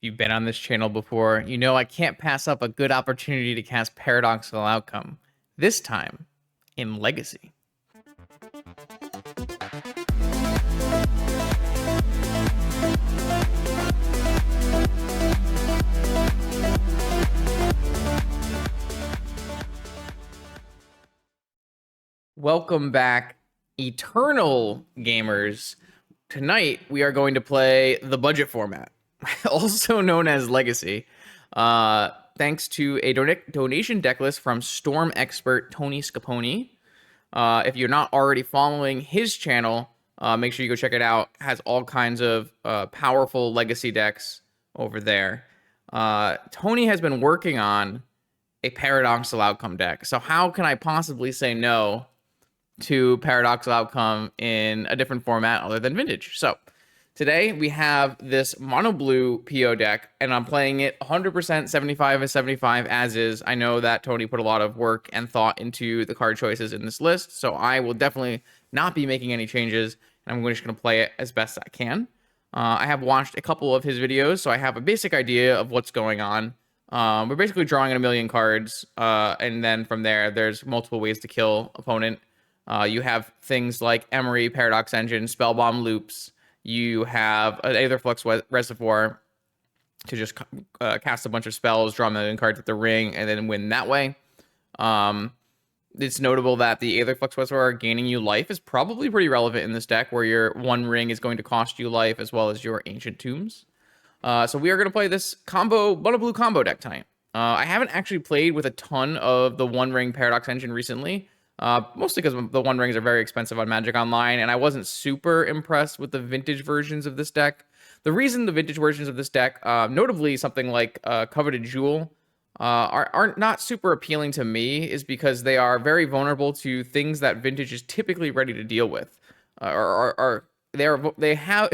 you've been on this channel before, you know I can't pass up a good opportunity to cast Paradoxical Outcome, this time in Legacy. Welcome back, Eternal Gamers. Tonight, we are going to play the budget format, also known as Legacy. Thanks to a donation deck list from Storm expert Tony Scaponi. If you're not already following his channel, make sure you go check it out. It has all kinds of powerful Legacy decks over there. Tony has been working on a Paradoxical Outcome deck. So how can I possibly say no to Paradoxical Outcome in a different format other than Vintage? So today we have this mono blue PO deck, and I'm playing it 100% 75 as 75 as is. I know that Tony put a lot of work and thought into the card choices in this list, so I will definitely not be making any changes, and I'm just going to play it as best I can. I have watched a couple of his videos, so I have a basic idea of what's going on. We're basically drawing a million cards, and then from there, there's multiple ways to kill opponent. You have things like Emery, Paradox Engine, Spellbomb Loops. You have an Aetherflux Reservoir to just cast a bunch of spells, draw a million cards at the ring, and then win that way. It's notable that the Aetherflux Reservoir gaining you life is probably pretty relevant in this deck, where your one ring is going to cost you life as well as your Ancient Tombs. So we are going to play this combo, mono blue combo deck tonight. I haven't actually played with a ton of the one ring Paradox Engine recently. Mostly because the one rings are very expensive on Magic Online, and I wasn't super impressed with the vintage versions of this deck. The reason the vintage versions of this deck, notably something like Coveted Jewel, are not super appealing to me is because they are very vulnerable to things that vintage is typically ready to deal with. They have,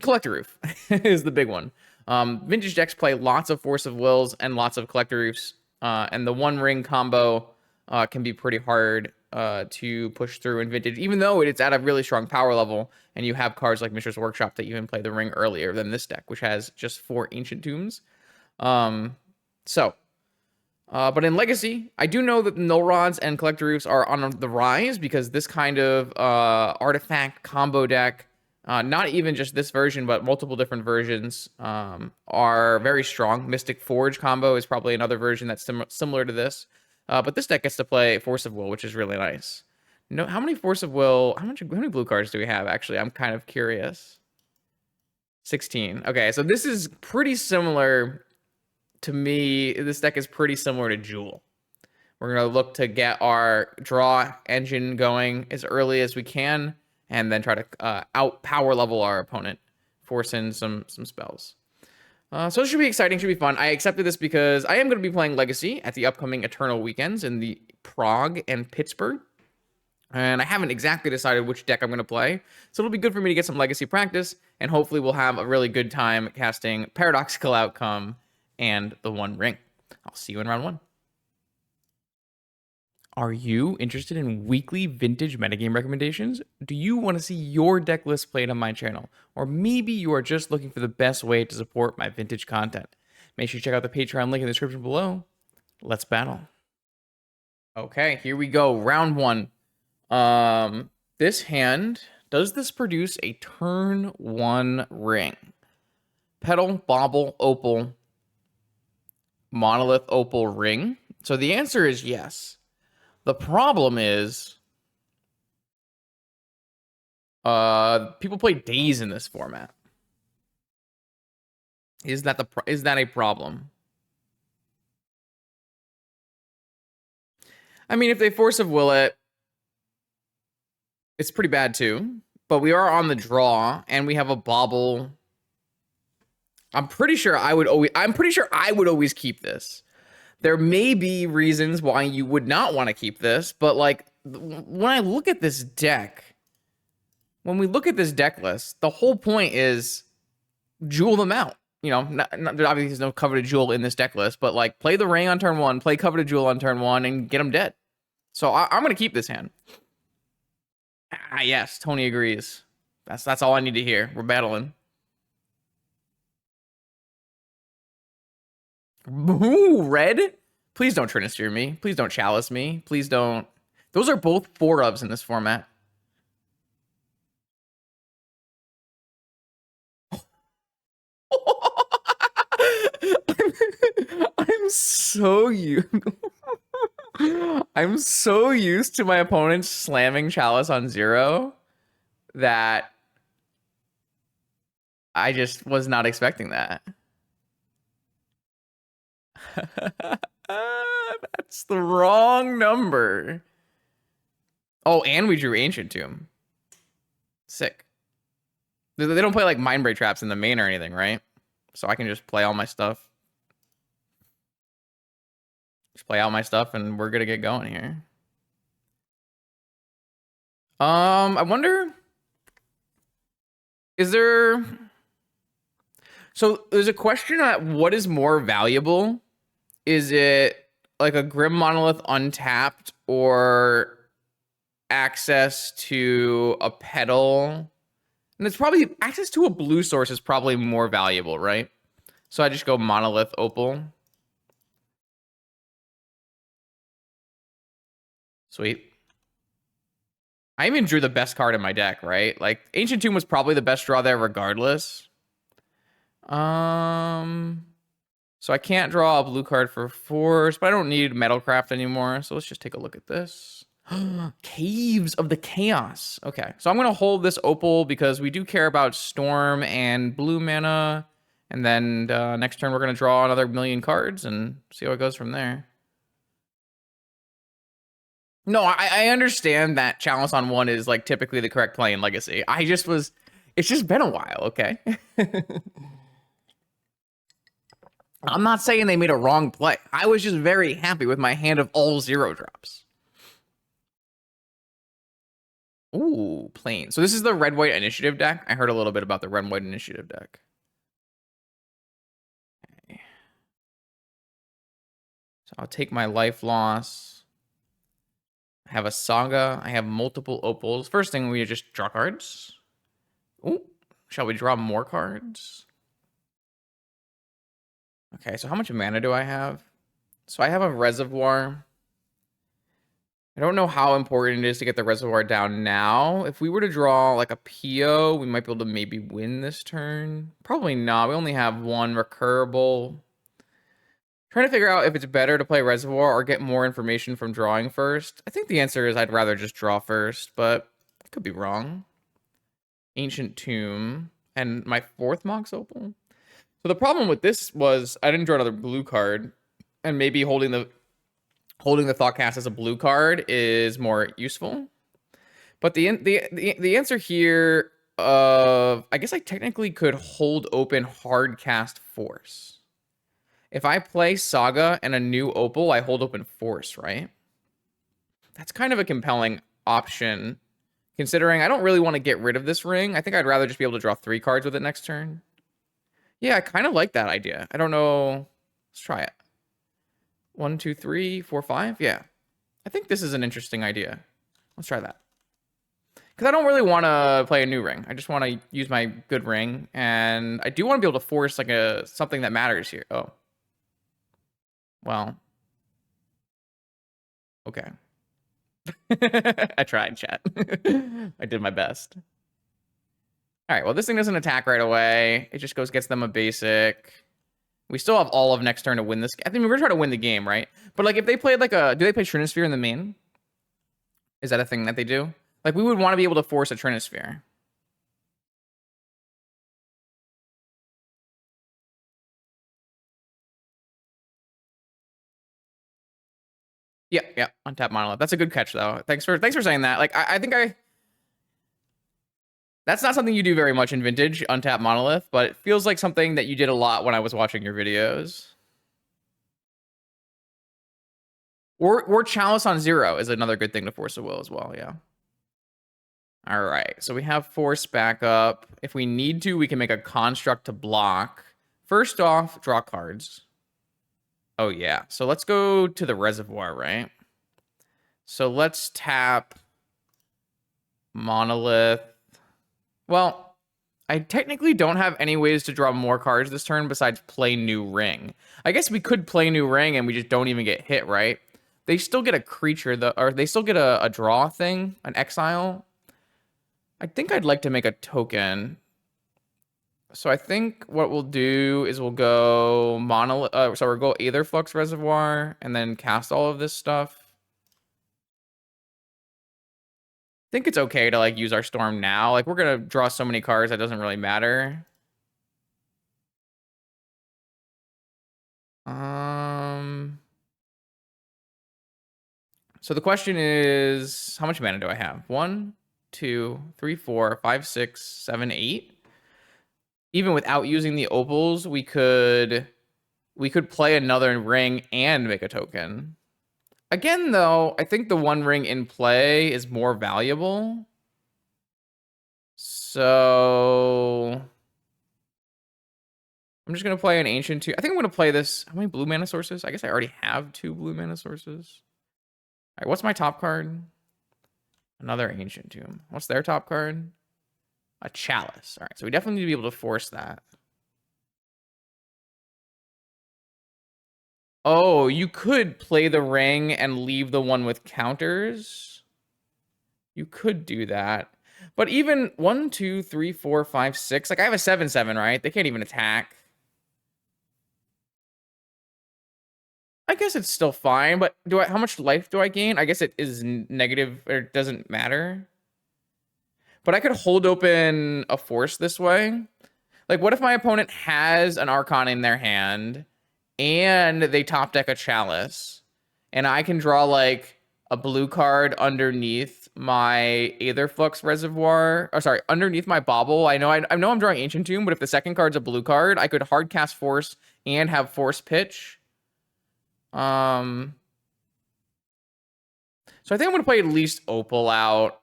Collector Roof is the big one. Vintage decks play lots of Force of Wills and lots of Collector Roofs, and the one ring combo can be pretty hard to push through in Vintage, even though it's at a really strong power level, and you have cards like Mishra's Workshop that even play the ring earlier than this deck, which has just 4 Ancient Tombs. But in Legacy, I do know that the Null Rods and Collector Roofs are on the rise, because this kind of artifact combo deck, not even just this version, but multiple different versions, are very strong. Mystic Forge combo is probably another version that's similar to this. But this deck gets to play Force of Will, which is really nice. No, how many Force of Will? How many blue cards do we have? Actually, I'm kind of curious. 16. Okay, so this is pretty similar to me. This deck is pretty similar to Jewel. We're gonna look to get our draw engine going as early as we can, and then try to out power level our opponent, force in some spells. So it should be exciting, should be fun. I accepted this because I am going to be playing Legacy at the upcoming Eternal weekends in the Prague and Pittsburgh. And I haven't exactly decided which deck I'm going to play. So it'll be good for me to get some Legacy practice, and hopefully we'll have a really good time casting Paradoxical Outcome and the One Ring. I'll see you in round 1. Are you interested in weekly vintage metagame recommendations? Do you want to see your deck list played on my channel? Or maybe you are just looking for the best way to support my vintage content. Make sure you check out the Patreon link in the description below. Let's battle. Okay, here we go. Round 1. This hand, does this produce a turn 1 ring? Petal, Bauble, Opal, Monolith, Opal, Ring. So the answer is yes. The problem is, people play Daze in this format. Is that a problem? I mean, if they Force of Will it, it's pretty bad too. But we are on the draw, and we have a Bauble. I'm pretty sure I would always keep this. There may be reasons why you would not want to keep this, but like when I look at this deck, when we look at this deck list, the whole point is jewel them out. There obviously there's no Coveted Jewel in this deck list, but like play the Ring on turn 1, play Coveted Jewel on turn 1, and get them dead. So I'm going to keep this hand. Yes, Tony agrees. That's all I need to hear. We're battling. Ooh, red? Please don't Trinisphere me. Please don't Chalice me. Please don't. Those are both 4-ofs in this format. I'm so used. I'm so used to my opponents slamming Chalice on 0 that I just was not expecting that. That's the wrong number. Oh, and we drew Ancient Tomb. Sick. They don't play like Mindbreak traps in the main or anything, right? So I can just play all my stuff. Just play out my stuff and we're gonna get going here. I wonder, is there... So there's a question on what is more valuable. Is it like a Grim Monolith untapped or access to a pedal? And it's probably access to a blue source is probably more valuable, right? So I just go Monolith Opal. Sweet. I even drew the best card in my deck, right? Like Ancient Tomb was probably the best draw there regardless. So I can't draw a blue card for force, but I don't need Metalcraft anymore. So let's just take a look at this. Caves of the Chaos. Okay, so I'm going to hold this Opal because we do care about Storm and blue mana. And then next turn, we're going to draw another 1,000,000 cards and see how it goes from there. No, I understand that Chalice on 1 is like typically the correct play in Legacy. It's just been a while, okay? I'm not saying they made a wrong play. I was just very happy with my hand of all 0 drops. Ooh, plain. So this is the red-white initiative deck. I heard a little bit about the red-white initiative deck. Okay. So I'll take my life loss. I have a Saga. I have multiple opals. First thing, we just draw cards. Ooh, shall we draw more cards? Okay, so how much mana do I have? So I have a reservoir. I don't know how important it is to get the reservoir down now. If we were to draw like a PO, we might be able to maybe win this turn. Probably not. We only have one recurable. Trying to figure out if it's better to play reservoir or get more information from drawing first. I think the answer is I'd rather just draw first, but I could be wrong. Ancient Tomb and my 4th Mox Opal. So the problem with this was I didn't draw another blue card, and maybe holding the Thoughtcast as a blue card is more useful. But the answer here I guess I technically could hold open Hardcast Force. If I play Saga and a new Opal, I hold open Force, right? That's kind of a compelling option, considering I don't really want to get rid of this ring. I think I'd rather just be able to draw 3 cards with it next turn. Yeah, I kind of like that idea. I don't know. Let's try it. 1, 2, 3, 4, 5. Yeah. I think this is an interesting idea. Let's try that. Because I don't really want to play a new ring. I just want to use my good ring. And I do want to be able to force like something that matters here. Oh. Well. Okay. I tried, chat. I did my best. All right, well, this thing doesn't attack right away. It just gets them a basic. We still have all of next turn to win this. I think we're going to try to win the game, right? But like if they played like do they play Trinisphere in the main? Is that a thing that they do? Like we would want to be able to force a Trinisphere. Yeah, untap Monolith. That's a good catch though. Thanks for saying that. Like I think that's not something you do very much in Vintage, untap Monolith, but it feels like something that you did a lot when I was watching your videos. Or Chalice on 0 is another good thing to force a will as well, yeah. All right, so we have force backup. If we need to, we can make a construct to block. First off, draw cards. Oh yeah, so let's go to the reservoir, right? So let's tap Monolith. Well, I technically don't have any ways to draw more cards this turn besides play new ring. I guess we could play new ring and we just don't even get hit, right? They still get a creature, though, or they still get a draw thing, an exile. I think I'd like to make a token. So I think what we'll do is we'll go so we'll go Aetherflux Reservoir and then cast all of this stuff. I think it's okay to like use our storm now. Like we're gonna draw so many cards that doesn't really matter. So the question is, how much mana do I have? 1, 2, 3, 4, 5, 6, 7, 8. Even without using the opals, we could play another ring and make a token. Again, though, I think the one ring in play is more valuable. So I'm just gonna play an Ancient 2. I think I'm gonna play this. How many blue mana sources? I guess I already have 2 blue mana sources. All right, what's my top card? Another Ancient Tomb. What's their top card? A Chalice. All right, so we definitely need to be able to force that. Oh, you could play the ring and leave the one with counters. You could do that. But even 1, 2, 3, 4, 5, 6. Like I have a 7/7, right? They can't even attack. I guess it's still fine, but how much life do I gain? I guess it is negative, or it doesn't matter. But I could hold open a force this way. Like, what if my opponent has an Archon in their hand and they top deck a Chalice, and I can draw like a blue card underneath my Aetherflux Reservoir, or sorry, underneath my Bauble. I know I'm drawing Ancient Tomb, but if the second card's a blue card, I could hard cast Force and have Force Pitch. So I think I'm gonna play at least Opal out.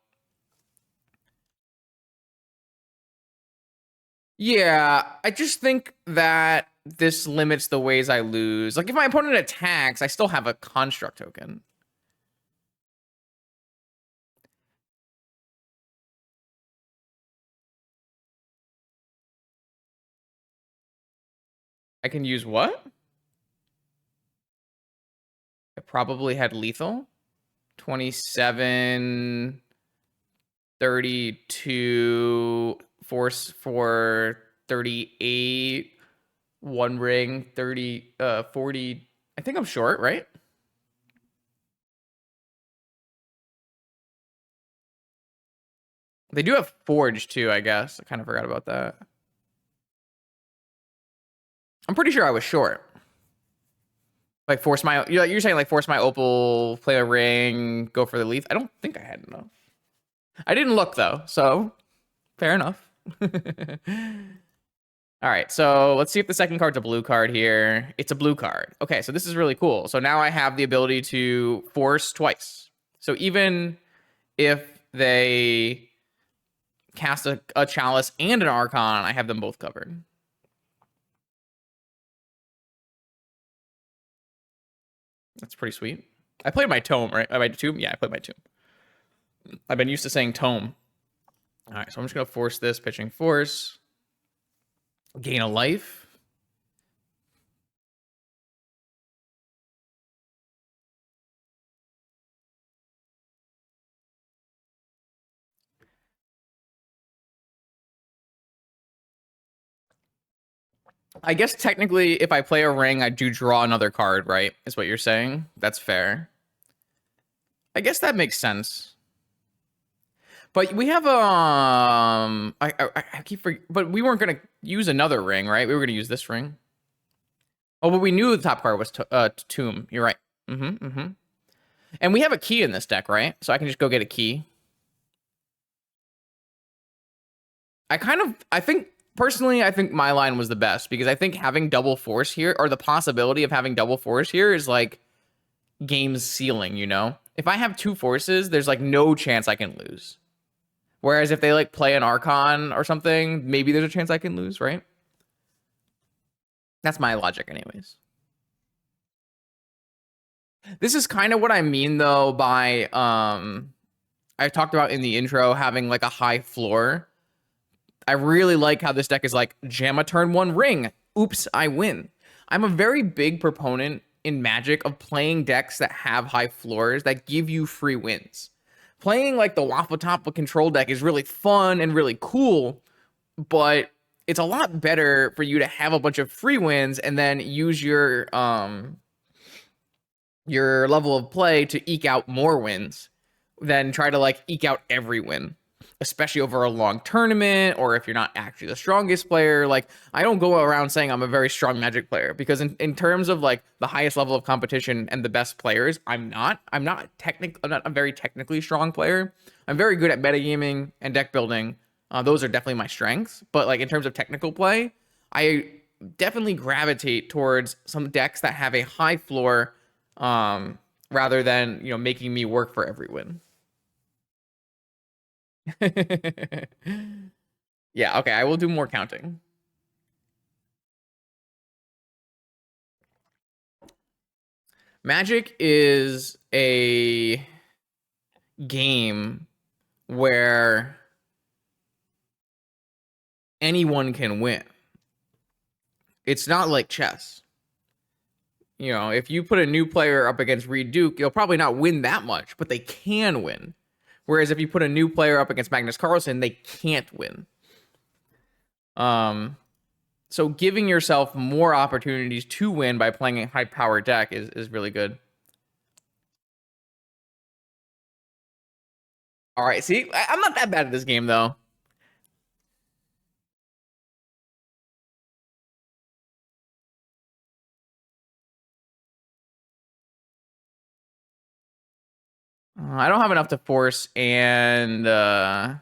Yeah, I just think that this limits the ways I lose. Like if my opponent attacks, I still have a construct token. I can use what? I probably had lethal. 27, 32, force for 38, one ring, 30, 40. I think I'm short, right? They do have Forge too, I guess. I kind of forgot about that. I'm pretty sure I was short. Like force my, you're saying like force my opal, play a ring, go for the leaf. I don't think I had enough. I didn't look though, so fair enough. All right, so let's see if the second card's a blue card here. It's a blue card. Okay, so this is really cool. So now I have the ability to force twice. So even if they cast a Chalice and an Archon, I have them both covered. That's pretty sweet. I played my Tome, right? My Tomb? Yeah, I played my Tomb. I've been used to saying Tome. All right, so I'm just going to force this, pitching Force. Gain a life. I guess technically, if I play a ring, I do draw another card, right? Is what you're saying? That's fair. I guess that makes sense. But we have I keep but we weren't gonna use another ring, right? We were gonna use this ring. Oh, but we knew the top card was Tomb. You're right. And we have a key in this deck, right? So I can just go get a key. I think personally, I think my line was the best because I think having double force here, or the possibility of having double force here, is like game's ceiling, you know? If I have 2 forces, there's like no chance I can lose. Whereas if they like play an Archon or something, maybe there's a chance I can lose, right? That's my logic anyways. This is kind of what I mean though by I talked about in the intro having like a high floor. I really like how this deck is like, jam a turn 1 ring. Oops, I win. I'm a very big proponent in Magic of playing decks that have high floors that give you free wins. Playing like the Waffle Toppa control deck is really fun and really cool, but it's a lot better for you to have a bunch of free wins and then use your level of play to eke out more wins than try to like eke out every win, especially over a long tournament or if you're not actually the strongest player. Like, I don't go around saying I'm a very strong Magic player because in terms of like the highest level of competition and the best players, I'm not a very technically strong player. I'm very good at metagaming and deck building. Those are definitely my strengths, but like in terms of technical play, I definitely gravitate towards some decks that have a high floor, rather than, making me work for every win. Yeah, okay, I will do more counting. Magic is a game where anyone can win. It's not like chess. If you put a new player up against Reed Duke, you'll probably not win that much, but they can win. Whereas if you put a new player up against Magnus Carlsen, they can't win. So giving yourself more opportunities to win by playing a high power deck is really good. All right, see, I'm not that bad at this game though. I don't have enough to force, and oh,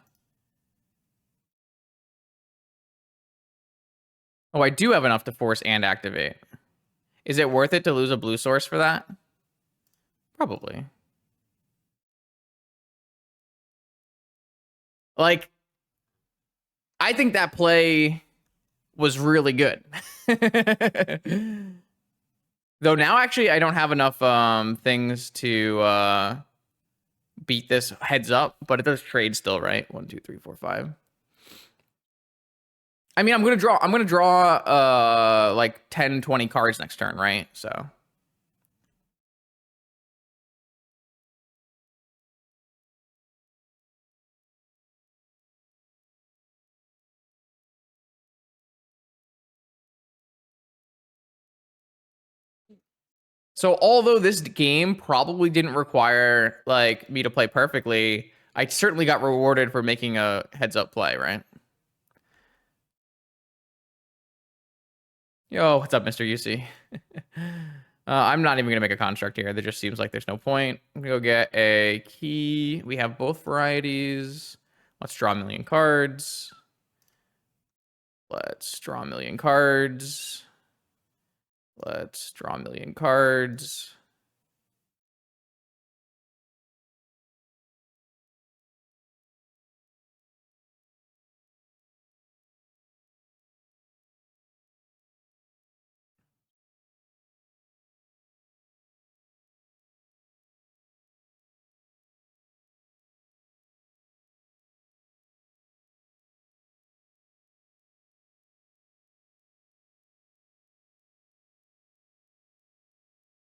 I do have enough to force and activate. Is it worth it to lose a blue source for that? Probably. Like, I think that play was really good. Though now, actually, I don't have enough things to beat this heads up, but it does trade still, right? 1, 2, 3, 4, 5. I mean, I'm gonna draw like 10, 20 cards next turn, right? So although this game probably didn't require like me to play perfectly, I certainly got rewarded for making a heads up play, right? Yo, what's up, Mr. UC? I'm not even gonna make a construct here. That just seems like there's no point. I'm gonna go get a key. We have both varieties. Let's draw a million cards. Let's draw a million cards. Let's draw a million cards.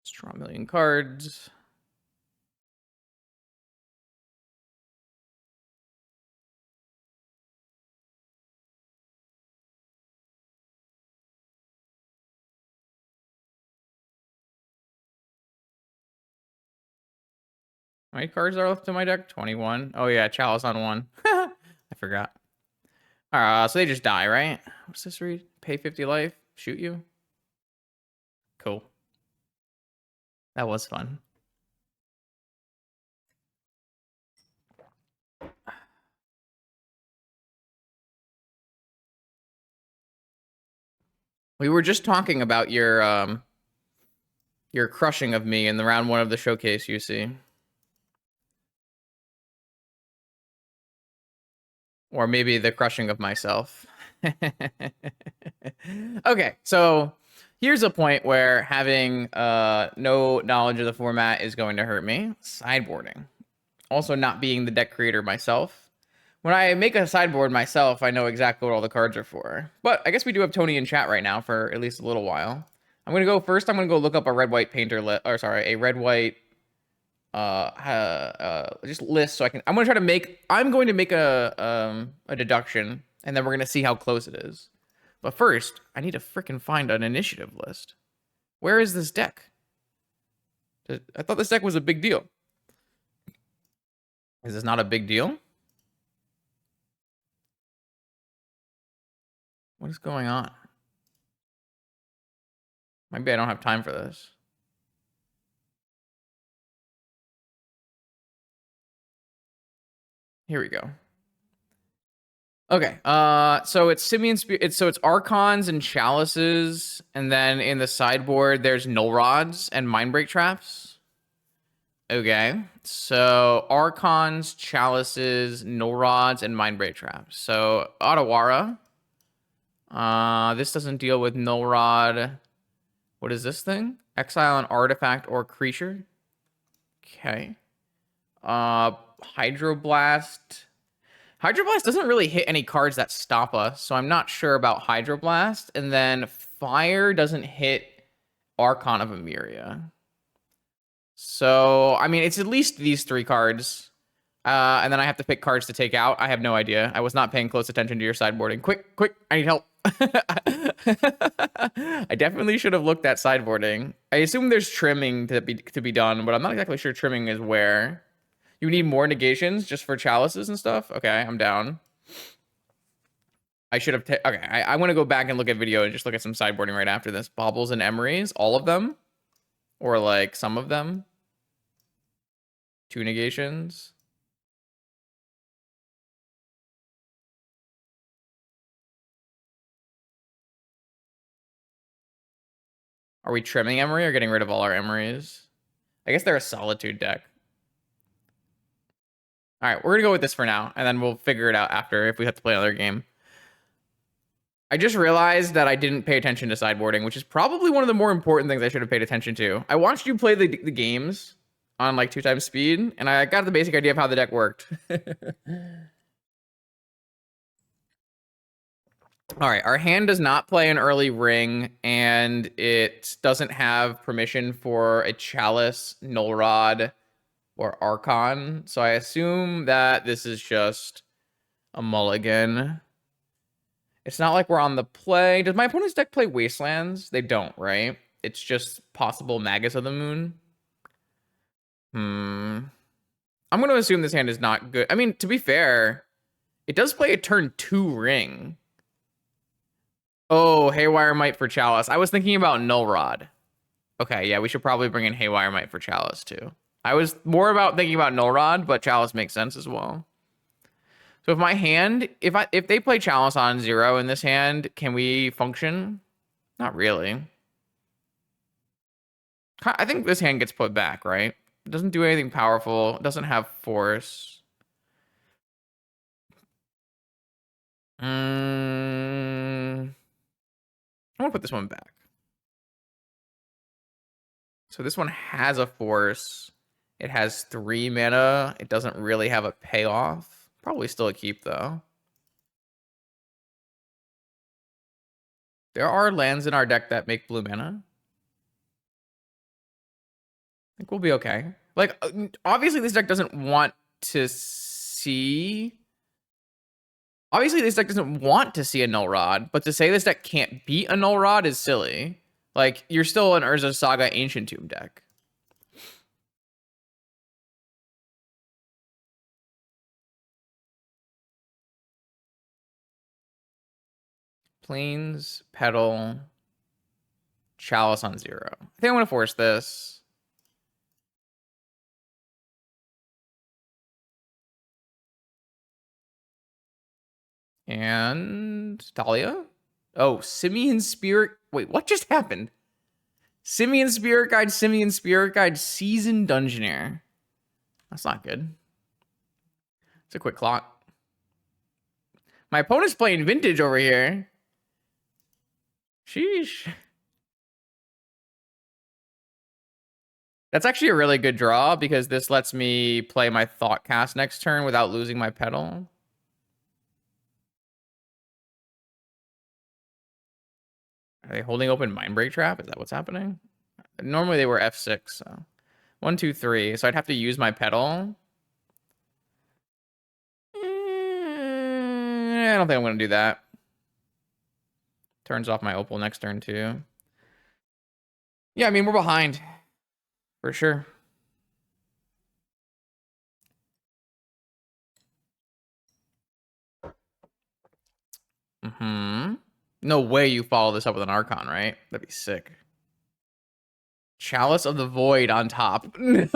Let's draw a million cards. How many cards are left in my deck? 21. Oh yeah, Chalice on 1. I forgot. So they just die, right? What's this read? Pay 50 life, shoot you. Cool. That was fun. We were just talking about your crushing of me in the round 1 of the showcase, you see. Or maybe the crushing of myself. Okay, so here's a point where having no knowledge of the format is going to hurt me. Sideboarding. Also, not being the deck creator myself, When I make a sideboard myself, I know exactly what all the cards are for. But I guess we do have Tony in chat right now for at least a little while. I'm gonna go first. I'm gonna go look up a red-white painter list, or sorry, a red-white just list so I can. I'm going to make a deduction, and then we're gonna see how close it is. But first, I need to freaking find an initiative list. Where is this deck? I thought this deck was a big deal. Is this not a big deal? What is going on? Maybe I don't have time for this. Here we go. Okay. So it's Simian Spirit. It's Archons and Chalices, and then in the sideboard there's Null Rods and Mindbreak Traps. Okay. So Archons, Chalices, Null Rods, and Mindbreak Traps. So Otawara. This doesn't deal with Null Rod. What is this thing? Exile an artifact or creature. Okay. Hydroblast. Hydroblast doesn't really hit any cards that stop us, so I'm not sure about Hydroblast. And then Fire doesn't hit Archon of Emeria. So, I mean, it's at least these three cards. And then I have to pick cards to take out. I have no idea. I was not paying close attention to your sideboarding. Quick, I need help. I definitely should have looked at sideboarding. I assume there's trimming to be done, but I'm not exactly sure trimming is where. You need more negations just for chalices and stuff? Okay, I'm down. I should have... Okay, I want to go back and look at video and just look at some sideboarding right after this. Baubles and Emeries, all of them? Or, like, some of them? 2 negations? Are we trimming Emery or getting rid of all our Emerys? I guess they're a Solitude deck. All right, we're going to go with this for now, and then we'll figure it out after if we have to play another game. I just realized that I didn't pay attention to sideboarding, which is probably one of the more important things I should have paid attention to. I watched you play the games on like 2 times speed, and I got the basic idea of how the deck worked. All right, our hand does not play an early ring, and it doesn't have permission for a Chalice, Null Rod, or Archon. So I assume that this is just a mulligan. It's not like we're on the play. Does my opponent's deck play Wastelands? They don't, right? It's just possible Magus of the Moon. I'm going to assume this hand is not good. I mean, to be fair, it does play a turn 2 ring. Oh, Haywire Might for Chalice. I was thinking about Null Rod. Okay, yeah, we should probably bring in Haywire Might for Chalice too. I was more about thinking about Null Rod, but Chalice makes sense as well. So if my hand, if they play Chalice on 0 in this hand, can we function? Not really. I think this hand gets put back, right? It doesn't do anything powerful. It doesn't have force. I want to put this one back. So this one has a force. It has 3 mana. It doesn't really have a payoff. Probably still a keep, though. There are lands in our deck that make blue mana. I think we'll be okay. Like, obviously this deck doesn't want to see... Obviously this deck doesn't want to see a Null Rod, but to say this deck can't beat a Null Rod is silly. Like, you're still an Urza Saga Ancient Tomb deck. Plains, Petal, Chalice on 0. I think I'm going to force this. And Talia? Oh, Simian Spirit. Wait, what just happened? Simian Spirit Guide, Seasoned Dungeoneer. That's not good. It's a quick clock. My opponent's playing Vintage over here. Sheesh. That's actually a really good draw because this lets me play my Thoughtcast next turn without losing my Petal. Are they holding open Mindbreak Trap? Is that what's happening? Normally they were F6, so 1, 2, 3. So I'd have to use my pedal. I don't think I'm gonna do that. Turns off my Opal next turn too. Yeah, I mean we're behind for sure. No way you follow this up with an Archon, right? That'd be sick. Chalice of the Void on top. No.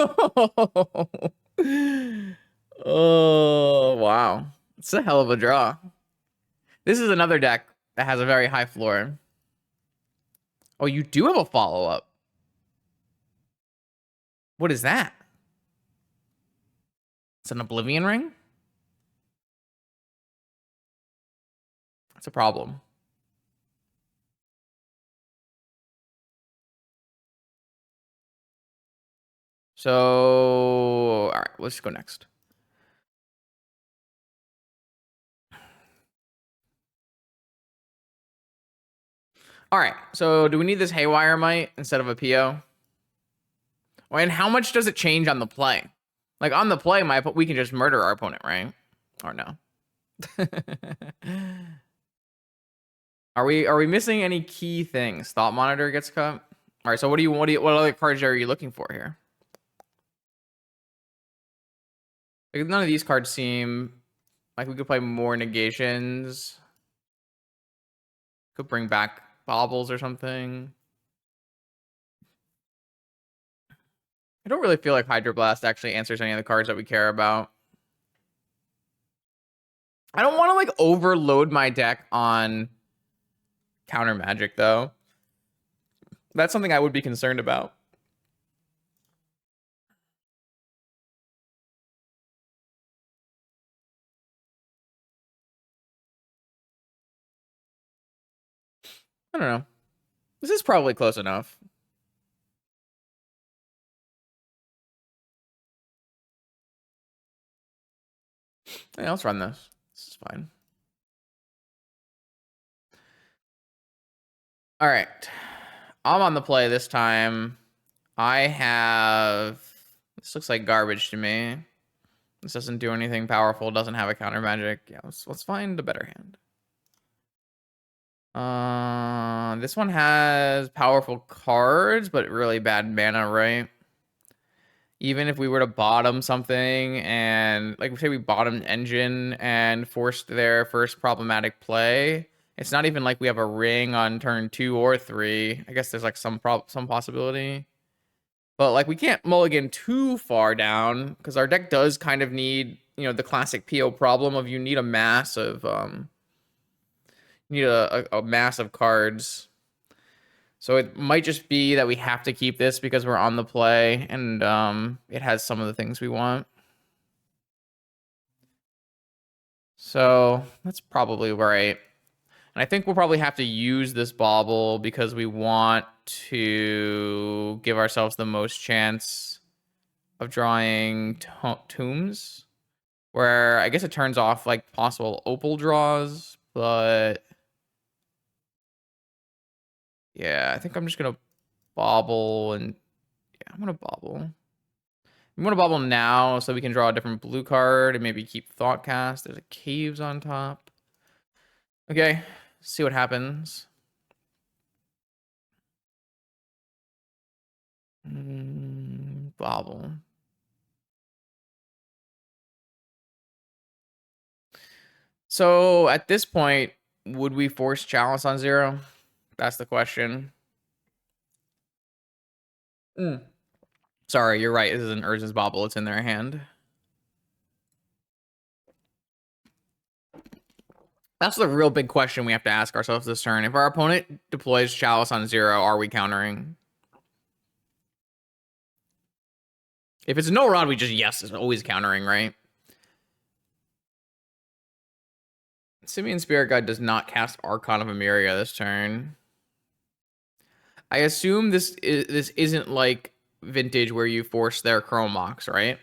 Oh, wow. It's a hell of a draw. This is another deck that has a very high floor. Oh, you do have a follow-up. What is that? It's an Oblivion Ring? That's a problem. So, all right, let's go next. All right, so do we need this Haywire Might instead of a PO? And how much does it change on the play? Like on the play, we can just murder our opponent, right? Or no? Are we missing any key things? Thought Monitor gets cut. All right, so what other cards are you looking for here? Like, none of these cards seem like we could play more negations. Could bring back baubles or something. I don't really feel like Hydroblast actually answers any of the cards that we care about. I don't want to like overload my deck on counter magic though. That's something I would be concerned about. I don't know. This is probably close enough. Yeah, let's run this. This is fine. All right. I'm on the play this time. I have... This looks like garbage to me. This doesn't do anything powerful. Doesn't have a counter magic. Yeah, let's find a better hand. This one has powerful cards, but really bad mana, right? Even if we were to bottom something and like say we bottomed Engine and forced their first problematic play, it's not even like we have a ring on turn 2 or 3. I guess there's like some possibility. But like we can't mulligan too far down because our deck does kind of need, you know, the classic PO problem of you need a mass of a mass of cards. So it might just be that we have to keep this because we're on the play and it has some of the things we want. So that's probably right. And I think we'll probably have to use this bauble because we want to give ourselves the most chance of drawing tombs. Where I guess it turns off like possible opal draws, but yeah, I think I'm just gonna bobble and yeah, I'm gonna bobble. I'm gonna bobble now so we can draw a different blue card and maybe keep Thoughtcast. There's a caves on top. Okay, see what happens. Bobble. So at this point, would we force Chalice on 0? That's the question. Sorry, you're right. This is an Urza's Bobble. It's in their hand. That's the real big question we have to ask ourselves this turn. If our opponent deploys Chalice on 0, are we countering? If it's no rod, we just yes, it's always countering, right? Simian Spirit Guide does not cast Archon of Emeria this turn. I assume this isn't like Vintage where you force their Chrome Mox, right?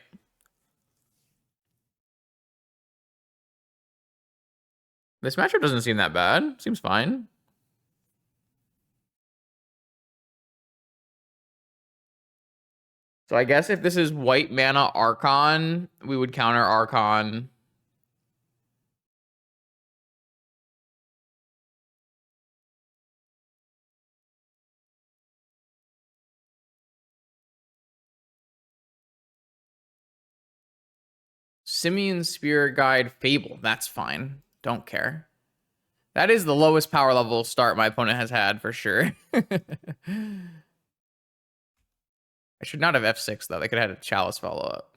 This matchup doesn't seem that bad. Seems fine. So I guess if this is white mana Archon, we would counter Archon. Simian Spirit Guide Fable. That's fine. Don't care. That is the lowest power level start my opponent has had for sure. I should not have F6 though. They could have had a Chalice follow up.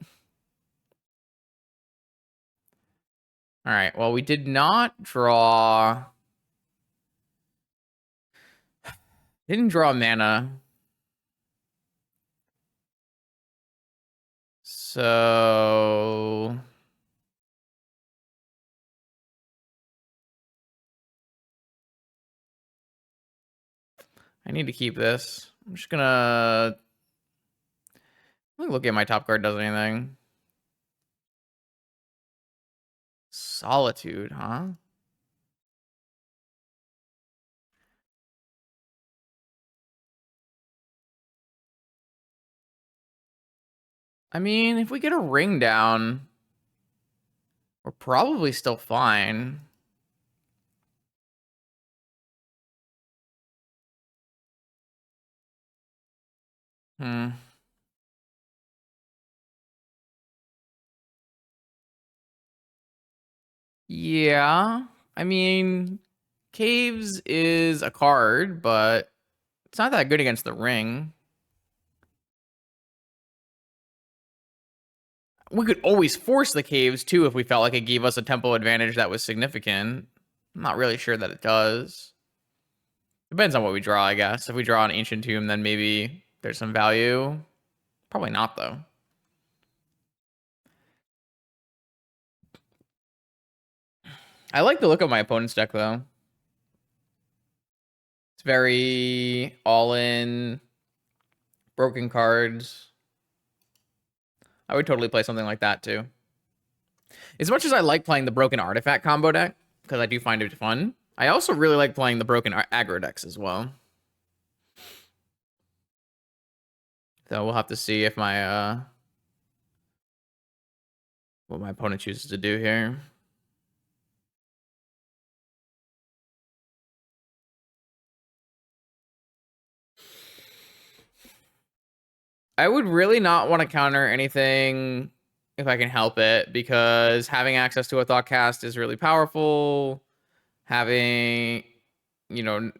All right. Well, we did not draw. Didn't draw mana. So I need to keep this. I'm just gonna look at my top card does anything. Solitude, huh? I mean, if we get a ring down, we're probably still fine. Hmm. Yeah. I mean, Caves is a card, but it's not that good against the ring. We could always force the Caves too if we felt like it gave us a tempo advantage that was significant. I'm not really sure that it does. Depends on what we draw, I guess. If we draw an Ancient Tomb, then maybe there's some value. Probably not, though. I like the look of my opponent's deck, though. It's very all-in, broken cards. I would totally play something like that, too. As much as I like playing the broken artifact combo deck, because I do find it fun, I also really like playing the broken aggro decks as well. So we'll have to see if my what my opponent chooses to do here. I would really not want to counter anything if I can help it, because having access to a Thoughtcast is really powerful. Having, you know,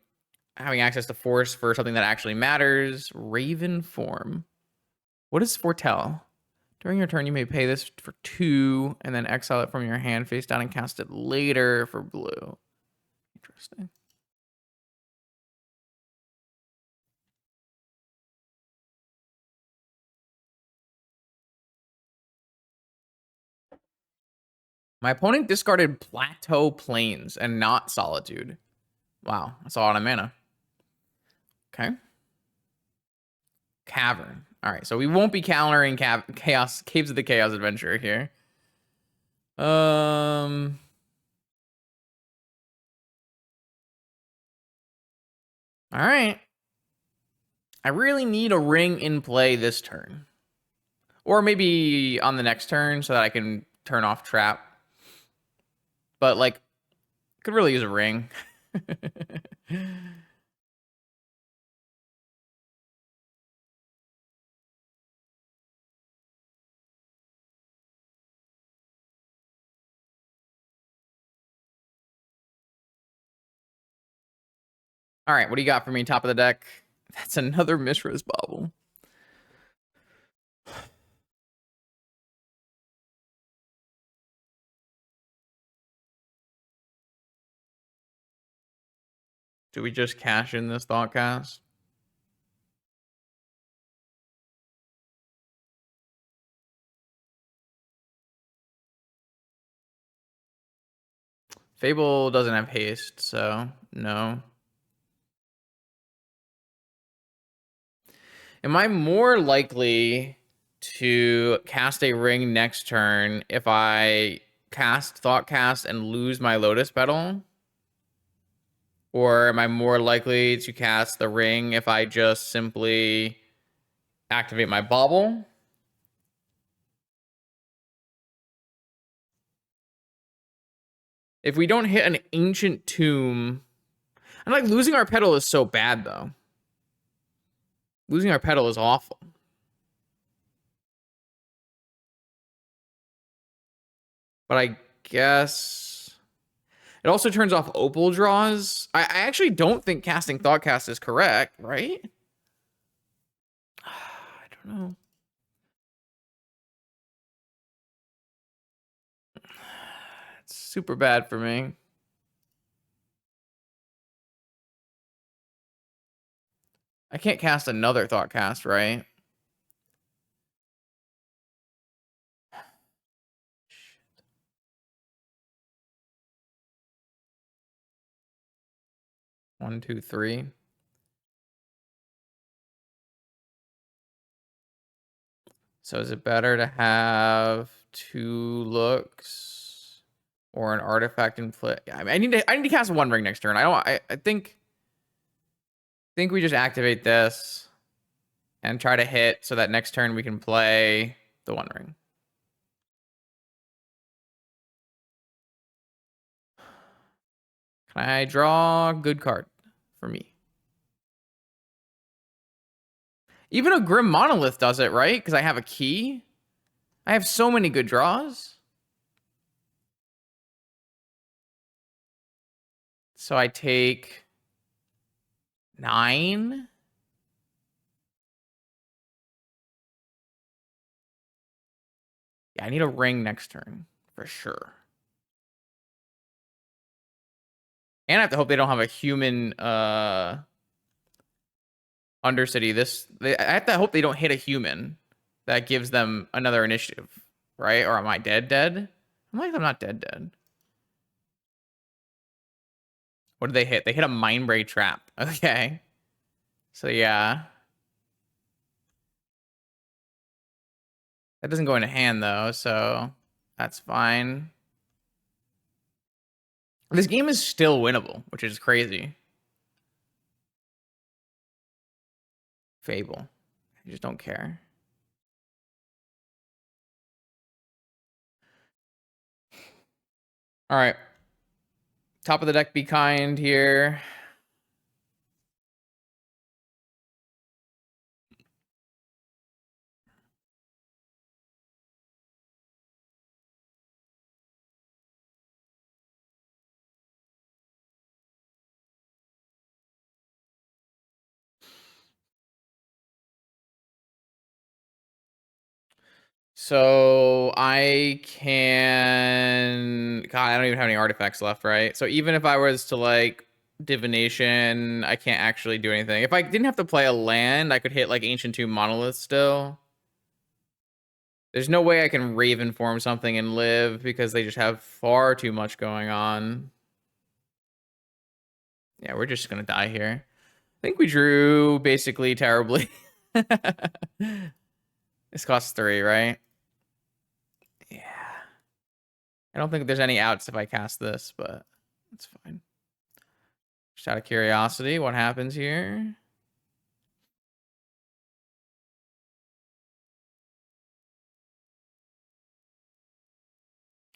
having access to force for something that actually matters. Raven form. What does foretell? During your turn, you may pay this for 2 and then exile it from your hand face down and cast it later for blue. Interesting. My opponent discarded Plateau Plains and not Solitude. Wow, that's a lot of mana. Okay. Cavern. All right, so we won't be countering Chaos Caves of the Chaos Adventure here. All right. I really need a ring in play this turn. Or maybe on the next turn so that I can turn off trap. But like, could really use a ring. All right, what do you got for me, top of the deck? That's another Mishra's Bauble. Do we just cash in this Thoughtcast? Fable doesn't have haste, so no. Am I more likely to cast a ring next turn if I cast Thoughtcast and lose my Lotus Petal? Or am I more likely to cast the ring if I just simply activate my bauble. If we don't hit an ancient tomb, and like losing our petal is so bad though. Losing our petal is awful. But I guess it also turns off opal draws. I actually don't think casting Thoughtcast is correct, right? I don't know. It's super bad for me. I can't cast another Thoughtcast, right? 1, 2, 3. So is it better to have 2 looks or an artifact in play? I mean, I need to cast One Ring next turn. I think we just activate this and try to hit so that next turn we can play the One Ring. Can I draw a good card for me? Even a Grim Monolith does it, right? Because I have a key. I have so many good draws. So I take 9. Yeah, I need a ring next turn for sure. And I have to hope they don't have a human Undercity. I have to hope they don't hit a human that gives them another initiative, right? Or am I dead? I'm like, I'm not dead. What did they hit? They hit a Mindbray Trap. Okay. So yeah. That doesn't go into hand though, so that's fine. This game is still winnable, which is crazy. Fable. I just don't care. All right. Top of the deck, be kind here. So I can... God, I don't even have any artifacts left, right? So even if I was to, like, divination, I can't actually do anything. If I didn't have to play a land, I could hit, like, Ancient Tomb Monolith still. There's no way I can Raven form something and live because they just have far too much going on. Yeah, we're just gonna die here. I think we drew basically terribly. This costs 3, right? Yeah. I don't think there's any outs if I cast this, but it's fine. Just out of curiosity, what happens here?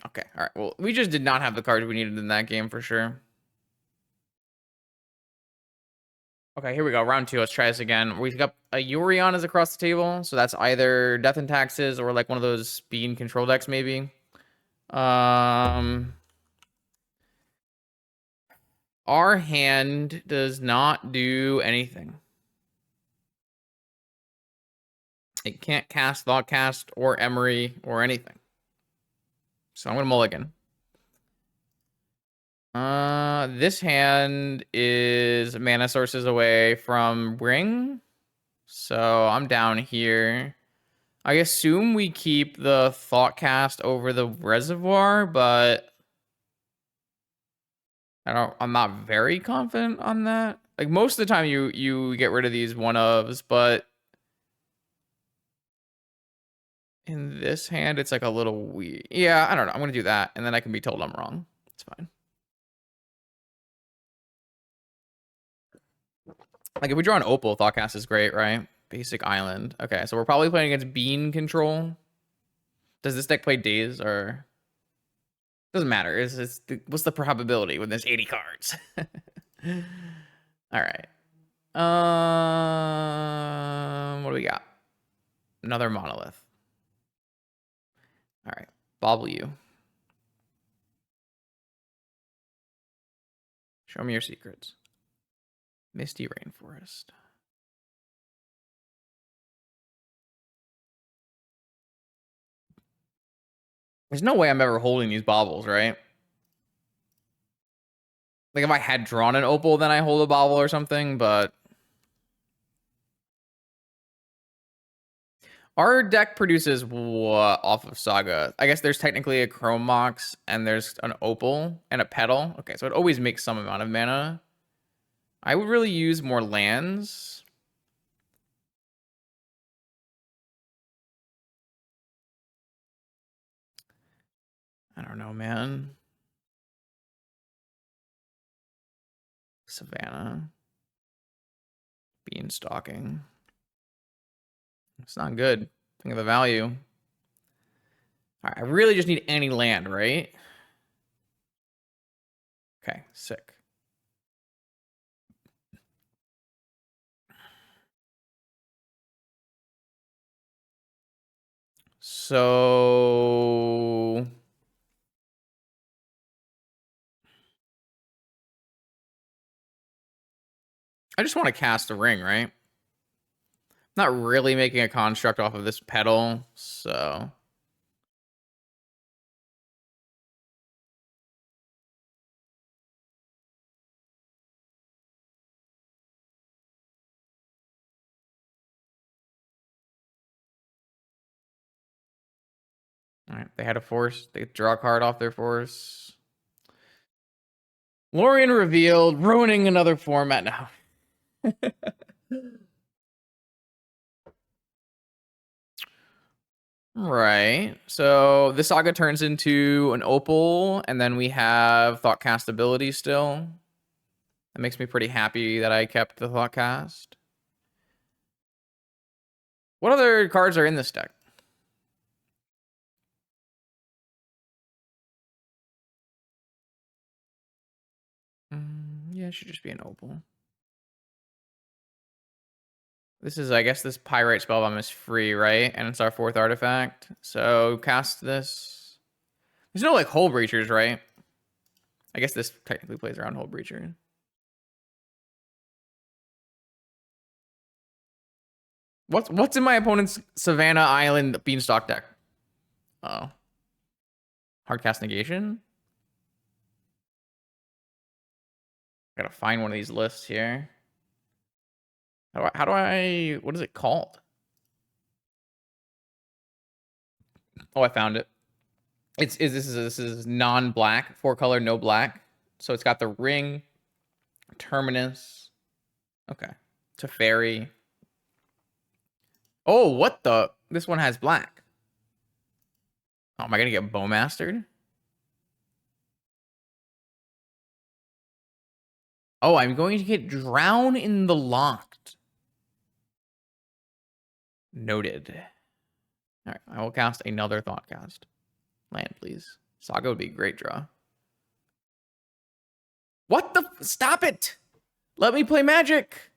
Okay, all right. Well, we just did not have the cards we needed in that game for sure. Okay, here we go. Round 2. Let's try this again. We've got a Yorion is across the table, so that's either Death and Taxes or like one of those bean control decks, maybe. Our hand does not do anything. It can't cast Thoughtcast or Emery or anything. So I'm gonna mulligan. This hand is mana sources away from Ring. So I'm down here. I assume we keep the Thoughtcast over the Reservoir, but I'm not very confident on that. Like most of the time you get rid of these one-ofs, but in this hand it's like a little weird. Yeah, I don't know. I'm gonna do that, and then I can be told I'm wrong. It's fine. Like if we draw an Opal, Thoughtcast is great, right? Basic island. Okay, so we're probably playing against bean control. Does this deck play days or doesn't matter? What's the probability when there's 80 cards? All right. What do we got? Another monolith. All right. Bobble you. Show me your secrets. Misty Rainforest. There's no way I'm ever holding these baubles, right? Like if I had drawn an opal, then I hold a bauble or something, but our deck produces what off of Saga? I guess there's technically a Chrome Mox and there's an opal and a petal. Okay, so it always makes some amount of mana. I would really use more lands. I don't know, man. Savannah. Beanstalking. It's not good. Think of the value. All right, I really just need any land, right? Okay, sick. So I just want to cast a ring, right? Not really making a construct off of this petal, so all right, they had a force. They draw a card off their force. Lorien revealed, ruining another format now. Right. So the saga turns into an opal, and then we have Thoughtcast ability still. That makes me pretty happy that I kept the Thoughtcast. What other cards are in this deck? Yeah, it should just be an opal. This is, I guess, this Pyrite Spellbomb is free, right? And it's our 4th artifact. So cast this. There's no, like, Hull Breachers, right? I guess this technically plays around Hull Breacher. What's in my opponent's Savannah Island Beanstalk deck? Oh. Hardcast Negation? Gotta find one of these lists here. How do I, what is it called? Oh, I found it. This is non-black, 4-color, no black. So it's got the ring, Terminus. Okay. Teferi. Oh, what the? This one has black. Oh, am I gonna get Bowmastered? Oh, I'm going to get Drown in the Locked. Noted. All right, I will cast another Thoughtcast. Land, please. Saga would be a great draw. What the? Stop it! Let me play Magic!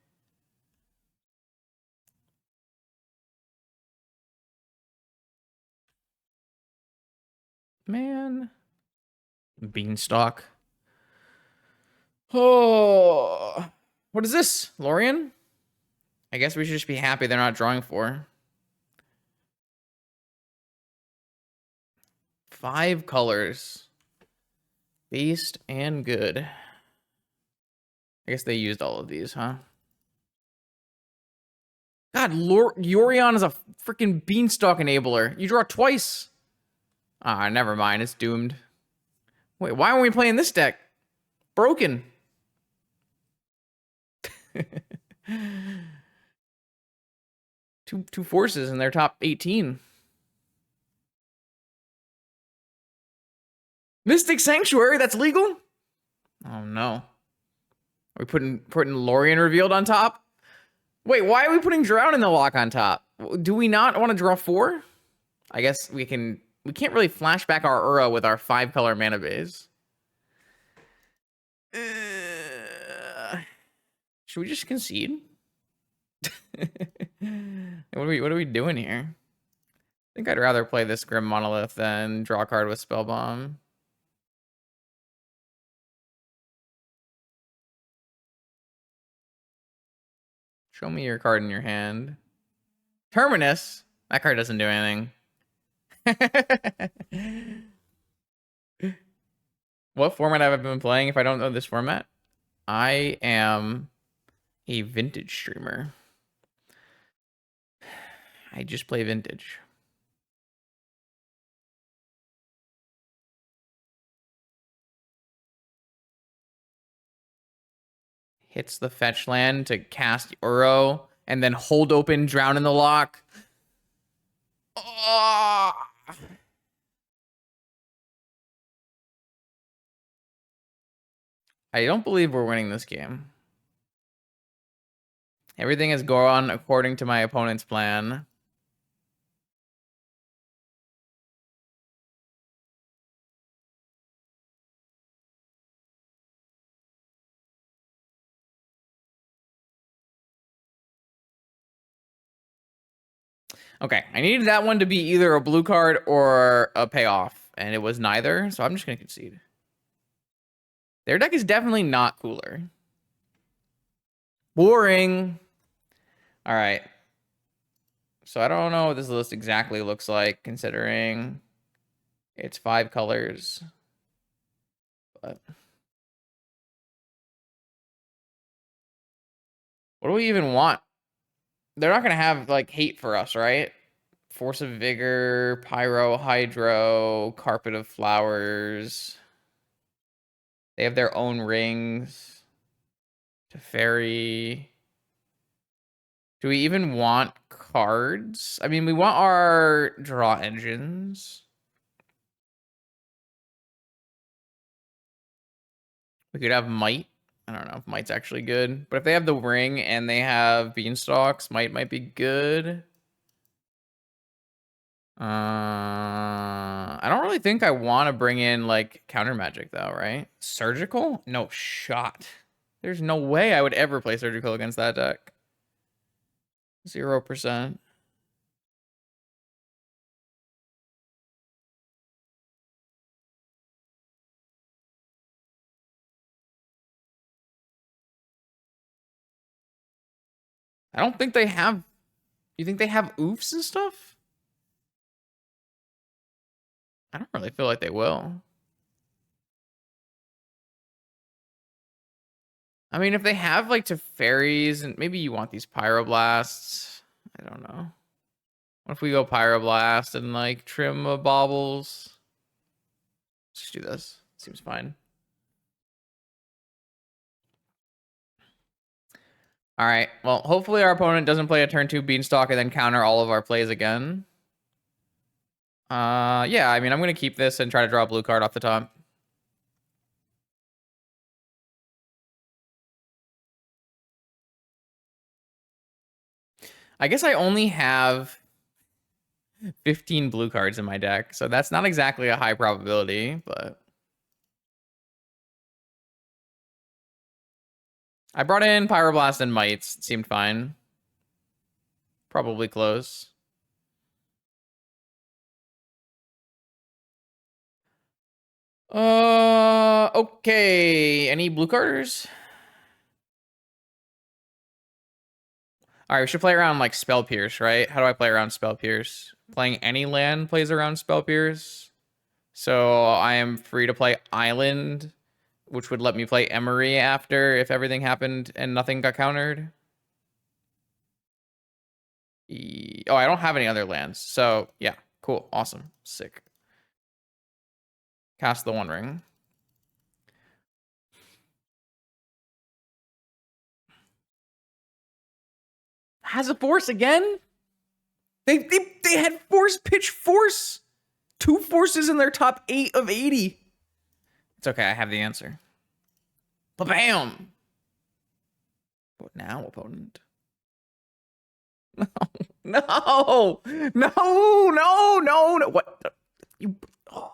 Man. Beanstalk. Oh. What is this? Lorien? I guess we should just be happy they're not drawing 4. 5 colors. Beast and good. I guess they used all of these, huh? God, Yorion is a freaking Beanstalk enabler. You draw twice. Ah, never mind. It's doomed. Wait, why aren't we playing this deck? Broken. two forces in their top 18. Mystic Sanctuary, that's legal? Oh no. Are we putting Lorien revealed on top? Wait, why are we putting Drown in the lock on top? Do we not want to draw 4? I guess we can. We can't really flash back our Ura with our 5-color mana base. Should we just concede? What are we doing here? I think I'd rather play this Grim Monolith than draw a card with Spellbomb. Show me your card in your hand. Terminus? That card doesn't do anything. What format have I been playing if I don't know this format? I am a vintage streamer. I just play vintage. Hits the fetch land to cast Uro, and then hold open, drown in the lock. Oh! I don't believe we're winning this game. Everything has gone according to my opponent's plan. Okay, I needed that one to be either a blue card or a payoff, and it was neither, so I'm just going to concede. Their deck is definitely not cooler. Boring. All right. So I don't know what this list exactly looks like, considering it's 5 colors. But what do we even want? They're not going to have, like, hate for us, right? Force of Vigor, Pyro, Hydro, Carpet of Flowers. They have their own rings. Teferi. Do we even want cards? I mean, we want our draw engines. We could have Might. I don't know if Might's actually good. But if they have the ring and they have Beanstalks, might be good. I don't really think I want to bring in, like, counter magic, though, right? Surgical? No shot. There's no way I would ever play Surgical against that deck. 0%. I don't think they have... You think they have oofs and stuff? I don't really feel like they will. I mean, if they have, like, Teferis, and maybe you want these Pyroblasts. I don't know. What if we go Pyroblast and, like, trim baubles? Let's just do this. Seems fine. All right. Well, hopefully our opponent doesn't play a turn 2 Beanstalk and then counter all of our plays again. Yeah, I mean, I'm going to keep this and try to draw a blue card off the top. I guess I only have 15 blue cards in my deck, so that's not exactly a high probability, but... I brought in Pyroblast and Mites. It seemed fine. Probably close. Okay. Any blue carders? All right, we should play around, like, Spell Pierce, right? How do I play around Spell Pierce? Playing any land plays around Spell Pierce. So I am free to play Island, which would let me play Emery after if everything happened and nothing got countered. Oh, I don't have any other lands. So, yeah. Cool. Awesome. Sick. Cast the One Ring. Has a Force again? They had Force, pitch Force. 2 forces in their top 8 of 80. It's okay. I have the answer. Ba-bam! What now, opponent? No, no, no, no, no. What? You. Oh,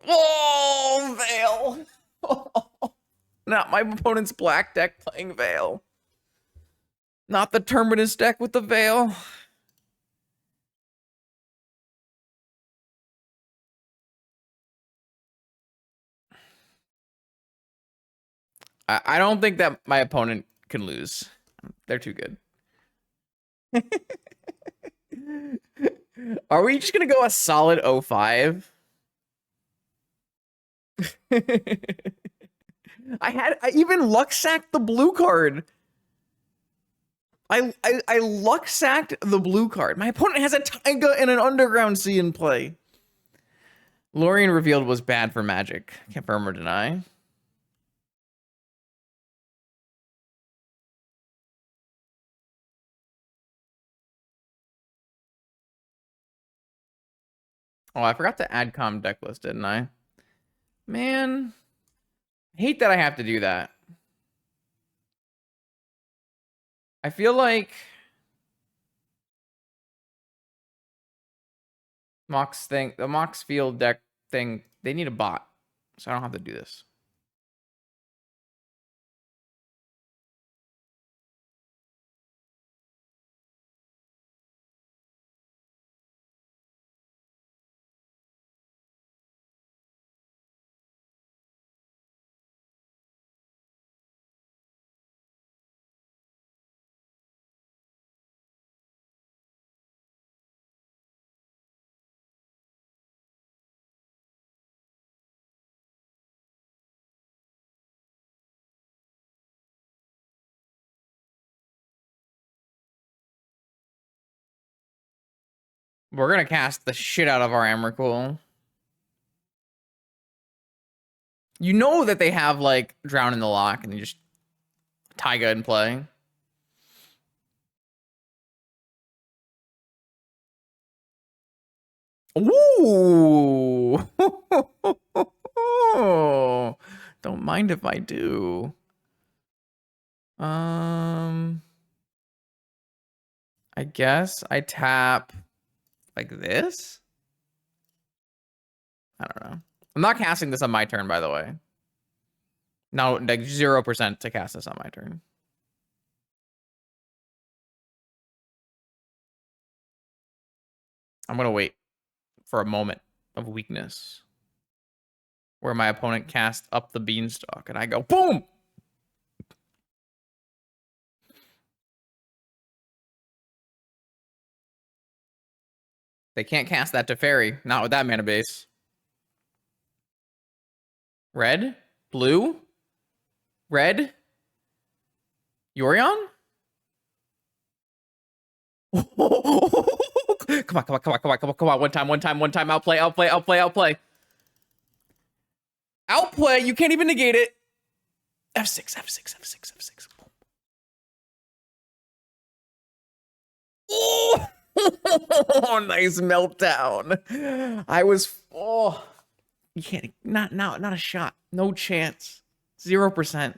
oh Veil. Oh, not my opponent's black deck playing Veil. Not the Terminus deck with the Veil. I don't think that my opponent can lose. They're too good. Are we just gonna go a solid 05? I even luck sacked the blue card. I luck sacked the blue card. My opponent has a Taiga and an Underground Sea in play. Lorien revealed was bad for Magic. Confirm or deny? Oh, I forgot to add deck list, didn't I? Man, I hate that I have to do that. I feel like the Mox Field deck thing, they need a bot, so I don't have to do this. We're gonna cast the shit out of our Emrakul. You know that they have like Drown in the Lock and you just Taiga in play. Ooh. Don't mind if I do. I guess I tap like this. I don't know. I'm not casting this on my turn, by the way. No, like 0% to cast this on my turn. I'm gonna wait for a moment of weakness where my opponent casts up the beanstalk and I go boom. They can't cast that to fairy, not with that mana base. Red, blue, red, Yorion. Come on, come on, come on, come on, come on, come on. One time. Outplay. Outplay. You can't even negate it. F6. Oh, nice meltdown. I was, you can't, not a shot. No chance. 0%.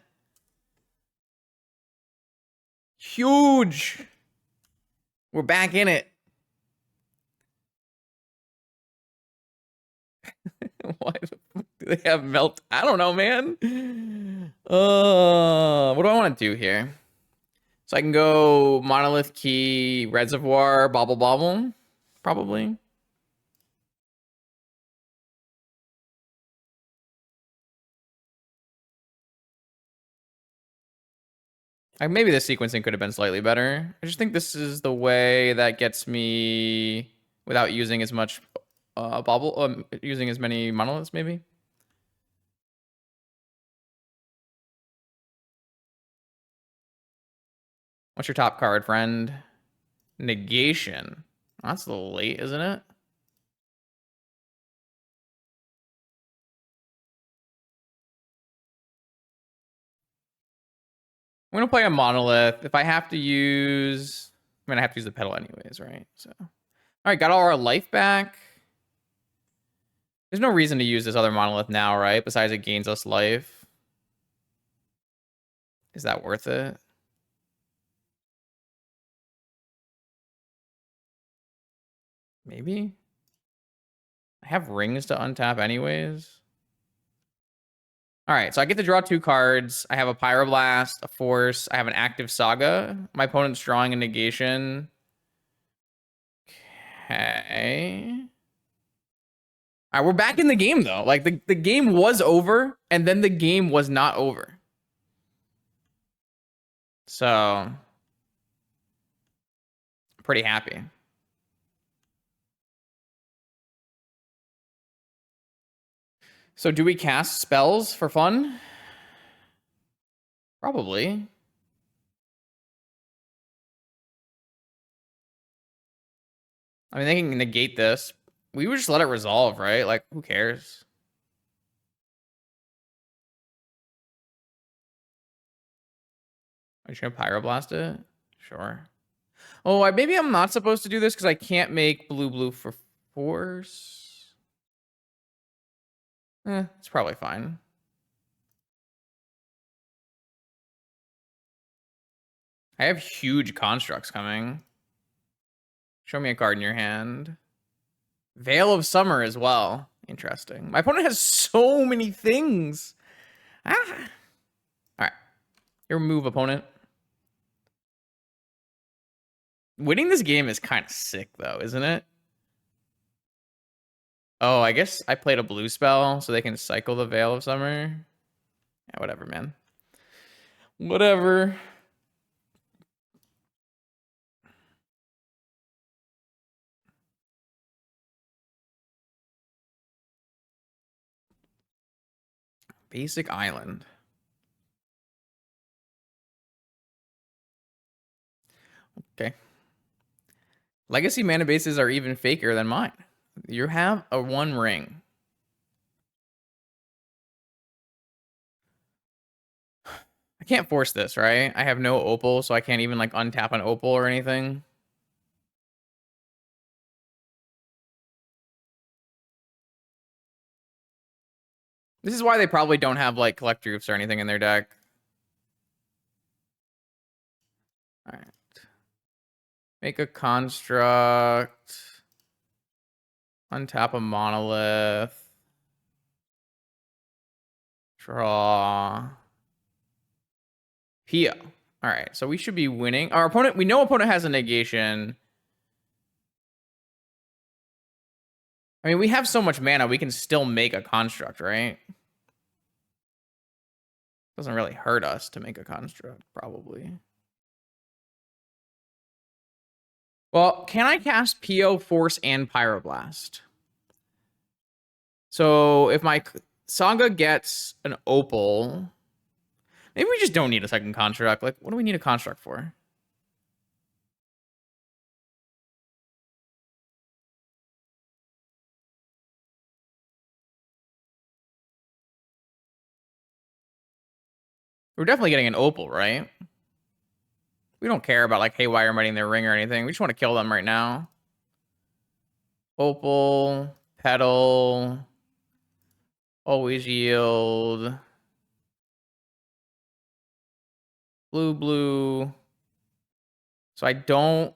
Huge. We're back in it. Why the fuck do they have melt? I don't know, man. What do I want to do here? So I can go Monolith Key, Reservoir, Bobble, probably. Maybe the sequencing could have been slightly better. I just think this is the way that gets me without using as much using as many monoliths, maybe. What's your top card, friend? Negation. That's a little late, isn't it? I'm gonna play a monolith. If I have to use, I have to use the pedal anyways, right? So, all right, got all our life back. There's no reason to use this other monolith now, right? Besides it gains us life. Is that worth it? Maybe? I have rings to untap anyways. All right, so I get to draw 2 cards. I have a Pyroblast, a Force. I have an active Saga. My opponent's drawing a negation. Okay. All right, we're back in the game, though. Like, the game was over, and then the game was not over. So, pretty happy. So, do we cast spells for fun? Probably. I mean, they can negate this. We would just let it resolve, right? Like, who cares? Are you gonna Pyroblast it? Sure. Oh, maybe I'm not supposed to do this because I can't make blue for force. It's probably fine. I have huge constructs coming. Show me a card in your hand. Veil of Summer as well. Interesting. My opponent has so many things. Ah. All right. Your move, opponent. Winning this game is kind of sick, though, isn't it? Oh, I guess I played a blue spell so they can cycle the Veil of Summer. Yeah, whatever, man. Whatever. Basic Island. Okay. Legacy mana bases are even faker than mine. You have a 1 ring. I can't force this, right? I have no opal, so I can't even like untap an opal or anything. This is why they probably don't have like collect roofs or anything in their deck. All right. Make a construct. Untap a monolith. Draw. Pio. All right, so we should be winning. Our opponent, we know opponent has a negation. I mean, we have so much mana, we can still make a construct, right? Doesn't really hurt us to make a construct, probably. Well, can I cast Pio, Force, and Pyroblast? So if my Saga gets an Opal, maybe we just don't need a second construct. Like, what do we need a construct for? We're definitely getting an Opal, right? We don't care about like Haywire mighting their ring or anything. We just want to kill them right now. Opal, Petal, always yield. Blue. So I don't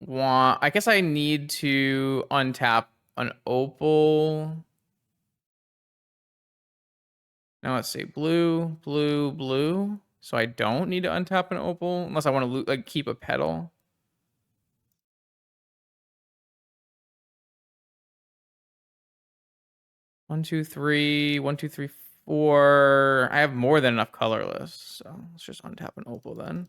want... I guess I need to untap an Opal. Now let's see. Blue. So I don't need to untap an Opal unless I want to like keep a Petal. One, two, three, 4. I have more than enough colorless, so let's just untap an Opal then.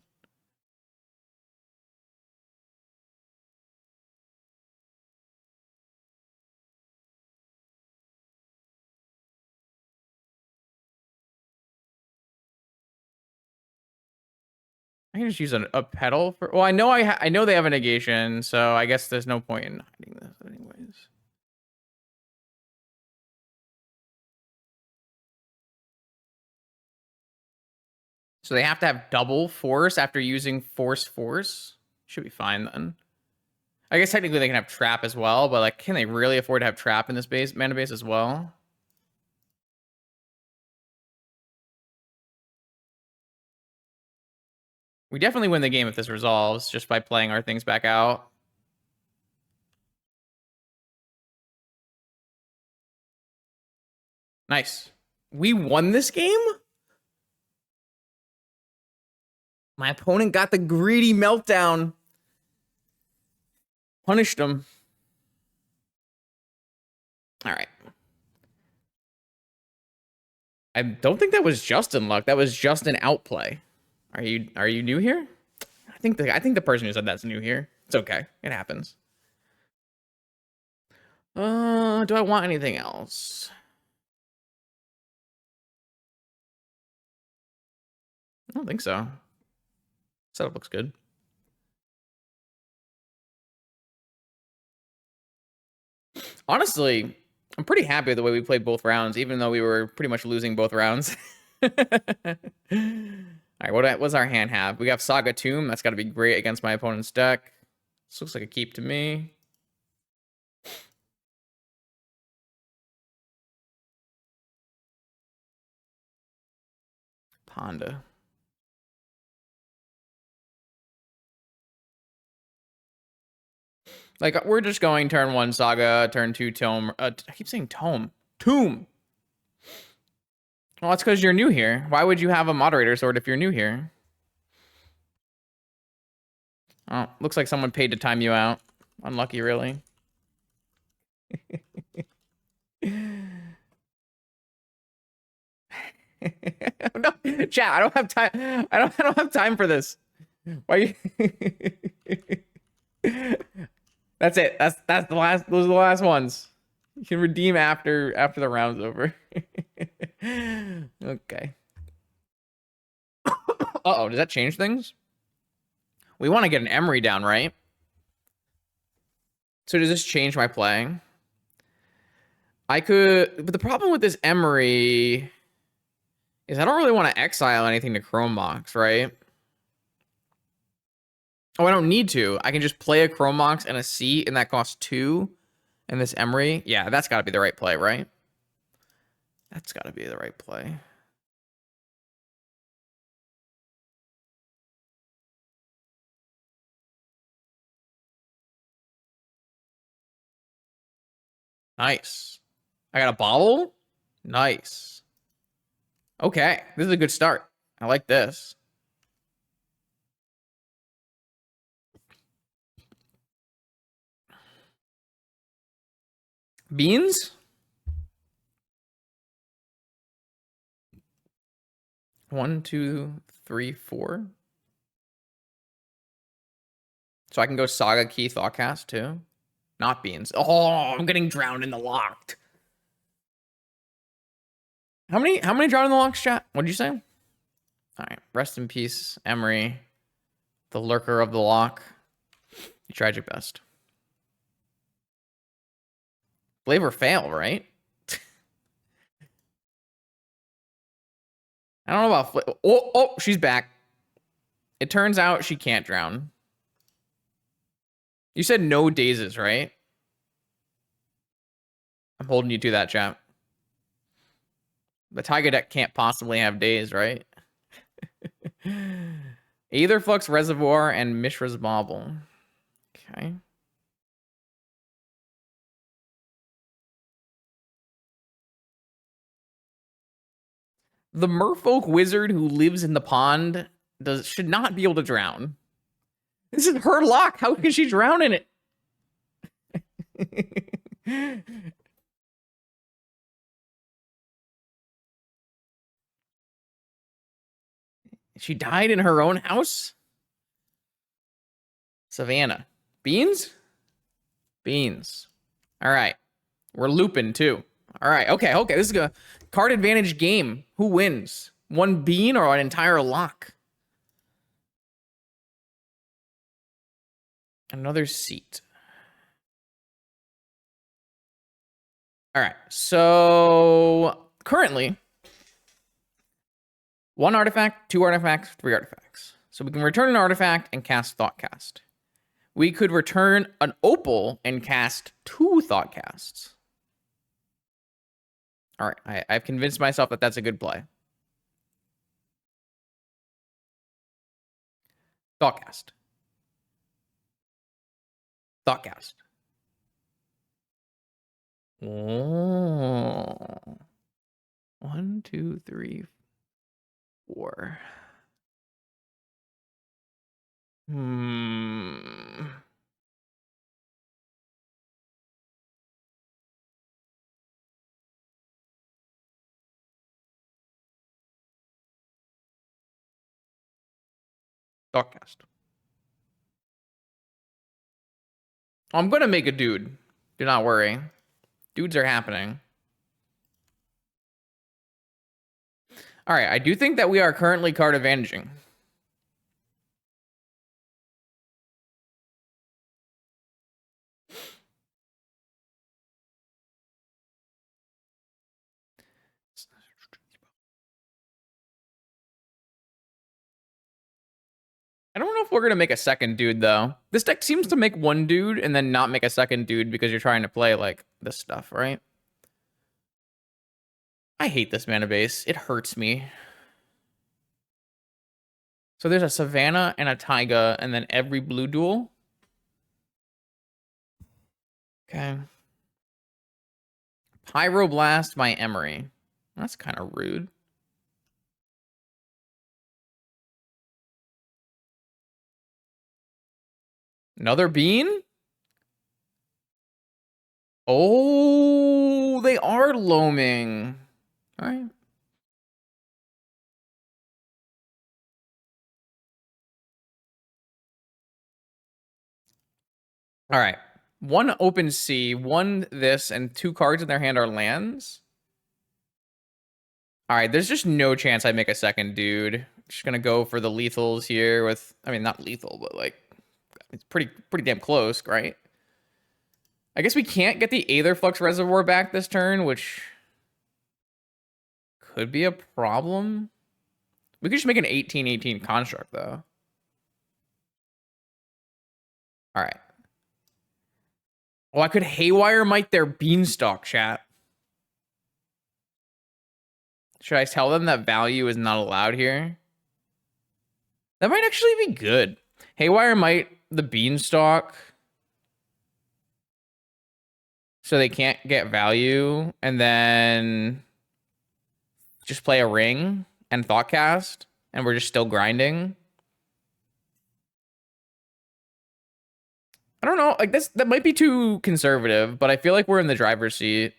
I can just use a Petal for... Well, I know I know they have a negation, so I guess there's no point in hiding this anyways. So they have to have double force after using force. Should be fine then. I guess technically they can have trap as well, but like, can they really afford to have trap in this mana base as well? We definitely win the game if this resolves just by playing our things back out. Nice. We won this game? My opponent got the greedy meltdown. Punished him. All right. I don't think that was just in luck. That was just an outplay. Are you new here? I think the person who said that's new here. It's okay. It happens. Do I want anything else? I don't think so. Setup looks good. Honestly, I'm pretty happy with the way we played both rounds, even though we were pretty much losing both rounds. All right, what does our hand have? We got Saga Tomb. That's got to be great against my opponent's deck. This looks like a keep to me. Ponda. Like, we're just going turn 1 Saga, turn 2 Tome. I keep saying Tome. Tomb. Well, that's because you're new here. Why would you have a moderator sword if you're new here? Oh, looks like someone paid to time you out. Unlucky, really. No, chat, I don't have time. I don't have time for this. Why you That's it. That's the last. Those are the last ones. You can redeem after the round's over. Okay. Uh-oh, does that change things? We want to get an Emery down, right? So does this change my playing? I could, but the problem with this Emery is I don't really want to exile anything to Chrome Mox, right? Oh, I don't need to. I can just play a Chrome Mox and a seat, and that costs 2. And this Emery, yeah, that's got to be the right play, right? That's got to be the right play. Nice. I got a bobble? Nice. Okay, this is a good start. I like this. Beans? 1, 2, 3, 4. So I can go Saga Key Thoughtcast too. Not beans. Oh, I'm getting drowned in the locked. How many drowned in the locks, chat? What did you say? All right. Rest in peace, Emery, the lurker of the lock. You tried your best. Flavor fail, right? I don't know about oh, she's back. It turns out she can't drown. You said no dazes, right? I'm holding you to that, chat. The Tiger deck can't possibly have days, right? Aetherflux Reservoir and Mishra's Bauble. Okay. The merfolk wizard who lives in the pond should not be able to drown. This is her lock. How can she drown in it? She died in her own house? Savannah. Beans? Beans. All right. We're looping too. All right. Okay. This is a card advantage game. Who wins? One bean or an entire lock? Another seat. All right. So currently, 1 artifact, 2 artifacts, 3 artifacts. So we can return an artifact and cast Thoughtcast. We could return an opal and cast 2 Thoughtcasts. All right, I've convinced myself that that's a good play. Thoughtcast. Thoughtcast. Oh. 1, 2, 3, 4. Thoughtcast. I'm gonna make a dude. Do not worry. Dudes are happening. All right, I do think that we are currently card advantaging. I don't know if we're gonna make a second dude though. This deck seems to make one dude and then not make a second dude because you're trying to play like this stuff, right? I hate this mana base. It hurts me. So there's a Savannah and a Taiga and then every blue duel. Okay. Pyroblast by Emery. That's kind of rude. Another bean? Oh, they are loaming. All right. All right. One open sea, one this, and 2 cards in their hand are lands. All right, there's just no chance I make a second dude. Just gonna go for the lethals here with, I mean, not lethal, but like, it's pretty damn close, right? I guess we can't get the Aetherflux Reservoir back this turn, which could be a problem. We could just make an 18/18 construct, though. All right. Oh, I could Haywire Mite their Beanstalk, chat. Should I tell them that value is not allowed here? That might actually be good. Haywire Mite the Beanstalk, so they can't get value, and then just play a ring and Thoughtcast, and we're just still grinding. I don't know, like that might be too conservative, but I feel like we're in the driver's seat.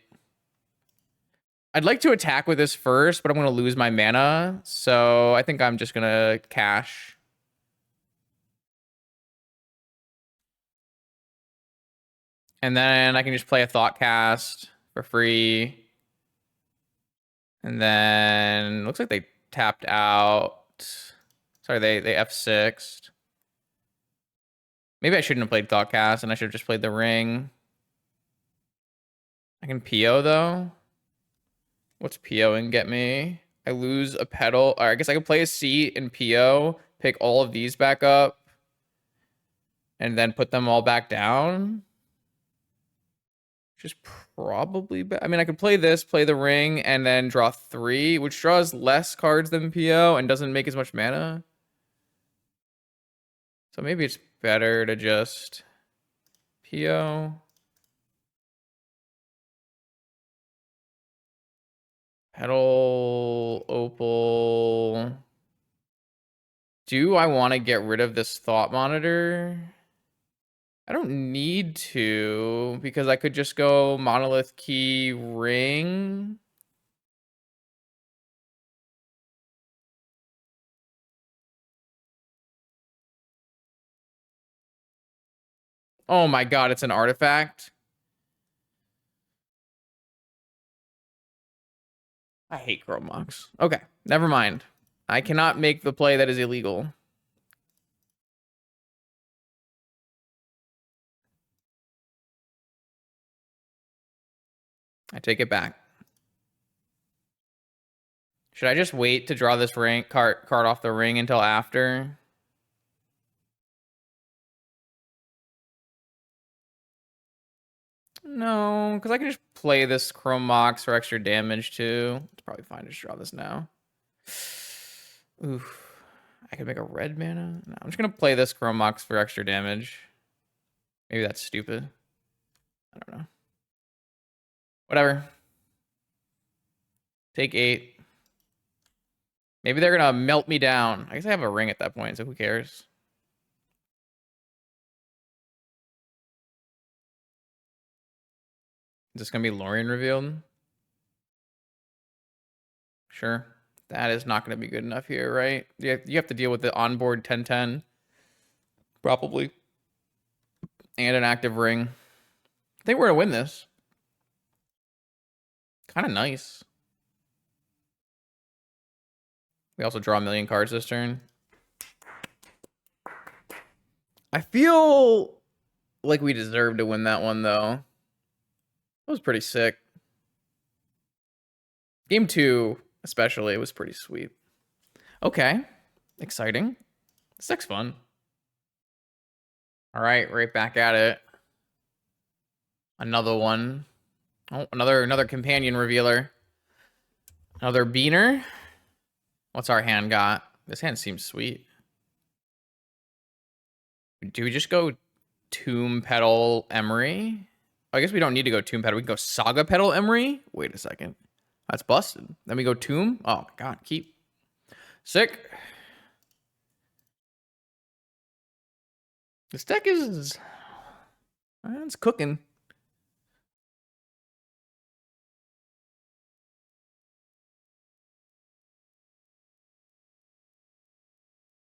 I'd like to attack with this first, but I'm going to lose my mana, so I think I'm just going to cash. And then I can just play a Thoughtcast for free. And then looks like they tapped out. Sorry, they F6'd. Maybe I shouldn't have played Thoughtcast and I should have just played the ring. I can PO though. What's POing get me? I lose a petal. Or I guess I could play a seat and PO, pick all of these back up, and then put them all back down. Which is probably bad. I mean, I could play this, play the ring, and then draw 3, which draws less cards than PO and doesn't make as much mana. So maybe it's better to just PO. Petal, Opal. Do I want to get rid of this Thought Monitor? I don't need to, because I could just go Monolith Key Ring. Oh my god, it's an artifact. I hate Chromox. Okay, never mind. I cannot make the play that is illegal. I take it back. Should I just wait to draw this ring card off the ring until after? No, because I can just play this Chrome Mox for extra damage too. It's probably fine to just draw this now. Oof. I could make a red mana. No, I'm just gonna play this Chrome Mox for extra damage. Maybe that's stupid. I don't know. Whatever. Take 8. Maybe they're gonna melt me down. I guess I have a ring at that point, so who cares? Is this gonna be Lorien revealed? Sure. That is not gonna be good enough here, right? You have to deal with the onboard 10/10. Probably. And an active ring. I think we're gonna win this. Kind of nice. We also draw a million cards this turn. I feel like we deserve to win that one, though. That was pretty sick. Game 2, especially, was pretty sweet. Okay. Exciting. This looks fun. All right, right back at it. Another one. Oh, another companion revealer. Another beaner. What's our hand got? This hand seems sweet. Do we just go Tomb Petal Emery? I guess we don't need to go Tomb Petal. We can go Saga Petal Emery. Wait a second. That's busted. Then we go Tomb. Oh my god, keep. Sick. This deck is... it's cooking.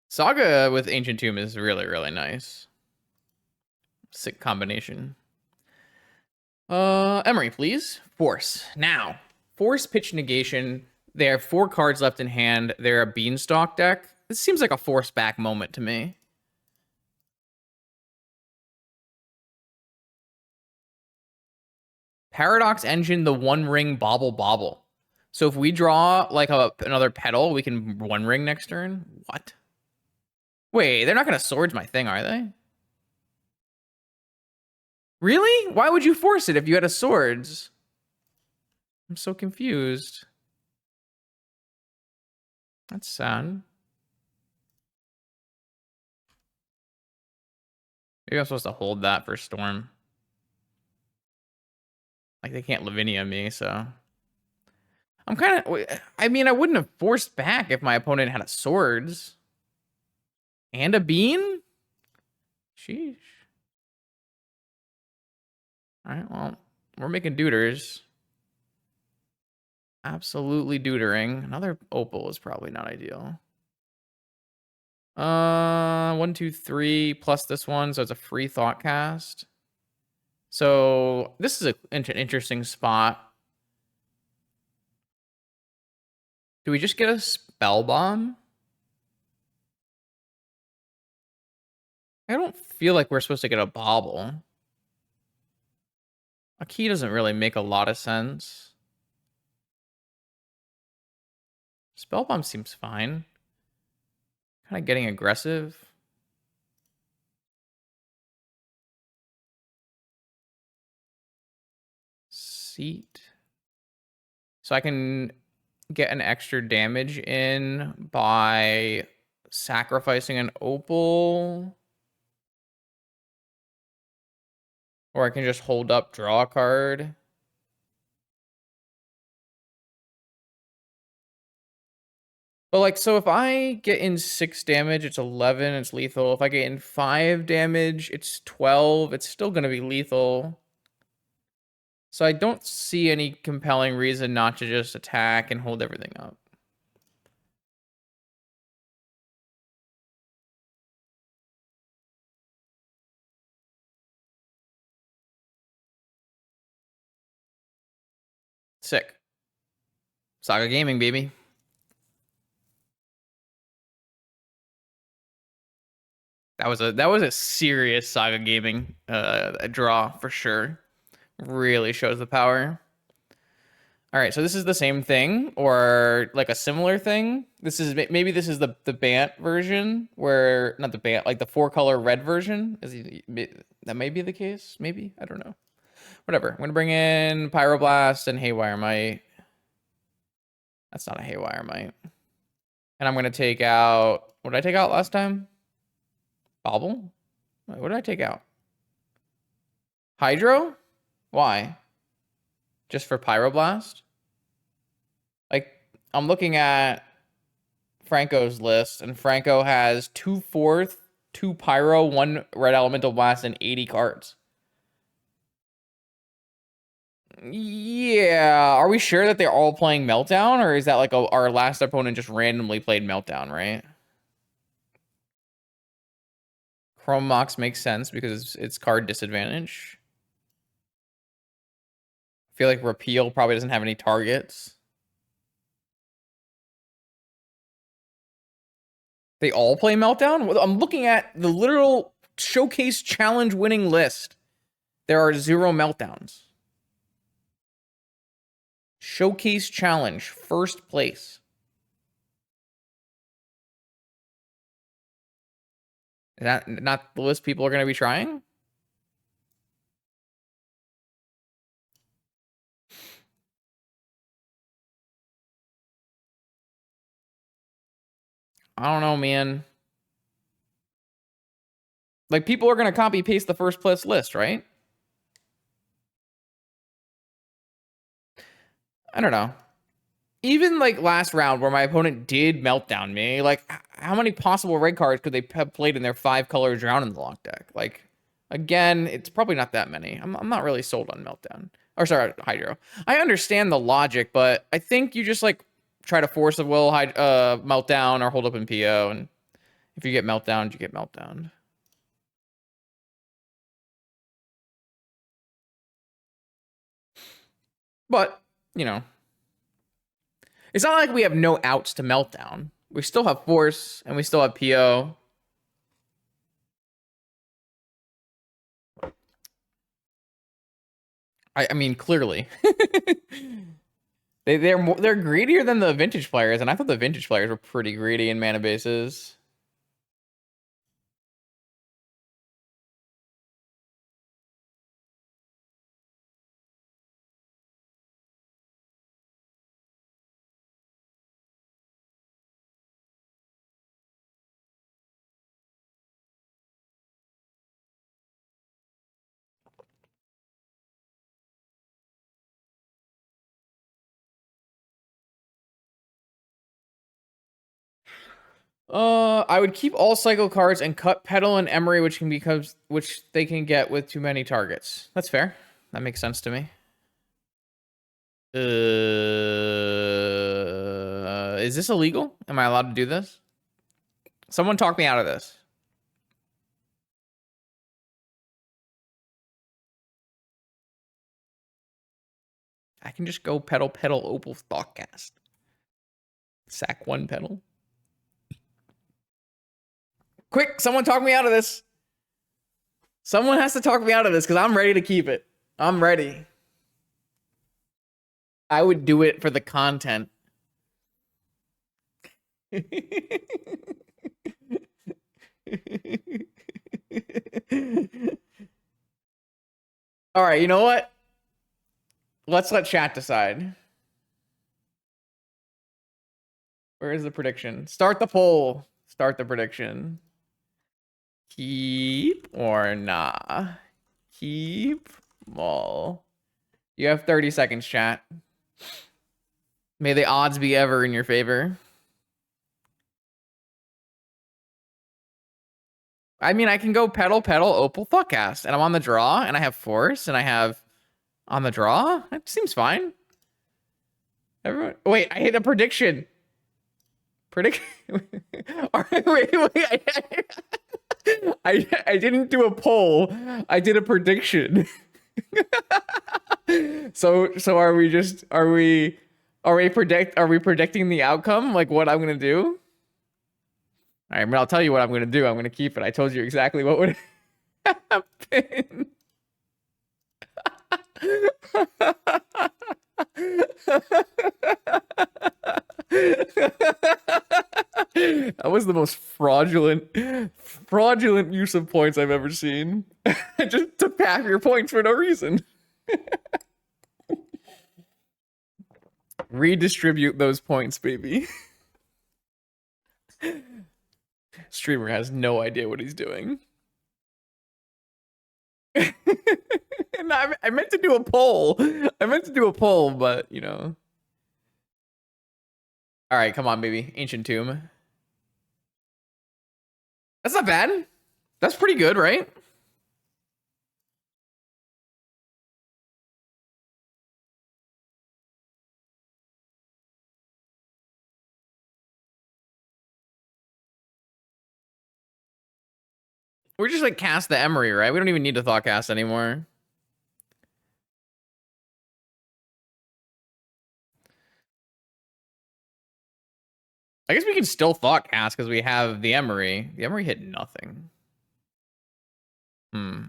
Saga with Ancient Tomb is really, really nice. Sick combination. Emery, please. Force. Now. Force, pitch, negation. They have 4 cards left in hand. They're a Beanstalk deck. This seems like a force back moment to me. Paradox Engine, the One Ring Bobble Bobble. So if we draw like another petal, we can One Ring next turn? What? Wait, they're not going to Swords my thing, are they? Really? Why would you force it if you had a Swords? I'm so confused. That's sad. Maybe I'm supposed to hold that for Storm. Like, they can't Lavinia me, so... I'm kind of... I mean, I wouldn't have forced back if my opponent had a Swords. And a Bean? Sheesh. Alright, well, we're making duders. Absolutely dudering. Another Opal is probably not ideal. 1, 2, 3, plus this one, so it's a free thought cast. So this is an interesting spot. Do we just get a Spell Bomb? I don't feel like we're supposed to get a Bobble. A key doesn't really make a lot of sense. Spell Bomb seems fine. Kind of getting aggressive. Seat. So I can get an extra damage in by sacrificing an Opal. Or I can just hold up, draw a card. But like, so if I get in 6 damage, it's 11, it's lethal. If I get in 5 damage, it's 12. It's still going to be lethal. So I don't see any compelling reason not to just attack and hold everything up. Sick. Saga Gaming, baby. That was a serious Saga Gaming a draw for sure. Really shows the power. All right, so this is the same thing or like a similar thing. This is maybe this is the Bant version where not the Bant, like the 4-color red version. That may be the case, maybe. I don't know. Whatever. I'm going to bring in Pyroblast and Haywire Might. That's not a Haywire Might. And I'm going to take out What did I take out last time? Bobble? Wait, what did I take out? Hydro? Why? Just for Pyroblast? Like, I'm looking at Franco's list, and Franco has 2 Fourth, 2 Pyro, 1 Red Elemental Blast, and 80 cards. Yeah, are we sure that they're all playing Meltdown, or is that like our last opponent just randomly played Meltdown, right? Chrome Mox makes sense because it's card disadvantage. I feel like Repeal probably doesn't have any targets. They all play Meltdown? I'm looking at the literal showcase challenge winning list. There are 0 Meltdowns. Showcase challenge, first place. Is that not the list people are going to be trying? I don't know, man. Like, people are going to copy paste the first place list, right? I don't know. Even like last round where my opponent did Meltdown me, like, how many possible red cards could they have played in their 5-color Drown in the Lock deck? Like, again, it's probably not that many. I'm not really sold on Meltdown. Or sorry, Hydro. I understand the logic, but I think you just like try to force a will Meltdown or hold up in PO, and if you get Meltdown, you get Meltdown. But, you know, it's not like we have no outs to Meltdown. We still have Force, and we still have PO. I mean, clearly. They're greedier than the vintage players, and I thought the vintage players were pretty greedy in mana bases. I would keep all cycle cards and cut Petal and Emery, which they can get with too many targets. That's fair. That makes sense to me. Is this illegal? Am I allowed to do this? Someone talk me out of this. I can just go Petal, Opal, Thoughtcast. Sack 1 Petal. Quick, someone talk me out of this. Someone has to talk me out of this because I'm ready to keep it. I'm ready. I would do it for the content. All right, you know what? Let's let chat decide. Where is the prediction? Start the poll. Start the prediction. Keep or nah? Keep Maul. You have 30 seconds, chat. May the odds be ever in your favor. I mean, I can go Petal, Opal, Thoughtcast, and I'm on the draw, and I have Force, and I have on the draw. That seems fine. Everyone, wait, I hit a prediction. Predict. All right, wait. I didn't do a poll. I did a prediction. So are we predicting the outcome, like what I'm gonna do? All right, I mean, I'll tell you what I'm gonna do. I'm gonna keep it. I told you exactly what would happen. That was the most fraudulent use of points I've ever seen. I just took half your points for no reason. Redistribute those points, baby. Streamer has no idea what he's doing. And I meant to do a poll. I meant to do a poll, but you know. All right, come on, baby. Ancient Tomb. That's not bad. That's pretty good, right? We're just like cast the Emery, right? We don't even need to thought cast anymore. I guess we can still thought cast because we have the Emery. The Emery hit nothing. Hmm.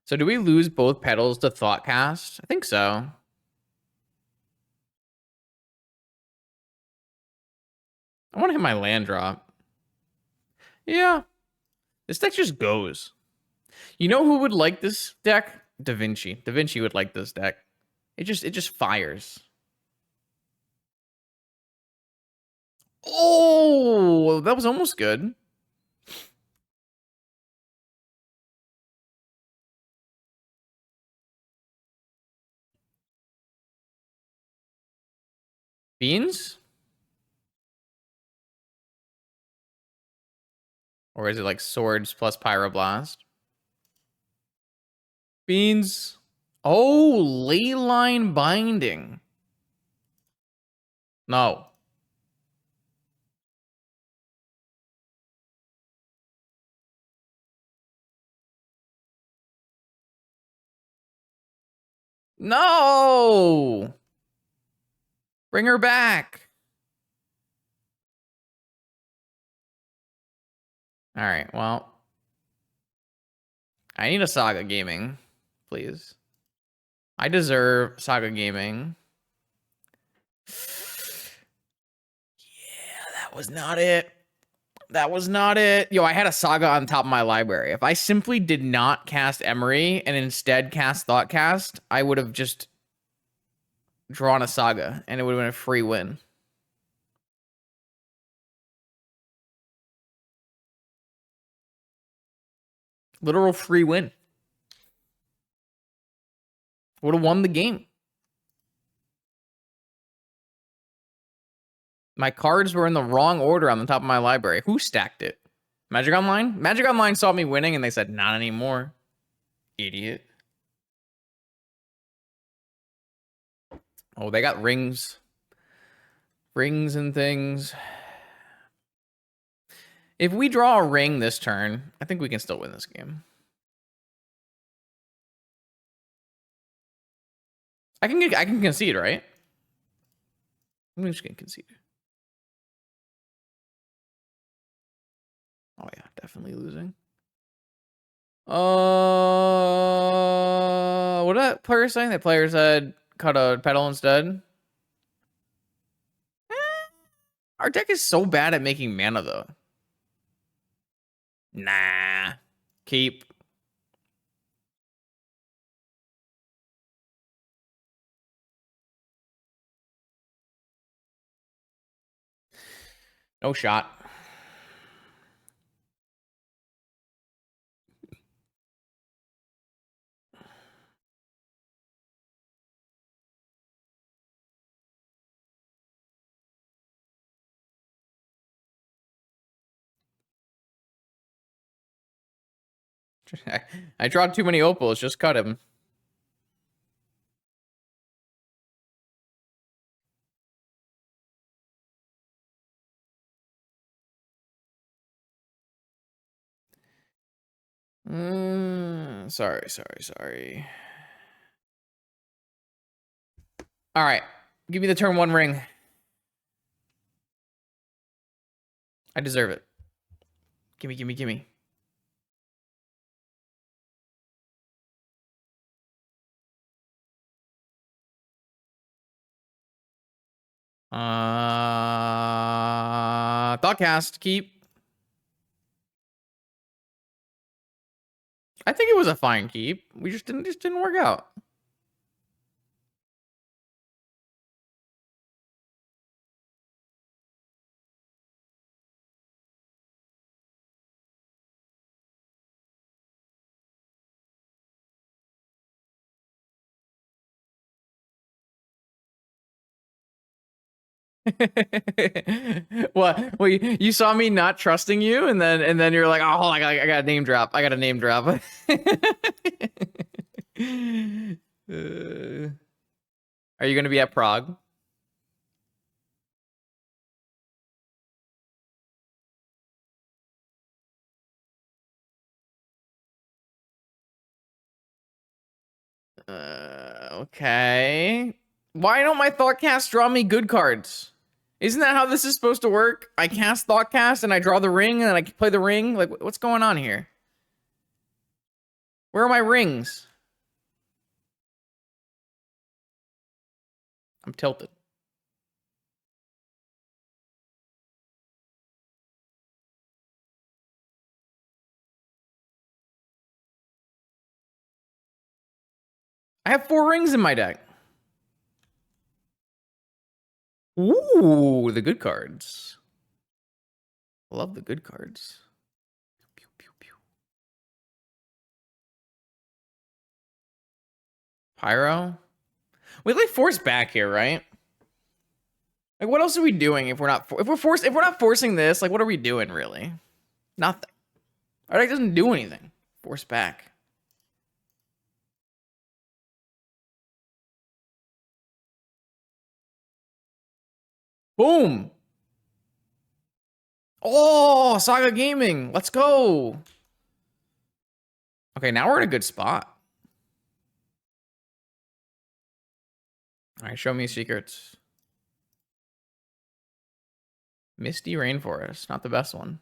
So do we lose both petals to thought cast? I think so. I want to hit my land drop. Yeah. This deck just goes. You know who would like this deck? Da Vinci. Da Vinci would like this deck. It just fires. Oh, that was almost good. Beans? Or is it like swords plus pyroblast? Beans. Oh, leyline binding. No. No. Bring her back. All right. Well, I need a Saga Gaming, please. I deserve Saga Gaming. Yeah, that was not it. That was not it. Yo, I had a Saga on top of my library. If I simply did not cast Emery and instead cast Thoughtcast, I would have just drawn a Saga and it would have been a free win. Literal free win. Would have won the game. My cards were in the wrong order on the top of my library. Who stacked it? Magic Online? Magic Online saw me winning and they said, not anymore. Idiot. Oh, they got rings. Rings and things. If we draw a ring this turn, I think we can still win this game. I can concede, right? I'm just gonna concede. Oh yeah, definitely losing. What did that player say? That player said cut a petal instead. Our deck is so bad at making mana though. Nah. Keep. No shot. I draw too many opals. Just cut him. Sorry. All right. Give me the turn one ring. I deserve it. Gimme. Thoughtcast. Keep. I think it was a fine keep. We just didn't work out. What? Well, you saw me not trusting you, and then you're like, oh, hold on, I got a name drop. I got a name drop. Are you gonna be at Prague? Okay. Why don't my Thoughtcast draw me good cards? Isn't that how this is supposed to work? I cast Thoughtcast and I draw the ring and then I play the ring? Like, what's going on here? Where are my rings? I'm tilted. I have 4 rings in my deck. Ooh, the good cards. Love the good cards. Pew, pew, pew. Pyro. We like force back here, right? Like, what else are we doing if we're not if we're not forcing this? Like, what are we doing really? Nothing. Our deck doesn't do anything. Force back. Boom. Oh, Saga Gaming. Let's go. Okay, now we're in a good spot. All right, show me secrets. Misty Rainforest, not the best one.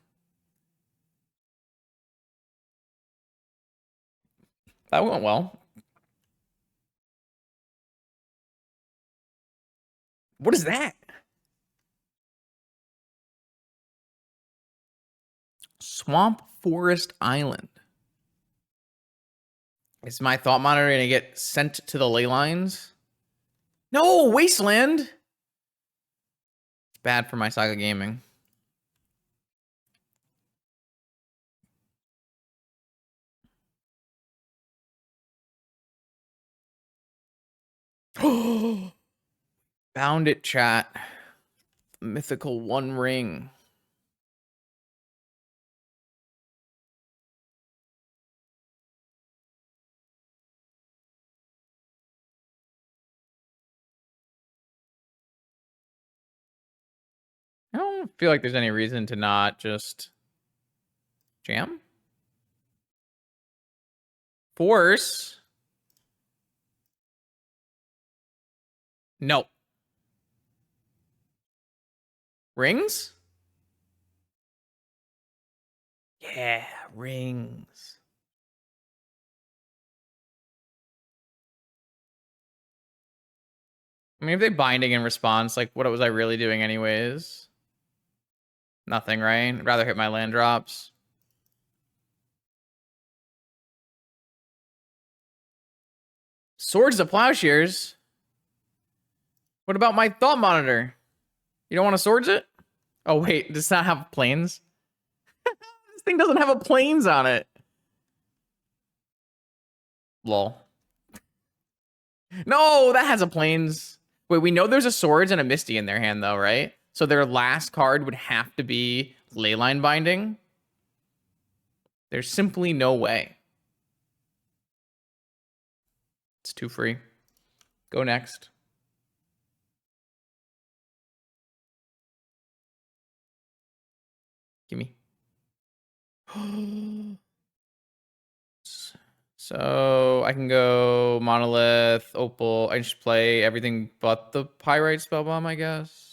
That went well. What is that? Swamp Forest Island. Is my thought monitor gonna get sent to the ley lines? No, Wasteland. It's bad for my Saga Gaming. Found it, chat. Mythical One Ring. I don't feel like there's any reason to not just jam. Force. No. Rings? Yeah, rings. I mean, if they binding in response, like, what was I really doing anyways? Nothing, right? I'd rather hit my land drops. Swords to Plowshares? What about my thought monitor? You don't want to swords it? Oh, wait, does not have planes? This thing doesn't have a planes on it. Lol. No, that has a planes. Wait, we know there's a swords and a Misty in their hand, though, right? So their last card would have to be Leyline Binding. There's simply no way. It's too free. Go next. Gimme. So I can go Monolith, Opal. I just play everything but the Pyrite Spellbomb, I guess.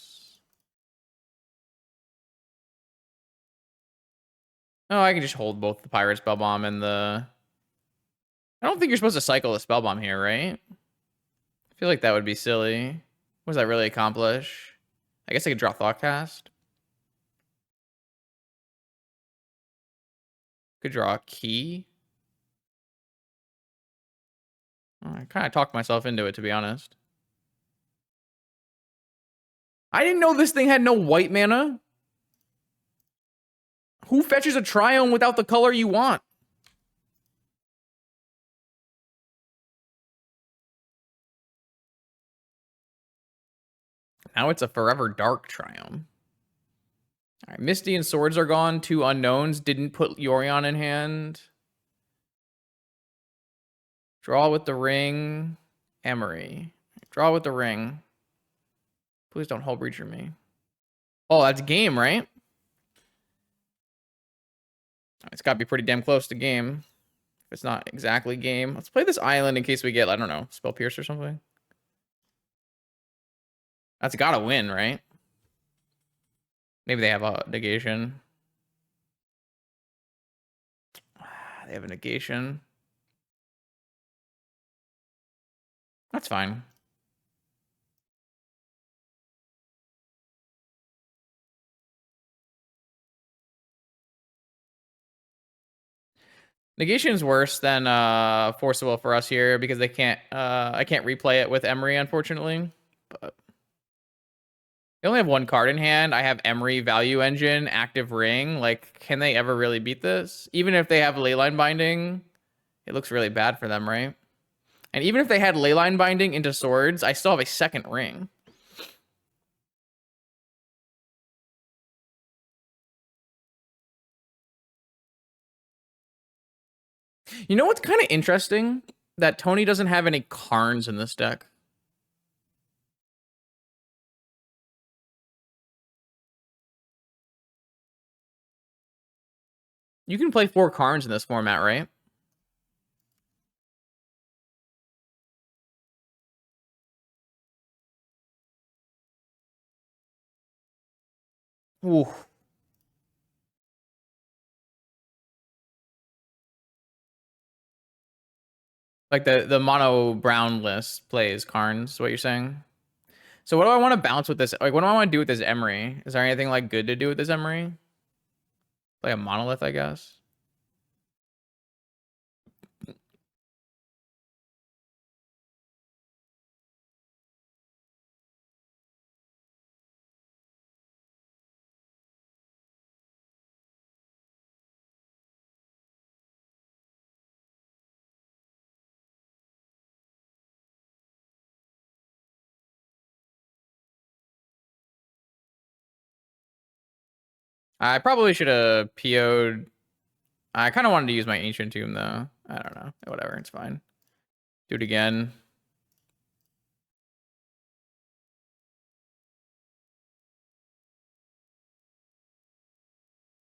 Oh, I can just hold both the Pyrite Spellbomb and the... I don't think you're supposed to cycle the Spellbomb here, right? I feel like that would be silly. What does that really accomplish? I guess I could draw Thoughtcast. Could draw a key. Oh, I kind of talked myself into it, to be honest. I didn't know this thing had no white mana. Who fetches a Triome without the color you want? Now it's a Forever Dark Triumph. All right, Misty and Swords are gone. 2 unknowns. Didn't put Yorion in hand. Draw with the ring. Emery. Draw with the ring. Please don't Hull Breacher me. Oh, that's game, right? It's got to be pretty damn close to game. If it's not exactly game. Let's play this island in case we get, I don't know, Spell Pierce or something. That's got to win, right? Maybe they have a negation. They have a negation. That's fine. Negation is worse than forcible for us here because they can't I can't replay it with Emery, unfortunately. But they only have 1 card in hand. I have Emery, Value Engine, Active Ring. Like, can they ever really beat this? Even if they have Leyline Binding, it looks really bad for them, right? And even if they had Leyline Binding into Swords, I still have a 2nd ring. You know what's kind of interesting? That Tony doesn't have any Karns in this deck. You can play 4 Karns in this format, right? Ooh. Like the mono brown list plays Karns, what you're saying? So what do I want to bounce with this? Like, what do I want to do with this Emery? Is there anything like good to do with this Emery? Play a monolith, I guess. I probably should have PO'd. I kind of wanted to use my Ancient Tomb, though. I don't know. Whatever, it's fine. Do it again.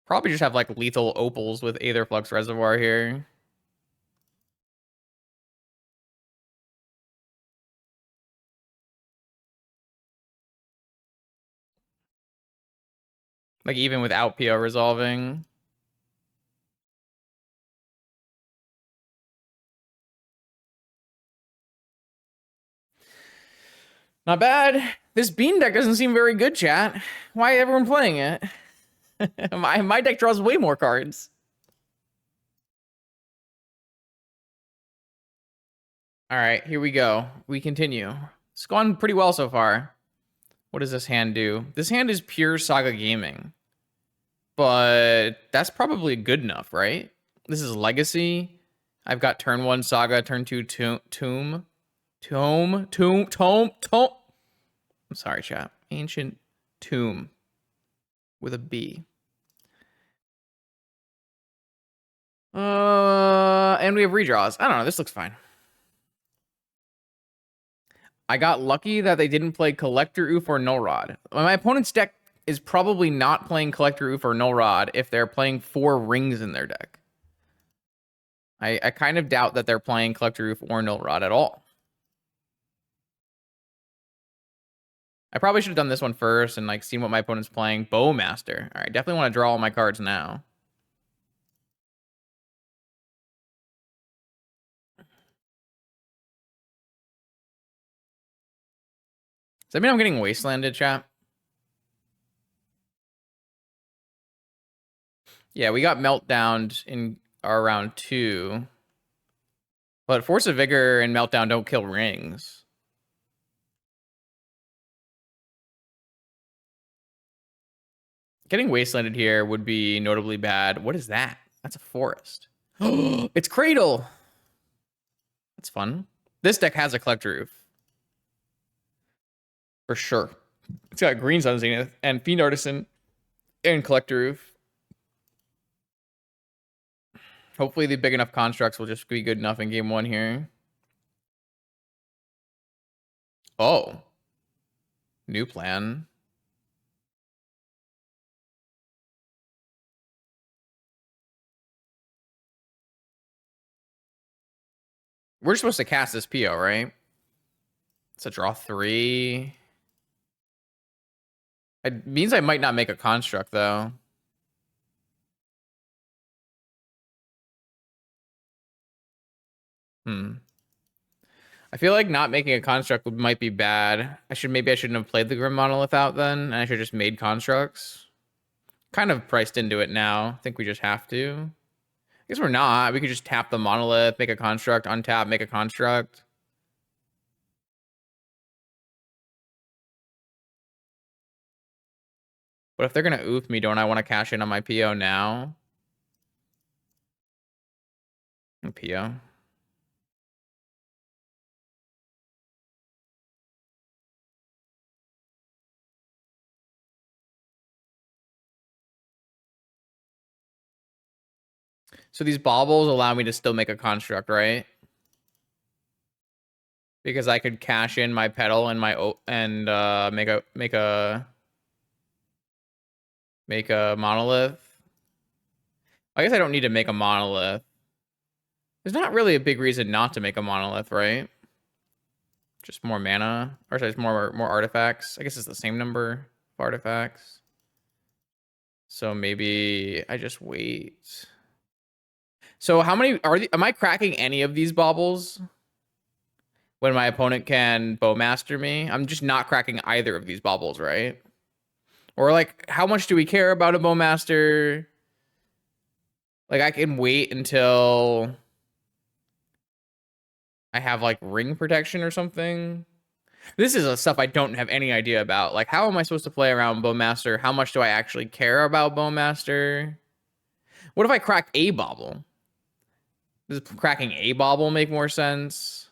Probably just have, like, lethal opals with Aetherflux Reservoir here. Like, even without PO resolving. Not bad. This Bean deck doesn't seem very good, chat. Why is everyone playing it? my deck draws way more cards. All right, here we go. We continue. It's gone pretty well so far. What does this hand do? This hand is pure Saga Gaming. But that's probably good enough, right? This is Legacy. I've got turn 1 Saga, turn 2 Tomb. I'm sorry, chat. Ancient Tomb with a B. And we have redraws. I don't know. This looks fine. I got lucky that they didn't play Collector Oof or Null Rod. My opponent's deck is probably not playing Collector Oof or Null Rod if they're playing 4 rings in their deck. I kind of doubt that they're playing Collector Oof or Null Rod at all. I probably should have done this one first and, like, seen what my opponent's playing. Bowmaster. All right, definitely want to draw all my cards now. Does that mean I'm getting wastelanded, chat? Yeah, we got meltdowned in our round 2. But Force of Vigor and Meltdown don't kill rings. Getting wastelanded here would be notably bad. What is that? That's a forest. It's Cradle. That's fun. This deck has a Collector Roof. For sure. It's got Green Sun Zenith and Fiend Artisan and Collector Roof. Hopefully the big enough constructs will just be good enough in game one here. Oh. New plan. We're supposed to cast this PO, right? It's a draw 3. It means I might not make a construct, though. I feel like not making a construct might be bad. Maybe I shouldn't have played the Grim Monolith out then, and I should have just made constructs. Kind of priced into it now. I think we just have to. I guess we're not. We could just tap the Monolith, make a construct, untap, make a construct. But if they're gonna oof me, don't I want to cash in on my PO now? PO. So these baubles allow me to still make a construct, right? Because I could cash in my pedal and my make a monolith. I guess I don't need to make a monolith. There's not really a big reason not to make a monolith, right? Just more mana, or sorry, more artifacts. I guess it's the same number of artifacts. So maybe I just wait. So how many am I cracking any of these baubles when my opponent can bowmaster me? I'm just not cracking either of these baubles, right? Or like, how much do we care about a bowmaster? Like, I can wait until I have like ring protection or something. This is a stuff I don't have any idea about. Like, how am I supposed to play around Bowmaster? How much do I actually care about Bowmaster? What if I crack a bauble? Does cracking a bauble make more sense?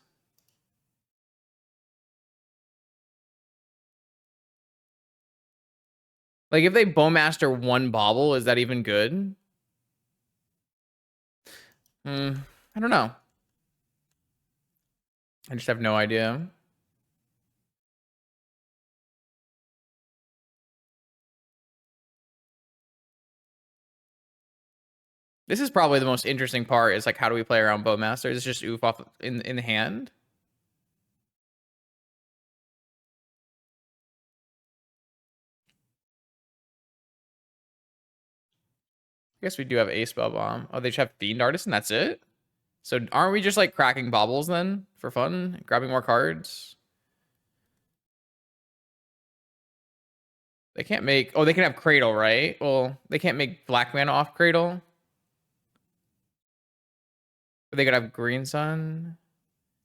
Like, if they Bowmaster one bauble, is that even good? I don't know. I just have no idea. This is probably the most interesting part, is like, how do we play around Bowmaster? Is it just oof off in the hand? I guess we do have a spell bomb. Oh, they just have Fiend Artist and that's it? So aren't we just like cracking baubles then for fun? Grabbing more cards? They can't make... Oh, they can have Cradle, right? Well, they can't make black mana off Cradle. But they could have Green Sun.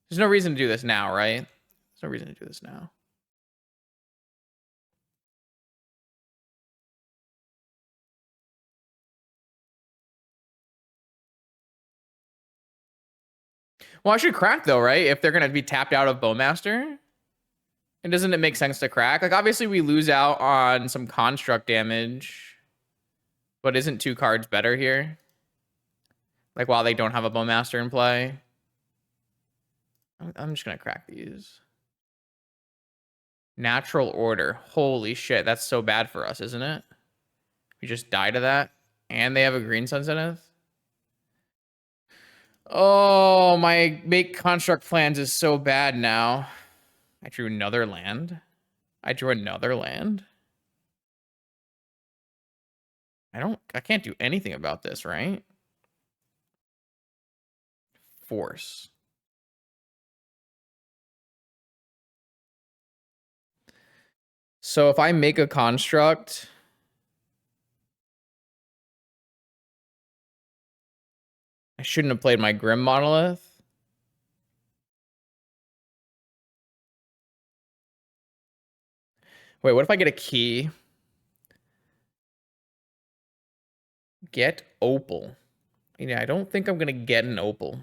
There's no reason to do this now, right? There's no reason to do this now. Well, I should crack though, right? If they're gonna be tapped out of Bowmaster. And doesn't it make sense to crack? Like, obviously we lose out on some construct damage. But isn't 2 cards better here? Like, while they don't have a Bowmaster in play. I'm just gonna crack these. Natural Order. Holy shit, that's so bad for us, isn't it? We just die to that. And they have a Green Sun Zenith. Oh, my make construct plans is so bad now. I drew another land. I can't do anything about this, right? Force. So if I make a construct, I shouldn't have played my Grim Monolith. Wait, what if I get a key? Get Opal. Yeah, I don't think I'm going to get an Opal.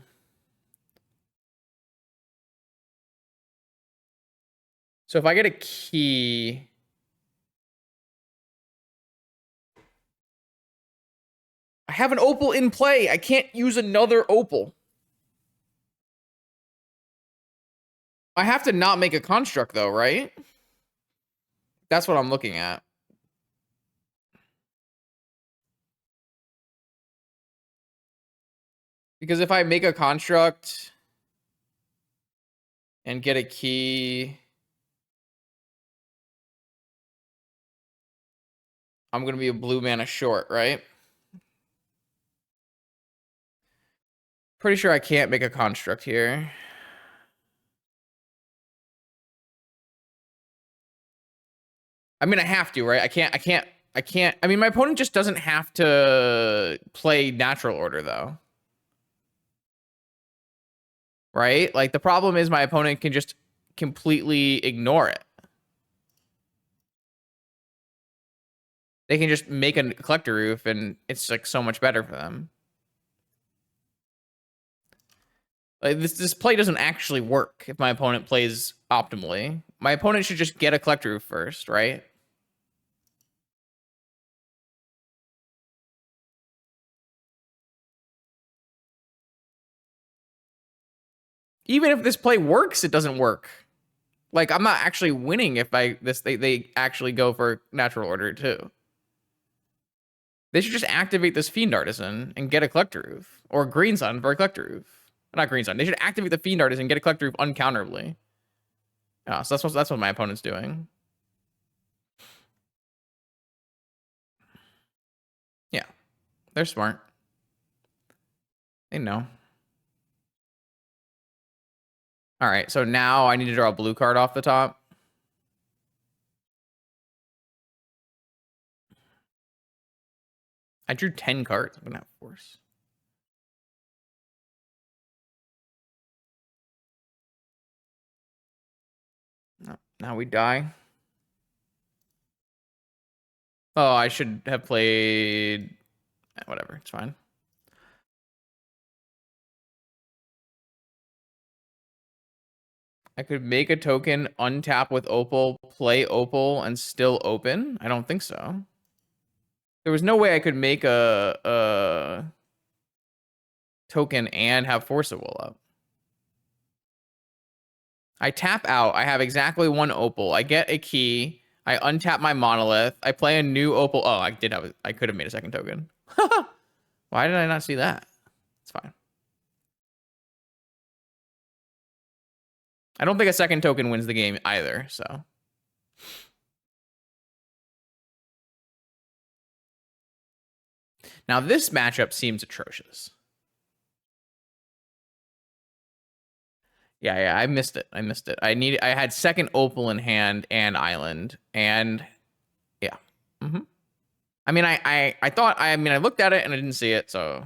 So if I get a key, I have an opal in play. I can't use another opal. I have to not make a construct though, right? That's what I'm looking at. Because if I make a construct and get a key, I'm going to be a blue mana short, right? Pretty sure I can't make a construct here. I mean, I have to, right? I can't. I mean, my opponent just doesn't have to play natural order, though. Right? Like, the problem is my opponent can just completely ignore it. They can just make a collector roof, and it's, like, so much better for them. Like, this play doesn't actually work if my opponent plays optimally. My opponent should just get a collector roof first, right? Even if this play works, it doesn't work. Like, I'm not actually winning if they actually go for natural order too. They should just activate this Fiend Artisan and get a collector roof. Or Green Sun for a collector roof. Not Green Sun. They should activate the Fiend Artisan and get a collector roof uncounterably. Yeah, so that's what my opponent's doing. Yeah. They're smart. They know. Alright, so now I need to draw a blue card off the top. I drew 10 cards. I'm gonna have force. No, now we die. Oh, I should have played... Whatever, it's fine. I could make a token, untap with Opal, play Opal, and still open? I don't think so. There was no way I could make a token and have Force of Will up. I tap out. I have exactly one Opal. I get a key. I untap my Monolith. I play a new Opal. Oh, I could have made a second token. Why did I not see that? It's fine. I don't think a second token wins the game either, so. Now this matchup seems atrocious. Yeah, I missed it. I had second Opal in hand and Island, and yeah. I mean, I looked at it and I didn't see it, so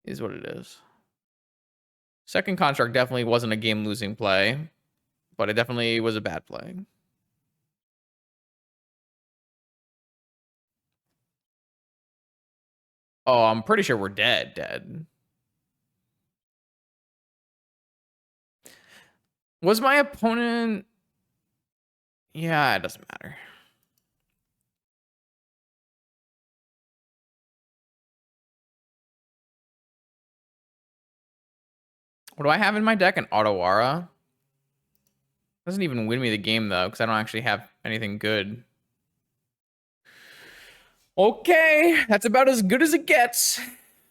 is what it is. Second construct definitely wasn't a game-losing play, but it definitely was a bad play. Oh, I'm pretty sure we're dead. Was my opponent... Yeah, it doesn't matter. What do I have in my deck? An Otawara? Doesn't even win me the game, though, because I don't actually have anything good. Okay, that's about as good as it gets.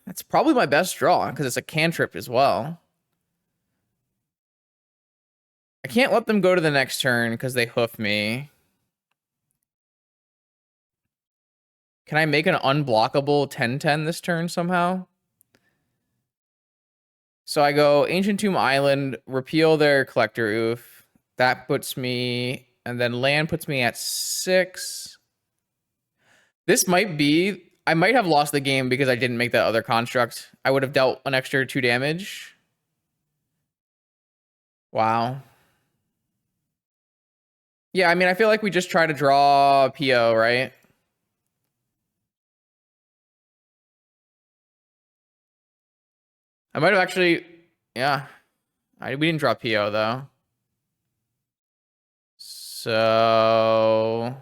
That's probably my best draw, because it's a cantrip as well. I can't let them go to the next turn, because they hoof me. Can I make an unblockable 10/10 this turn somehow? So I go Ancient Tomb Island, repeal their Collector Oof. That puts me, and then land puts me at 6. This might be, I might have lost the game because I didn't make that other construct. I would have dealt an extra 2 damage. Wow. Yeah, I mean, I feel like we just try to draw PO, right? I might have actually, yeah. We didn't draw PO, though. So...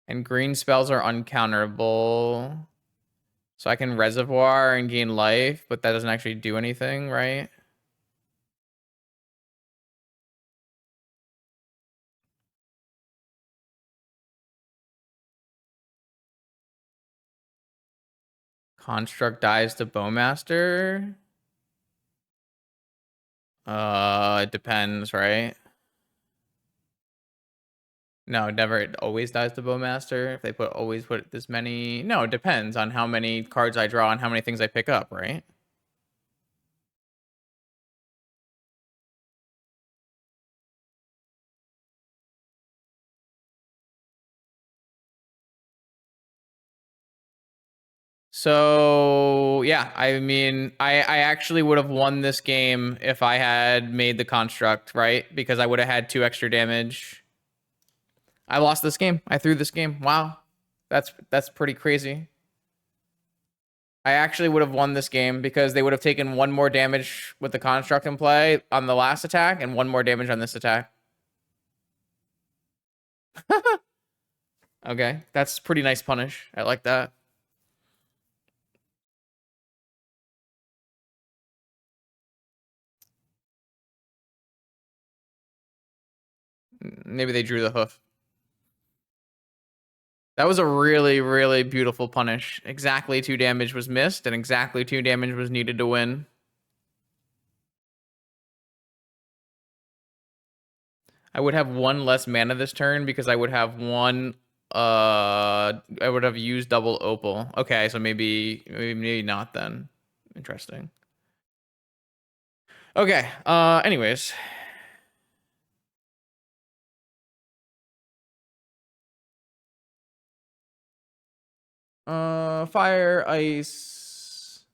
And green spells are uncounterable. So I can reservoir and gain life, but that doesn't actually do anything, right? Construct dies to Bowmaster. It depends, right? No, never. It always dies to Bowmaster. If they always put this many. No, it depends on how many cards I draw and how many things I pick up, right? So yeah, I mean, I actually would have won this game if I had made the construct, right? Because I would have had 2 extra damage. I lost this game. I threw this game. Wow. That's pretty crazy. I actually would have won this game because they would have taken 1 more damage with the construct in play on the last attack and 1 more damage on this attack. Okay, that's pretty nice punish. I like that. Maybe they drew the hoof. That was a really, really beautiful punish. Exactly 2 damage was missed, and exactly 2 damage was needed to win. I would have 1 less mana this turn because I would have I would have used double opal. Okay, so maybe not then. Interesting. Okay, anyways. Fire, ice,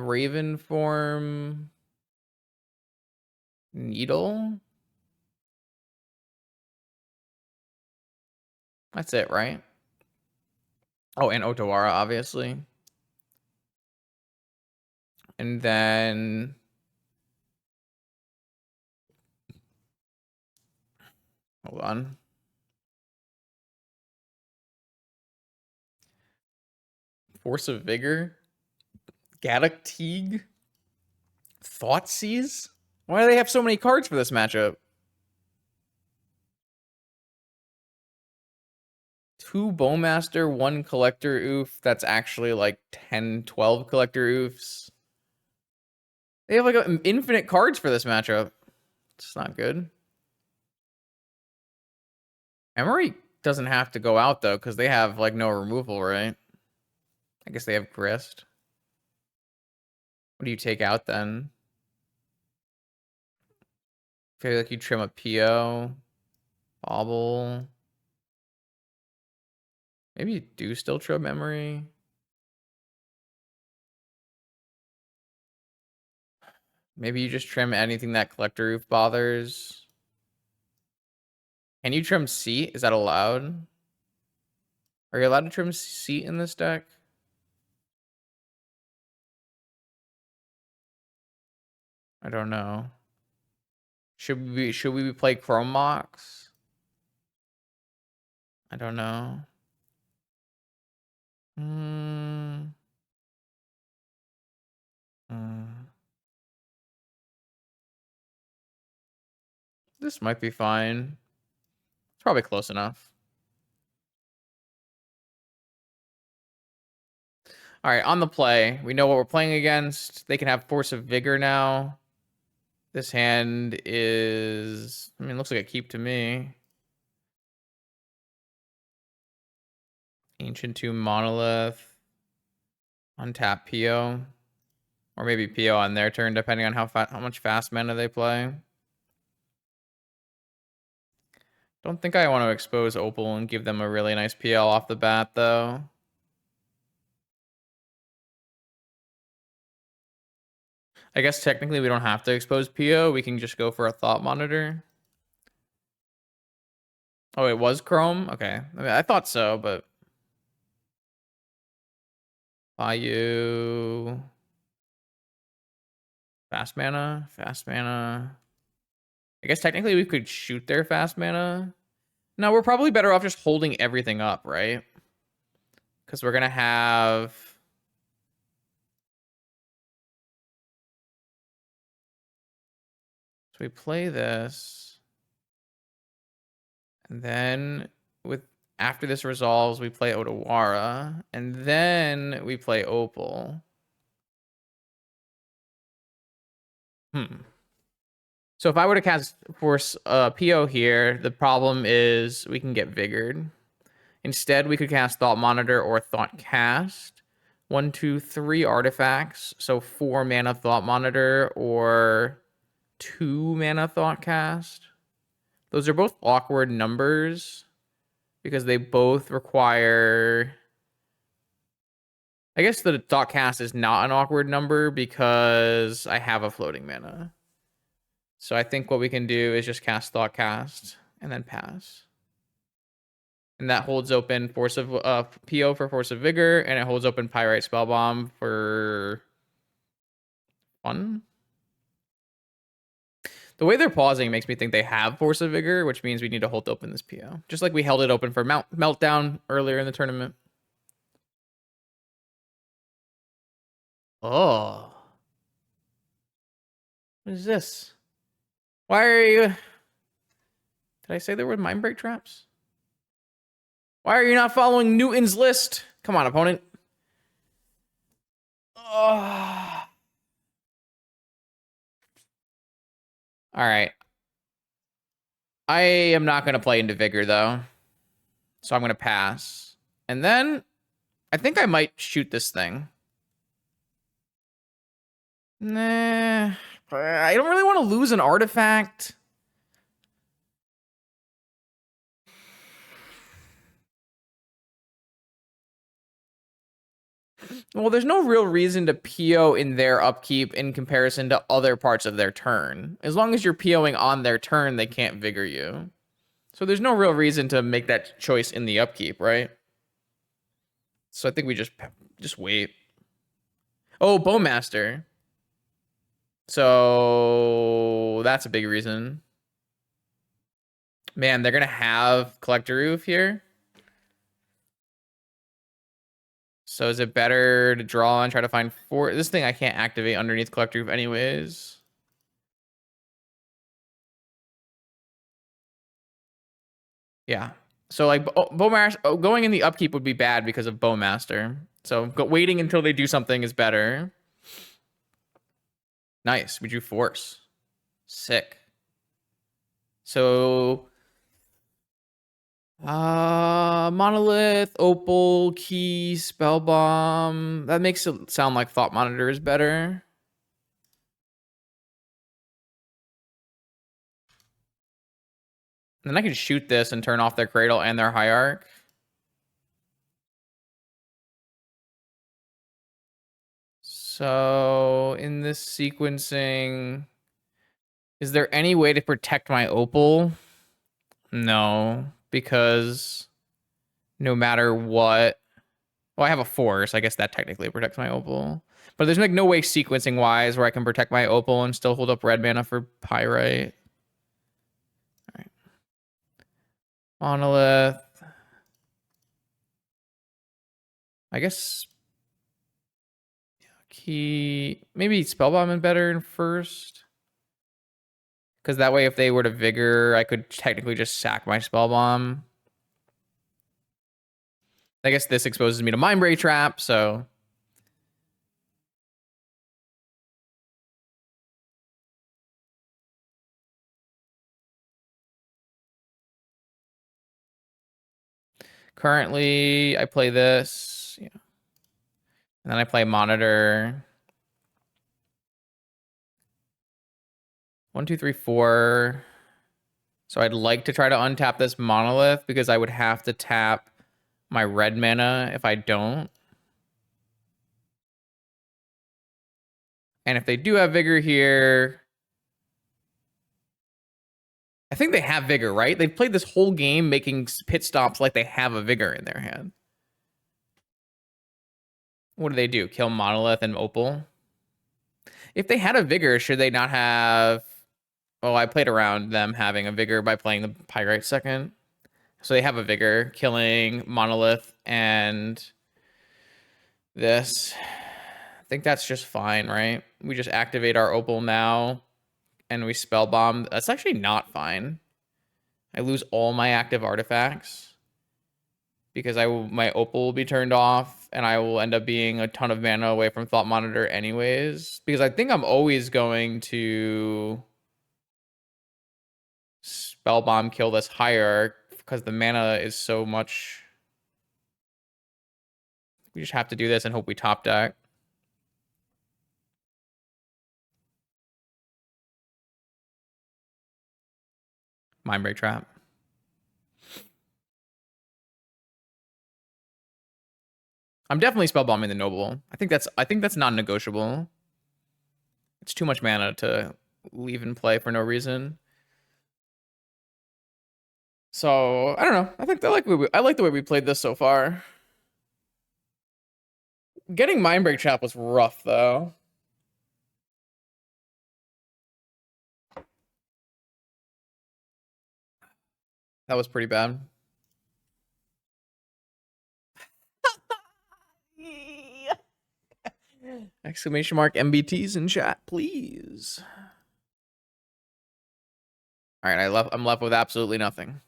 raven form, needle. That's it, right? Oh, and Otawara, obviously. And then hold on. Force of Vigor, Gaddock Teague, Thoughtseize. Why do they have so many cards for this matchup? 2 Bowmaster, 1 Collector Oof. That's actually like 10, 12 Collector Oofs. They have like infinite cards for this matchup. It's not good. Emery doesn't have to go out though, because they have like no removal, right? I guess they have Grist. What do you take out then? I feel like you trim a PO, Bobble. Maybe you do still trim Memory. Maybe you just trim anything that Collector Roof bothers. Can you trim Seat? Is that allowed? Are you allowed to trim Seat in this deck? I don't know. Should we play Chrome Mox? I don't know. Hmm. This might be fine. It's probably close enough. All right, on the play, we know what we're playing against. They can have Force of Vigor now. This hand is, I mean, it looks like a keep to me. Ancient Tomb Monolith. Untap PO. Or maybe PO on their turn, depending on how much fast mana they play. Don't think I want to expose Opal and give them a really nice PL off the bat, though. I guess technically we don't have to expose PO. We can just go for a Thought Monitor. Oh, it was Chrome? Okay. I mean, I thought so, but... Bayou... Fast mana? Fast mana... I guess technically we could shoot their fast mana. No, we're probably better off just holding everything up, right? Because we're gonna have... So we play this. And then with after this resolves, we play Otawara. And then we play Opal. So if I were to cast Force PO here, the problem is we can get Vigored. Instead, we could cast Thought Monitor or Thought Cast. 1, 2, 3 artifacts. So 4 mana Thought Monitor or 2 mana Thought Cast. Those are both awkward numbers because they both require... I guess the Thought Cast is not an awkward number because I have a floating mana. So I think what we can do is just cast Thought Cast and then pass. And that holds open Force of PO for Force of Vigor, and it holds open Pyrite Spellbomb for fun. The way they're pausing makes me think they have Force of Vigor, which means we need to hold open this PO. Just like we held it open for Meltdown earlier in the tournament. Oh. What is this? Why are you... Did I say there were Mind Break traps? Why are you not following Newton's list? Come on, opponent. Oh. All right. I am not going to play into Vigor, though. So I'm going to pass. And then I think I might shoot this thing. Nah. I don't really want to lose an artifact. Well, there's no real reason to PO in their upkeep in comparison to other parts of their turn. As long as you're POing on their turn, they can't Vigor you. So there's no real reason to make that choice in the upkeep, right? So I think we just wait. Oh, Bowmaster. So that's a big reason. Man, they're going to have Collector Roof here. So is it better to draw and try to find 4? This thing I can't activate underneath Collector Roof anyways. Yeah. So like Bowmaster, going in the upkeep would be bad because of Bowmaster. So waiting until they do something is better. Nice. We drew Force. Sick. So Monolith, Opal, Key, Spellbomb. That makes it sound like Thought Monitor is better. And then I can shoot this and turn off their Cradle and their Hierarch. So in this sequencing, is there any way to protect my Opal? No, because no matter what, well, I have a Force. I guess that technically protects my Opal. But there's like no way sequencing wise where I can protect my Opal and still hold up red mana for Pyrite. All right. Monolith. I guess Key, maybe Spellbomb is better in first. Because that way if they were to Vigor, I could technically just sack my Spellbomb. I guess this exposes me to Mindbreak Trap, so... Currently, I play this. Yeah. And then I play Monitor. 1, 2, 3, 4. So I'd like to try to untap this Monolith because I would have to tap my red mana if I don't. And if they do have Vigor here... I think they have Vigor, right? They've played this whole game making pit stops like they have a Vigor in their hand. What do they do? Kill Monolith and Opal? If they had a Vigor, should they not have... Oh, I played around them having a Vigor by playing the Pyrite second. So they have a Vigor, killing Monolith and this. I think that's just fine, right? We just activate our Opal now, and we Spellbomb. That's actually not fine. I lose all my active artifacts because my Opal will be turned off, and I will end up being a ton of mana away from Thought Monitor anyways. Because I think I'm always going to Spellbomb kill this Hierarch because the mana is so much. We just have to do this and hope we top deck. Mindbreak Trap. I'm definitely spellbombing the Noble. I think that's non-negotiable. It's too much mana to leave in play for no reason. So I don't know. I like the way we played this so far. Getting Mindbreak Trap was rough though. That was pretty bad. Exclamation mark MBTs in chat, please. All right, I'm left with absolutely nothing.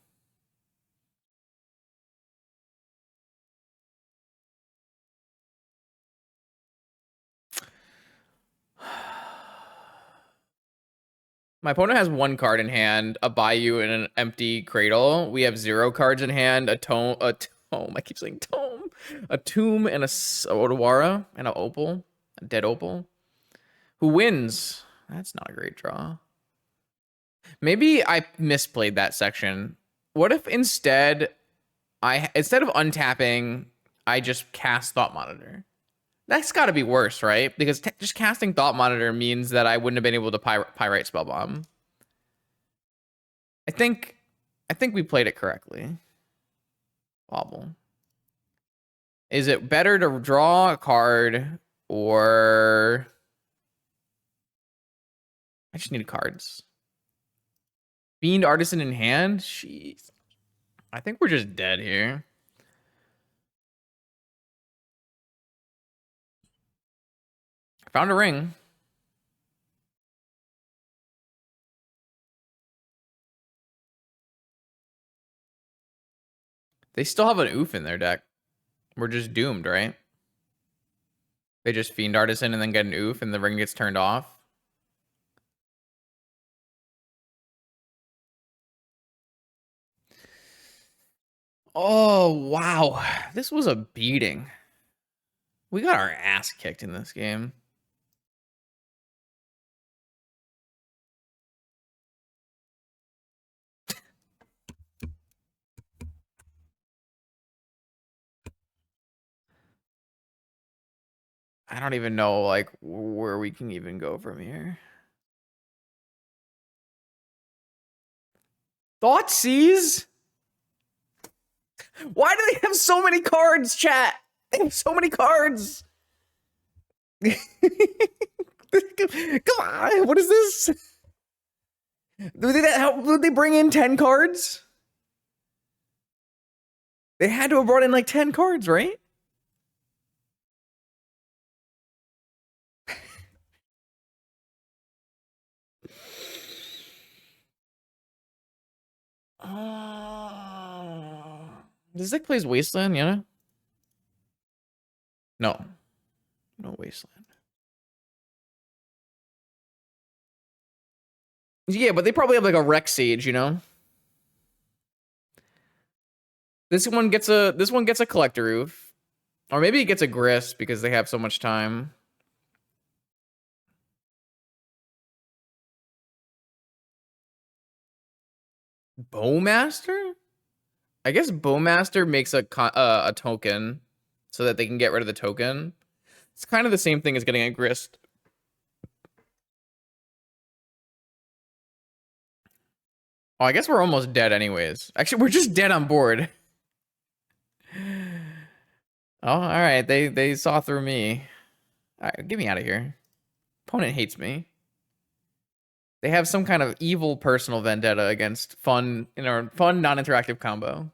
My opponent has 1 card in hand, a Bayou and an empty Cradle. We have 0 cards in hand, a tome. I keep saying tome. A Tomb and a Odawara and an Opal, a dead Opal. Who wins? That's not a great draw. Maybe I misplayed that section. What if instead of untapping, I just cast Thought Monitor? That's got to be worse, right? Because just casting Thought Monitor means that I wouldn't have been able to Pyrite Spellbomb. I think we played it correctly. Wobble. Is it better to draw a card or... I just need cards. Fiend Artisan in hand? Jeez. I think we're just dead here. Found a ring. They still have an oof in their deck. We're just doomed, right? They just Fiend Artisan and then get an oof and the ring gets turned off. Oh, wow. This was a beating. We got our ass kicked in this game. I don't even know, like, where we can even go from here. Thoughtseize? Why do they have so many cards, chat? They have so many cards. Come on, what is this? Did they bring in 10 cards? They had to have brought in like 10 cards, right? This deck plays Wasteland, yeah? No. No Wasteland. Yeah, but they probably have like a Rex Sage, you know? This one gets a Collector Roof. Or maybe it gets a Grist because they have so much time. Bowmaster? I guess Bowmaster makes a token so that they can get rid of the token. It's kind of the same thing as getting a Grist. Oh, I guess we're almost dead anyways. Actually, we're just dead on board. Oh, all right. They saw through me. All right, get me out of here. Opponent hates me. They have some kind of evil personal vendetta against fun non-interactive combo.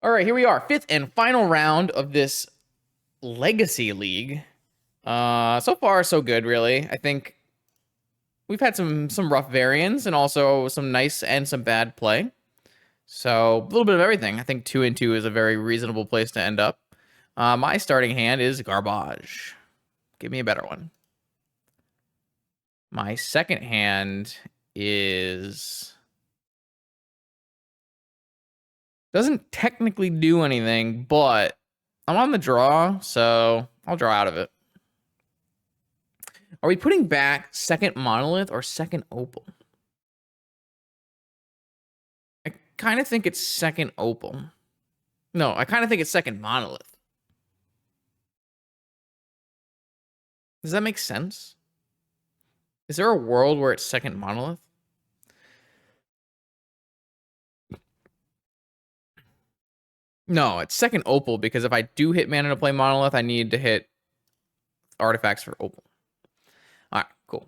All right, here we are. 5th and final round of this Legacy League. So far, so good, really. I think we've had some rough variants and also some nice and some bad play. So a little bit of everything. I think 2 and 2 is a very reasonable place to end up. My starting hand is garbage. Give me a better one. My second hand is... doesn't technically do anything, but I'm on the draw, so I'll draw out of it. Are we putting back second monolith or second opal? I kind of think it's second opal. No, I kind of think it's second monolith. Does that make sense? Is there a world where it's second monolith? No, it's second opal because if I do hit mana to play monolith, I need to hit artifacts for opal. All right, cool.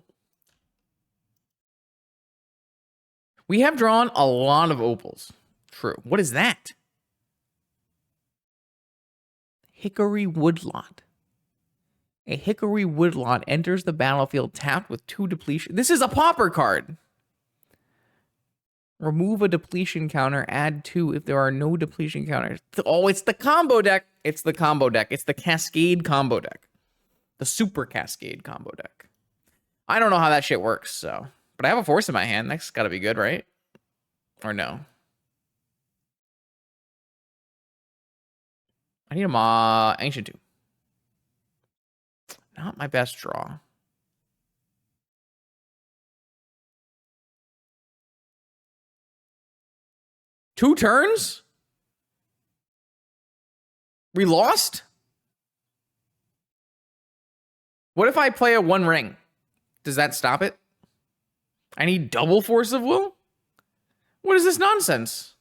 We have drawn a lot of opals. True. What is that? Hickory Woodlot. A Hickory Woodlot enters the battlefield tapped with 2 depletion. This is a pauper card. Remove a depletion counter, add 2 if there are no depletion counters. Oh, it's the combo deck. It's the combo deck. It's the Cascade combo deck. The Super Cascade combo deck. I don't know how that shit works, so. But I have a force in my hand. That's gotta be good, right? Or no? I need a Ancient 2. Not my best draw. Two turns? We lost? What if I play a 1 ring? Does that stop it? I need double force of will? What is this nonsense?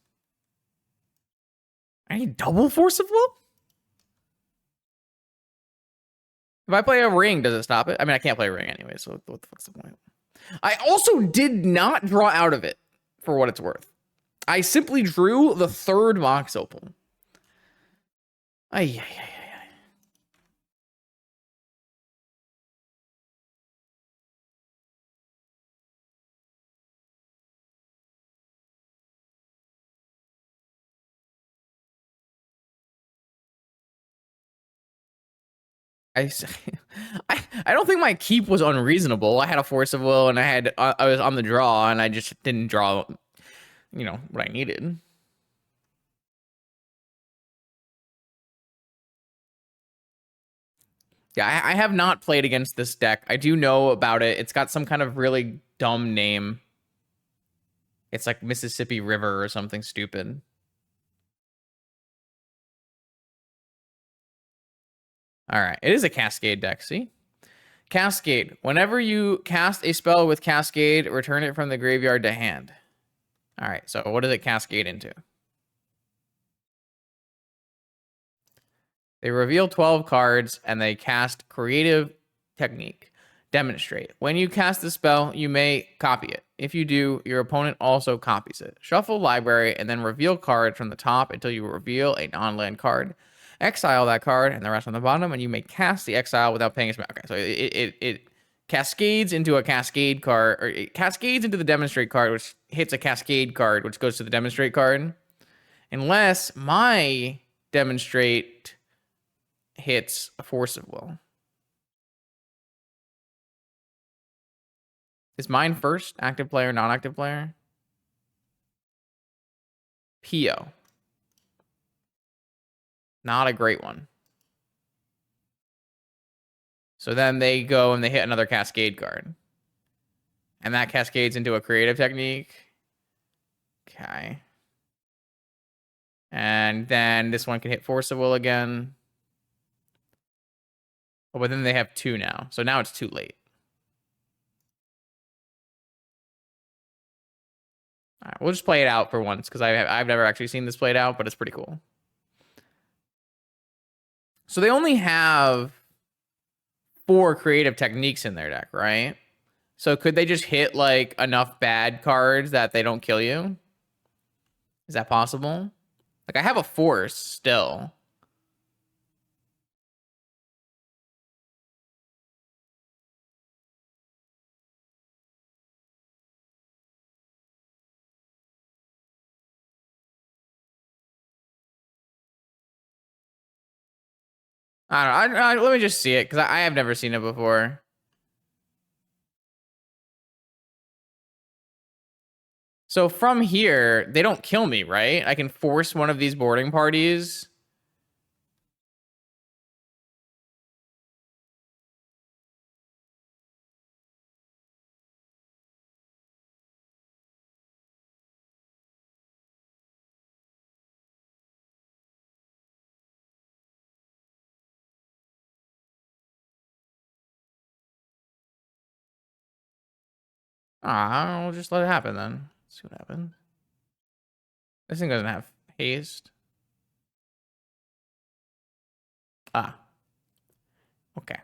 I need double force of will? If I play a ring, does it stop it? I mean, I can't play a ring anyway, so what the fuck's the point? I also did not draw out of it, for what it's worth. I simply drew the 3rd Mox Opal. Ay. I don't think my keep was unreasonable. I had a force of will, and I was on the draw, and I just didn't draw, you know, what I needed. Yeah, I have not played against this deck. I do know about it. It's got some kind of really dumb name. It's like Mississippi River or something stupid. All right, it is a Cascade deck, see? Cascade. Whenever you cast a spell with Cascade, return it from the graveyard to hand. All right, so what does it cascade into? They reveal 12 cards, and they cast Creative Technique. Demonstrate. When you cast the spell, you may copy it. If you do, your opponent also copies it. Shuffle library, and then reveal cards from the top until you reveal a non-land card. Exile that card and the rest on the bottom, and you may cast the exile without paying a spell. Okay, so it cascades into a cascade card, or it cascades into the demonstrate card, which hits a cascade card, which goes to the demonstrate card. Unless my demonstrate hits a force of will. Is mine first? Active player, non-active player? Pio. Not a great one. So then they go and they hit another cascade card. And that cascades into a creative technique. Okay. And then this one can hit force of will again. Oh, but then they have 2 now. So now it's too late. All right, we'll just play it out for once because I've never actually seen this played out, but it's pretty cool. So they only have 4 creative techniques in their deck, right? So could they just hit like enough bad cards that they don't kill you? Is that possible? Like, I have a force still. I don't know. Let me just see it, because I have never seen it before. So from here, they don't kill me, right? I can force one of these boarding parties. I'll just let it happen then. See what happens. This thing doesn't have haste. Ah, okay.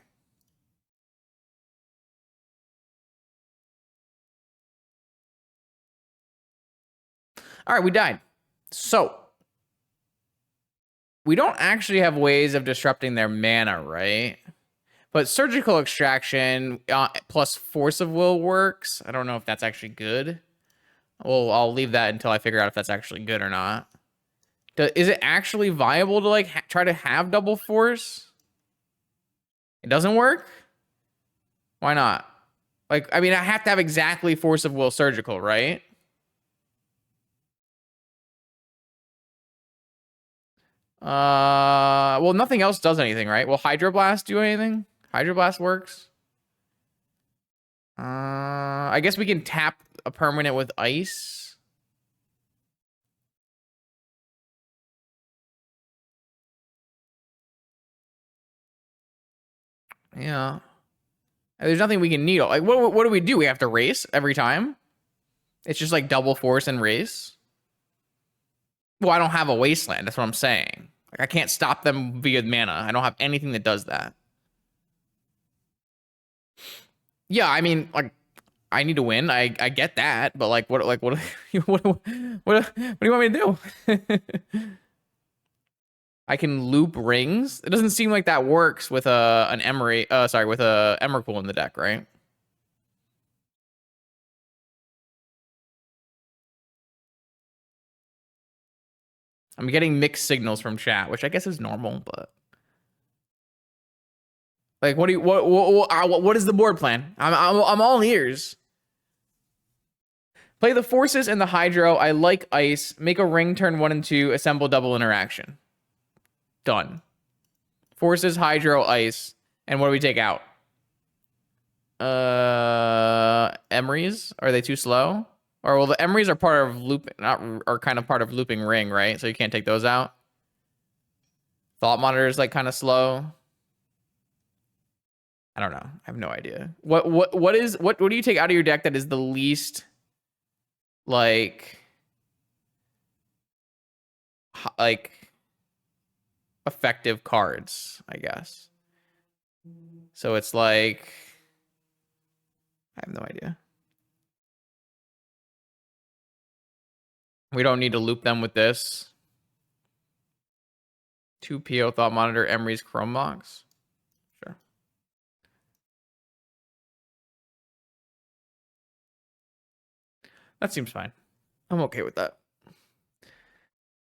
All right, we died. So, we don't actually have ways of disrupting their mana, right? But surgical extraction plus force of will works. I don't know if that's actually good. Well, I'll leave that until I figure out if that's actually good or not. Is it actually viable to like try to have double force? It doesn't work? Why not? Like, I mean, I have to have exactly force of will surgical, right? Well, nothing else does anything, right? Will Hydroblast do anything? Hydroblast works. I guess we can tap a permanent with ice. Yeah. There's nothing we can needle. Like, what do we do? We have to race every time? It's just like double force and race? Well, I don't have a wasteland. That's what I'm saying. Like, I can't stop them via mana. I don't have anything that does that. Yeah, I mean, like, I need to win. I get that, but like, what what do you want me to do? I can loop rings. It doesn't seem like that works with an Emery. Sorry, with a Emrakul in the deck, right? I'm getting mixed signals from chat, which I guess is normal, but like, what do you what is the board plan? I'm all ears. Play the forces and the hydro. I like ice. Make a ring turn 1 and 2. Assemble double interaction. Done. Forces, hydro, ice. And what do we take out? Emeries? Are they too slow? Or well, the Emeries are part of loop, not are kind of part of looping ring, right? So you can't take those out. Thought monitor is like kind of slow. I don't know. I have no idea. What do you take out of your deck that is the least like effective cards, I guess. So it's like I have no idea. We don't need to loop them with this. 2 PO Thought Monitor, Emery's Chrome Box. Sure. That seems fine. I'm okay with that.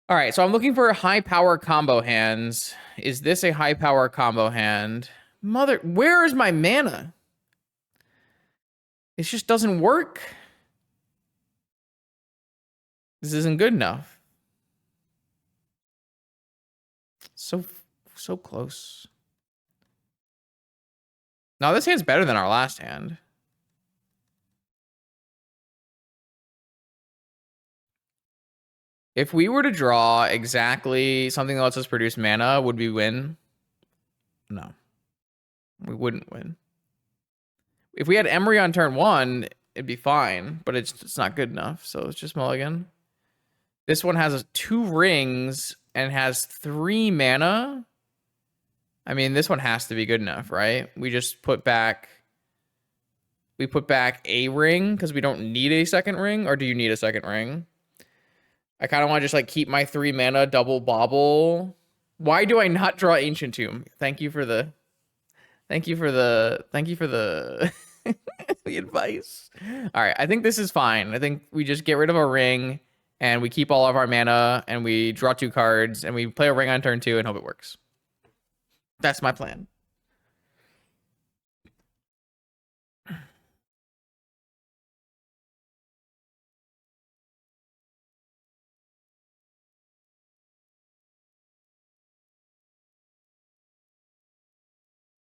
All right, so I'm looking for high power combo hands. Is this a high power combo hand? Mother, where is my mana? It just doesn't work. This isn't good enough. So close. No, this hand's better than our last hand. If we were to draw exactly something that lets us produce mana, would we win? No. We wouldn't win. If we had Emery on turn 1, it'd be fine, but it's not good enough, so it's just mulligan. This one has 2 rings and has 3 mana. I mean, this one has to be good enough, right? We just put back a ring because we don't need a second ring, or do you need a second ring? I kind of want to just like keep my 3 mana double bobble. Why do I not draw Ancient Tomb? Thank you for the the advice. All right, I think this is fine. I think we just get rid of a ring and we keep all of our mana and we draw 2 cards and we play a ring on turn 2 and hope it works. That's my plan.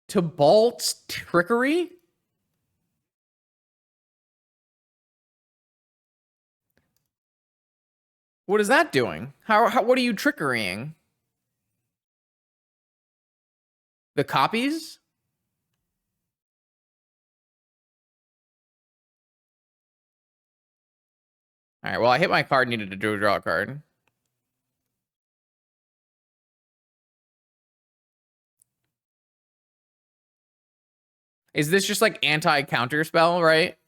Tybalt's Trickery? What is that doing? What are you trickerying? The copies? All right, well, I hit my card, needed to draw a card. Is this just like anti-counter spell, right?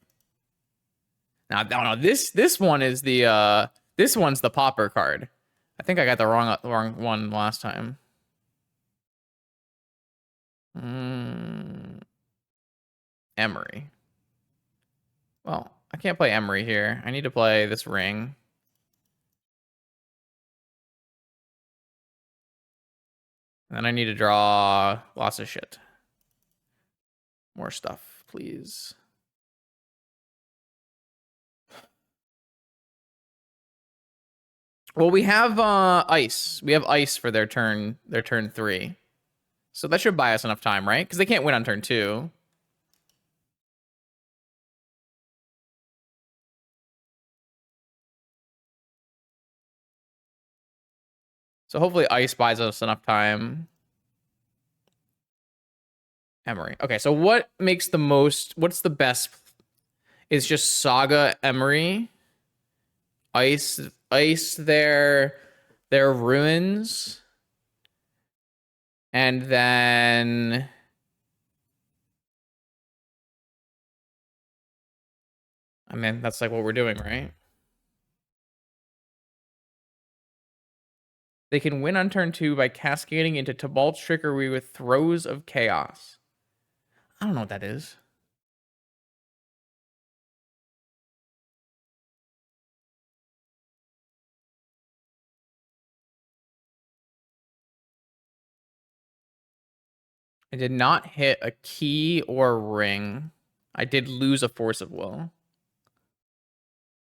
No. This one is the this one's the popper card. I think I got the wrong one last time. Emery. Well, I can't play Emery here. I need to play this ring. And then I need to draw lots of shit. More stuff, please. Well, we have ice. We have ice for their turn 3. So that should buy us enough time, right? Because they can't win on turn 2. So hopefully ice buys us enough time. Emery. Okay, so what makes the most, what's the best? Is just Saga Emery. Ice their ruins. And then I mean, that's like what we're doing, right? They can win on turn 2 by cascading into Tybalt's Trickery with Throes of Chaos. I don't know what that is. I did not hit a key or a ring. I did lose a Force of Will.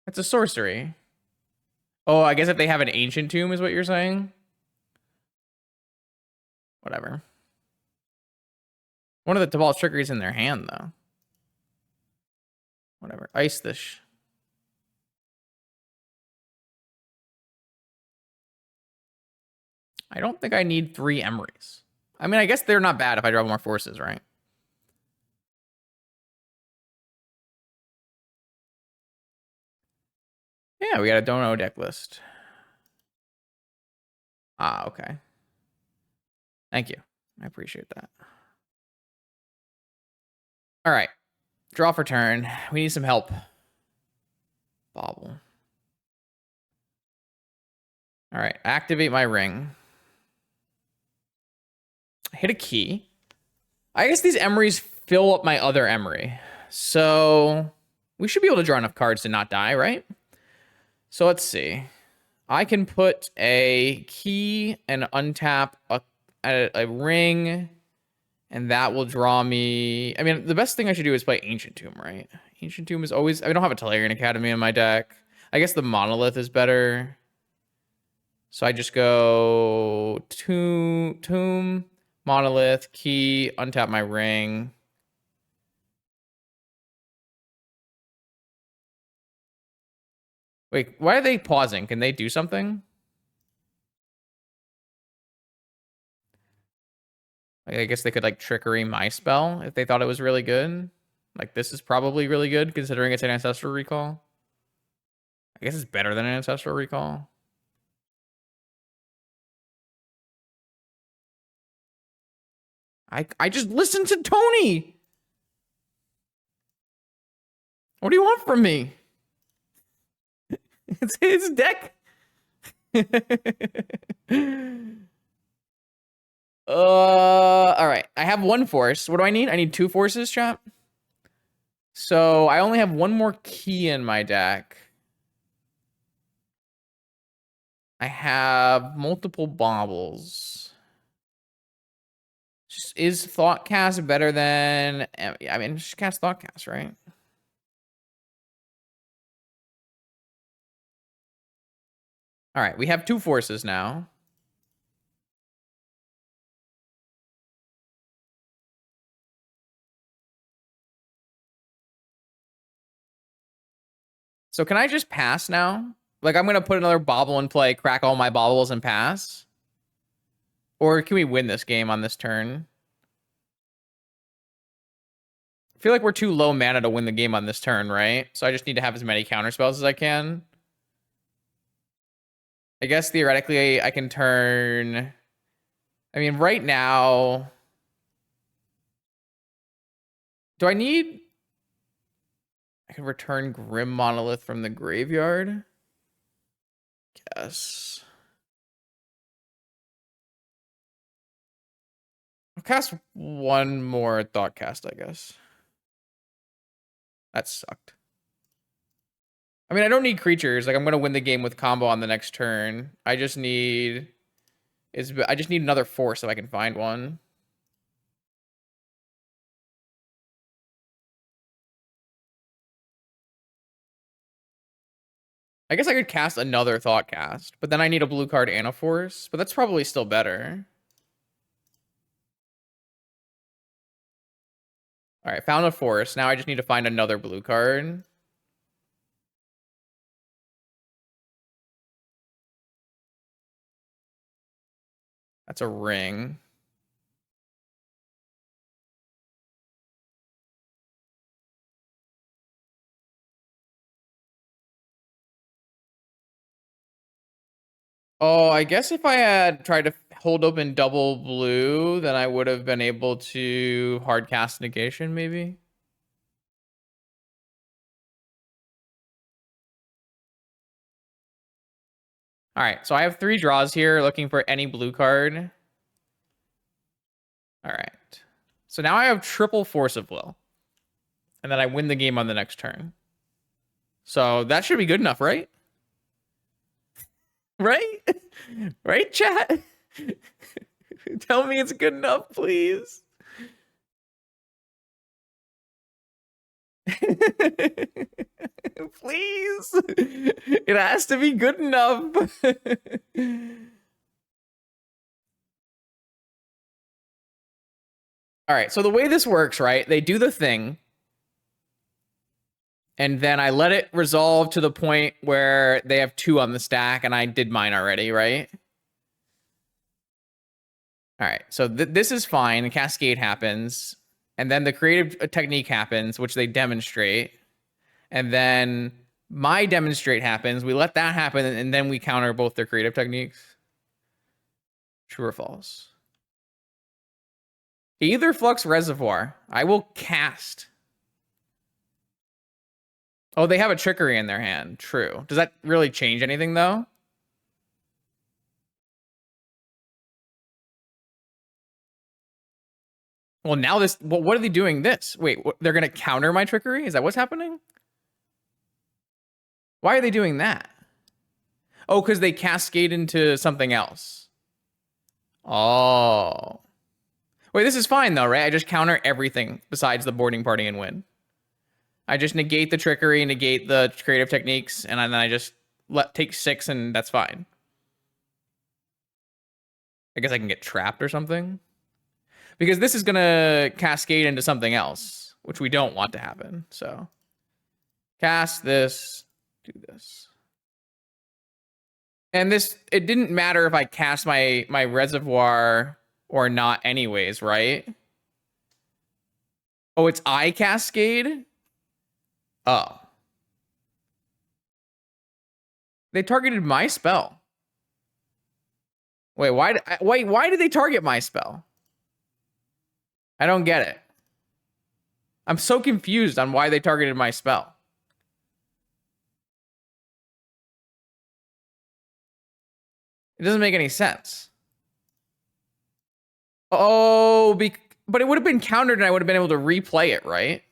It's a sorcery. Oh, I guess if they have an Ancient Tomb is what you're saying? Whatever. One of the Tybalt's Trickeries in their hand, though. Whatever. Ice this. I don't think I need 3 Emerys. I mean, I guess they're not bad if I draw more forces, right? Yeah, we got a Dono deck list. Ah, okay. Thank you. I appreciate that. All right. Draw for turn. We need some help. Bobble. All right. Activate my ring. Hit a key. I guess these Emerys fill up my other Emery. So we should be able to draw enough cards to not die, right? So let's see. I can put a key and untap a ring, and that will draw me. I mean, the best thing I should do is play Ancient Tomb, right? Ancient Tomb is always. I don't have a Tolarian Academy in my deck. I guess the Monolith is better. So I just go Tomb, Monolith, key, untap my ring. Wait, why are they pausing? Can they do something? Like, I guess they could like trickery my spell if they thought it was really good. Like this is probably really good considering it's an Ancestral Recall. I guess it's better than an Ancestral Recall. I just listened to Tony. What do you want from me? It's his deck. All right. I have one force. What do I need? I need two forces, chat. So I only have one more key in my deck. I have multiple baubles. Is Thoughtcast better than... I mean, just cast Thoughtcast, right? All right, we have two forces now. So can I just pass now? Like, I'm going to put another bauble in play, crack all my baubles, and pass? Or can we win this game on this turn? I feel like we're too low mana to win the game on this turn, right? So I just need to have as many counterspells as I can. I guess theoretically I can turn... I mean, right now... Do I need... I can return Grim Monolith from the graveyard? Guess. I'll cast one more Thoughtcast, I guess. That sucked. I mean, I don't need creatures. Like, I'm going to win the game with combo on the next turn. I just need... I just need another force if I can find one. I guess I could cast another Thoughtcast, but then I need a blue card and a force. But that's probably still better. All right, found a force. Now I just need to find another blue card. That's a ring. Oh, I guess if I had tried to hold open double blue, then I would have been able to hard cast negation, maybe. All right, so I have 3 draws here, looking for any blue card. All right. So now I have triple Force of Will. And then I win the game on the next turn. So that should be good enough, right? Right? Right, chat? Tell me it's good enough, please. Please. It has to be good enough. All right, so the way this works, right? They do the thing, and then I let it resolve to the point where they have 2 on the stack, and I did mine already, right? All right, so this is fine. Cascade happens, and then the creative technique happens, which they demonstrate, and then my demonstrate happens. We let that happen, and then we counter both their creative techniques. True or false? Either Flux Reservoir. I will cast. Oh, they have a trickery in their hand. True. Does that really change anything, though? Well, now this... Well, what are they doing this? Wait, they're going to counter my trickery? Is that what's happening? Why are they doing that? Oh, because they cascade into something else. Oh. Wait, this is fine, though, right? I just counter everything besides the boarding party and win. I just negate the trickery, negate the creative techniques, and then I just take 6, and that's fine. I guess I can get trapped or something. Because this is going to cascade into something else, which we don't want to happen. So, cast this, do this. And this, it didn't matter if I cast my reservoir or not anyways, right? Oh, it's I cascade? Oh. They targeted my spell. Wait, why did they target my spell? I don't get it. I'm so confused on why they targeted my spell. It doesn't make any sense. Oh, but it would have been countered and I would have been able to replay it, right?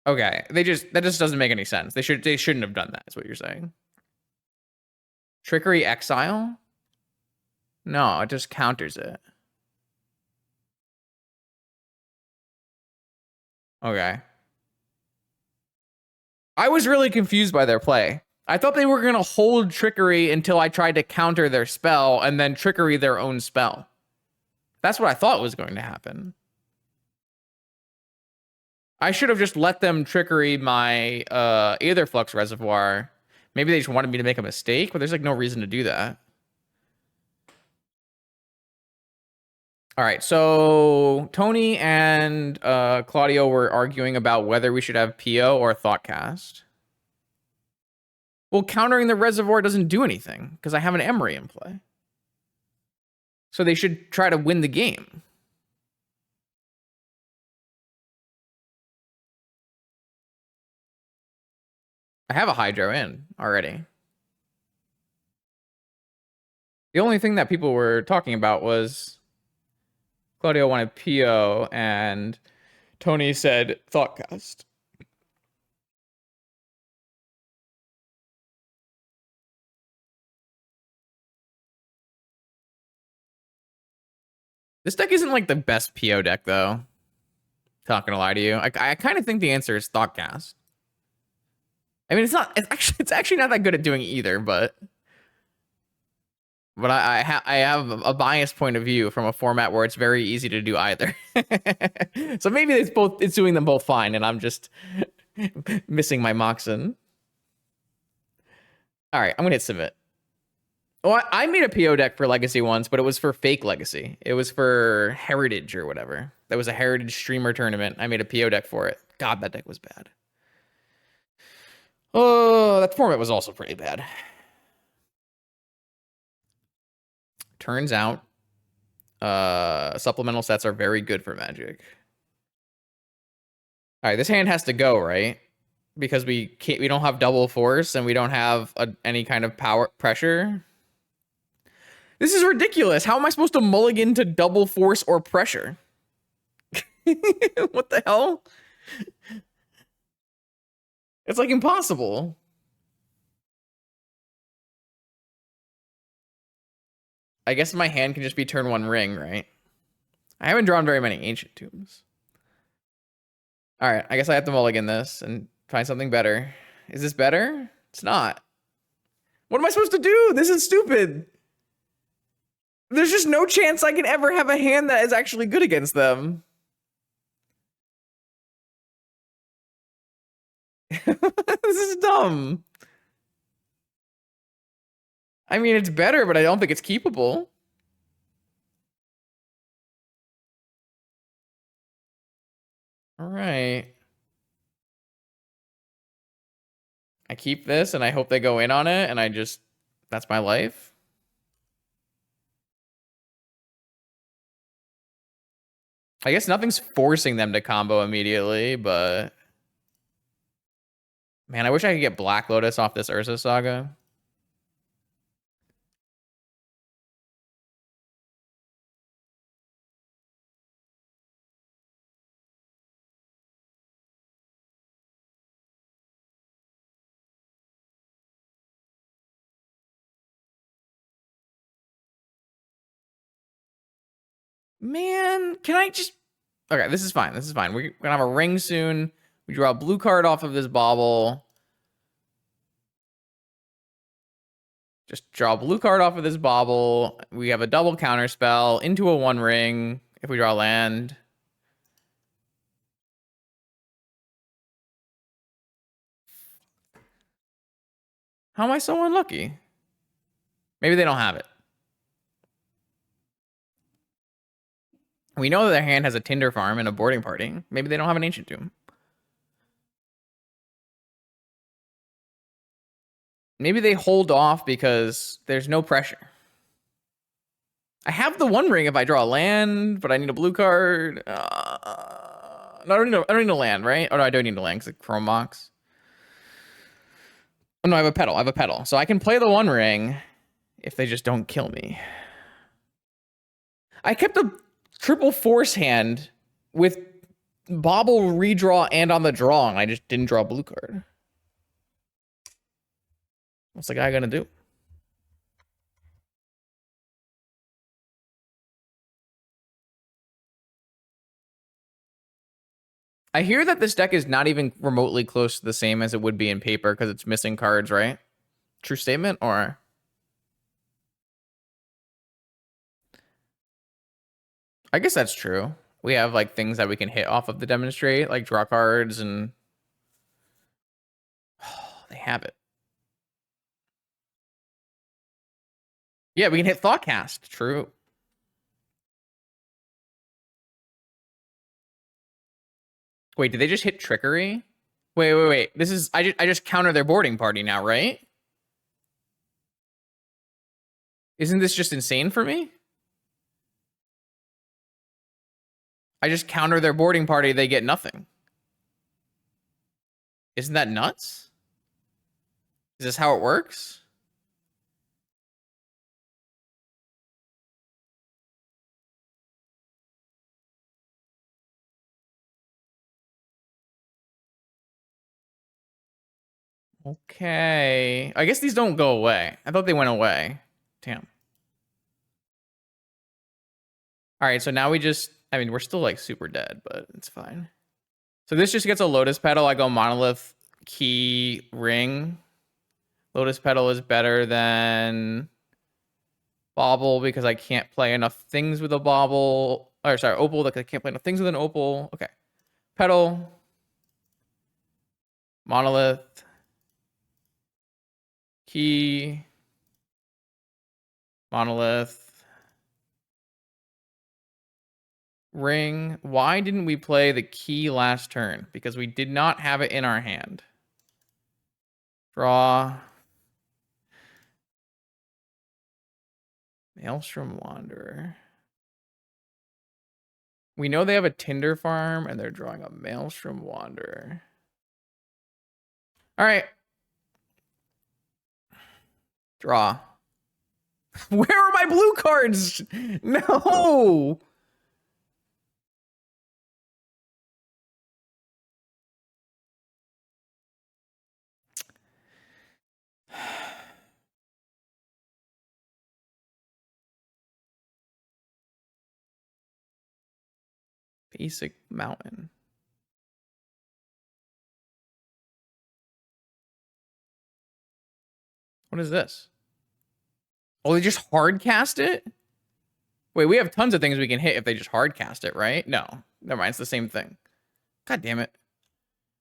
Okay, that just doesn't make any sense. They shouldn't have done that, is what you're saying. Trickery exile? No, it just counters it. Okay. I was really confused by their play. I thought they were going to hold trickery until I tried to counter their spell and then trickery their own spell. That's what I thought was going to happen. I should have just let them trickery my Aetherflux reservoir. Maybe they just wanted me to make a mistake, but there's like no reason to do that. All right, so Tony and Claudio were arguing about whether we should have PO or Thoughtcast. Well, countering the reservoir doesn't do anything because I have an Emery in play. So they should try to win the game. I have a Hydro in already. The only thing that people were talking about was Claudio wanted PO and Tony said Thoughtcast. This deck isn't like the best PO deck though. Not gonna lie to you. I kind of think the answer is Thoughtcast. I mean, it's actually not that good at doing either, but I have a biased point of view from a format where it's very easy to do either. So maybe it's doing them both fine, and I'm just missing my Moxen. All right, I'm gonna hit submit. Oh, I made a PO deck for Legacy once, but it was for fake Legacy. It was for Heritage or whatever. That was a Heritage streamer tournament. I made a PO deck for it. God, that deck was bad. Oh, that format was also pretty bad. Turns out, supplemental sets are very good for Magic. All right, this hand has to go, right? Because we don't have double force and we don't have any kind of power pressure. This is ridiculous. How am I supposed to mulligan to double force or pressure? What the hell? It's like impossible. I guess my hand can just be turn one ring, right? I haven't drawn very many Ancient Tombs. All right, I guess I have to mulligan this and find something better. Is this better? It's not. What am I supposed to do? This is stupid. There's just no chance I can ever have a hand that is actually good against them. This is dumb. I mean, it's better, but I don't think it's keepable. All right. I keep this and I hope they go in on it and that's my life. I guess nothing's forcing them to combo immediately, but man, I wish I could get Black Lotus off this Ursa Saga. Man, can I just... Okay, this is fine. This is fine. We're going to have a ring soon. We draw a blue card off of this bauble. Just draw a blue card off of this bauble. We have a double counter spell into a one ring if we draw land. How am I so unlucky? Maybe they don't have it. We know that their hand has a Tinder farm and a boarding party. Maybe they don't have an Ancient Tomb. Maybe they hold off because there's no pressure. I have the one ring if I draw a land, but I need a blue card. No, I don't need a land, right? Oh, no, I don't need a land because it's Chrome Mox. Oh, no, I have a pedal. I have a pedal. So I can play the One Ring if they just don't kill me. I kept a triple force hand with bobble, redraw, and on the draw, and I just didn't draw a blue card. What's the guy gonna do? I hear that this deck is not even remotely close to the same as it would be in paper because it's missing cards, right? True statement, or? I guess that's true. We have like things that we can hit off of the demonstrate, like draw cards, and they have it. Yeah, we can hit Thoughtcast. True. Wait, did they just hit Trickery? Wait. This is I just counter their boarding party now, right? Isn't this just insane for me? I just counter their boarding party, they get nothing. Isn't that nuts? Is this how it works? Okay. I guess these don't go away. I thought they went away. Damn. All right, so now we just, I mean, we're still like super dead, but it's fine. So this just gets a Lotus Petal. I go Monolith, Key, Ring. Lotus Petal is better than Bauble because I can't play enough things with a Bauble. Or sorry, Opal, like I can't play enough things with an Opal. Okay. Petal. Monolith. Key. Monolith. Ring. Why didn't we play the Key last turn? Because we did not have it in our hand. Draw. Maelstrom Wanderer. We know they have a Tinder farm, and they're drawing a Maelstrom Wanderer. All right. Draw. Where are my blue cards? No. Basic Mountain. What is this? Oh, they just hard cast it? Wait, we have tons of things we can hit if they just hard cast it, right? No. Never mind, it's the same thing. God damn it.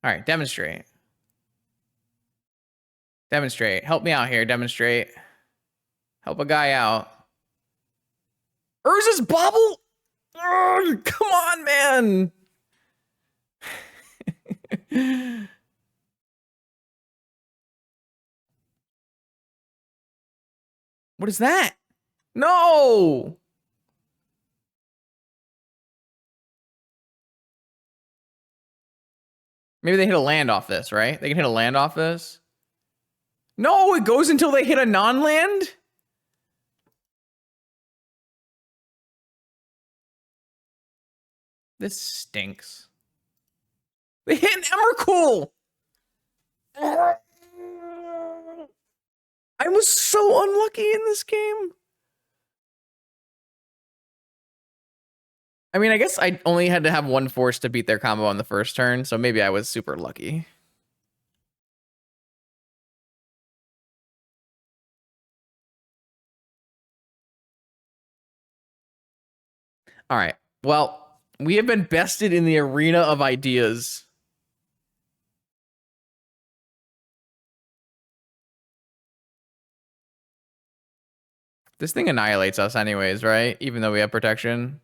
All right, demonstrate. Demonstrate. Help me out here, demonstrate. Help a guy out. Urza's Bobble? Oh, come on, man. What is that? No. Maybe they hit a land off this, right? They can hit a land off this. No, it goes until they hit a non-land? This stinks. They hit an Emrakul! I was so unlucky in this game. I mean, I guess I only had to have one force to beat their combo on the first turn, so maybe I was super lucky. All right. Well, we have been bested in the arena of ideas. This thing annihilates us anyways, right? Even though we have protection.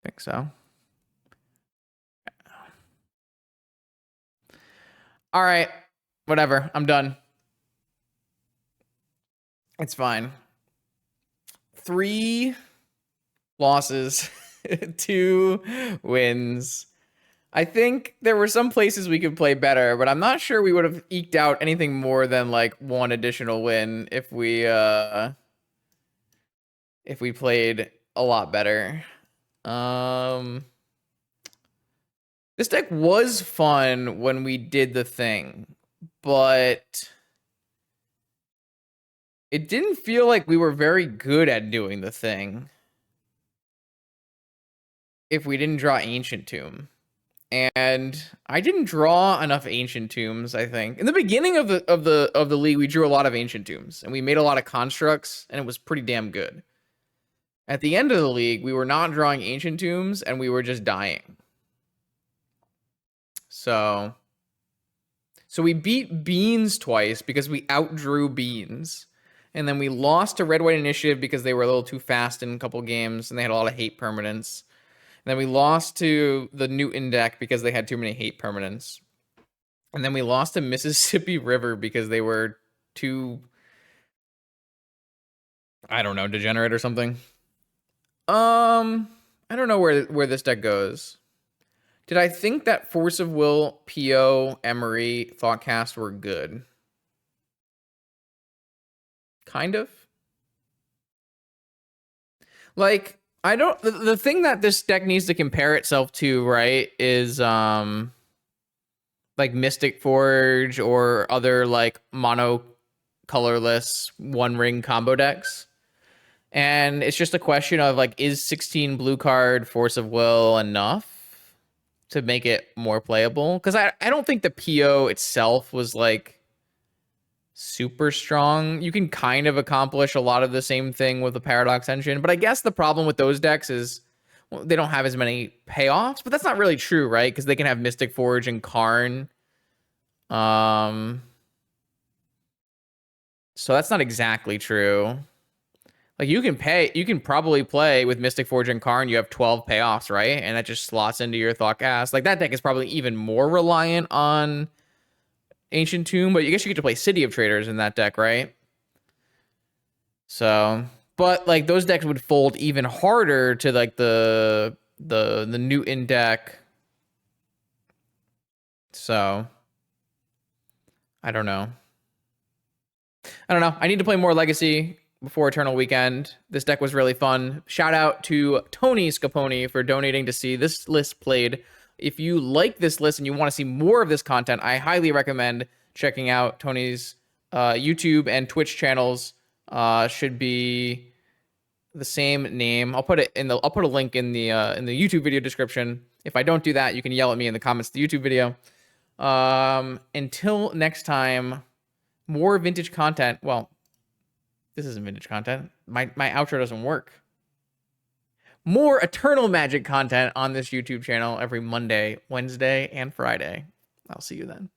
I think so. All right. Whatever. I'm done. It's fine. 3 losses, 2 wins. I think there were some places we could play better, but I'm not sure we would have eked out anything more than like one additional win if we played a lot better. Um this deck was fun when we did the thing, but it didn't feel like we were very good at doing the thing if we didn't draw Ancient Tomb. And I didn't draw enough Ancient Tombs, I think. In the beginning of the league, we drew a lot of Ancient Tombs and we made a lot of constructs, and it was pretty damn good. At the end of the league, we were not drawing Ancient Tombs and we were just dying. So we beat Beans twice because we outdrew Beans. And then we lost to Red White Initiative because they were a little too fast in a couple games and they had a lot of hate permanents. And then we lost to the Newton deck because they had too many hate permanents. And then we lost to Mississippi River because they were too, I don't know, degenerate or something. I don't know where this deck goes. Did I think that Force of Will, PO, Emery, Thoughtcast were good? Kind of. Like, I don't, the thing that this deck needs to compare itself to, right, is like Mystic Forge or other like mono colorless one ring combo decks. And it's just a question of like, is 16 blue card Force of Will enough to make it more playable? Because I don't think the PO itself was like super strong. You can kind of accomplish a lot of the same thing with the Paradox engine, but I guess the problem with those decks is, well, they don't have as many payoffs, but that's not really true, right? Because they can have Mystic Forge and Karn. So that's not exactly true. Like you can probably play with Mystic Forge and Karn. You have 12 payoffs, right? And that just slots into your Thoughtcast. Like that deck is probably even more reliant on Ancient Tomb, but I guess you get to play City of Traders in that deck, right? So, but like those decks would fold even harder to like the Newton deck. So, I don't know. I need to play more Legacy before Eternal Weekend. This deck was really fun. Shout out to Tony Scaponi for donating to see this list played. If you like this list and you want to see more of this content, I highly recommend checking out Tony's YouTube and Twitch channels. Should be the same name. I'll put a link in the YouTube video description. If I don't do that, you can yell at me in the comments of the YouTube video. Until next time, more vintage content. Well, this isn't vintage content. My outro doesn't work. More Eternal Magic content on this YouTube channel every Monday, Wednesday, and Friday. I'll see you then.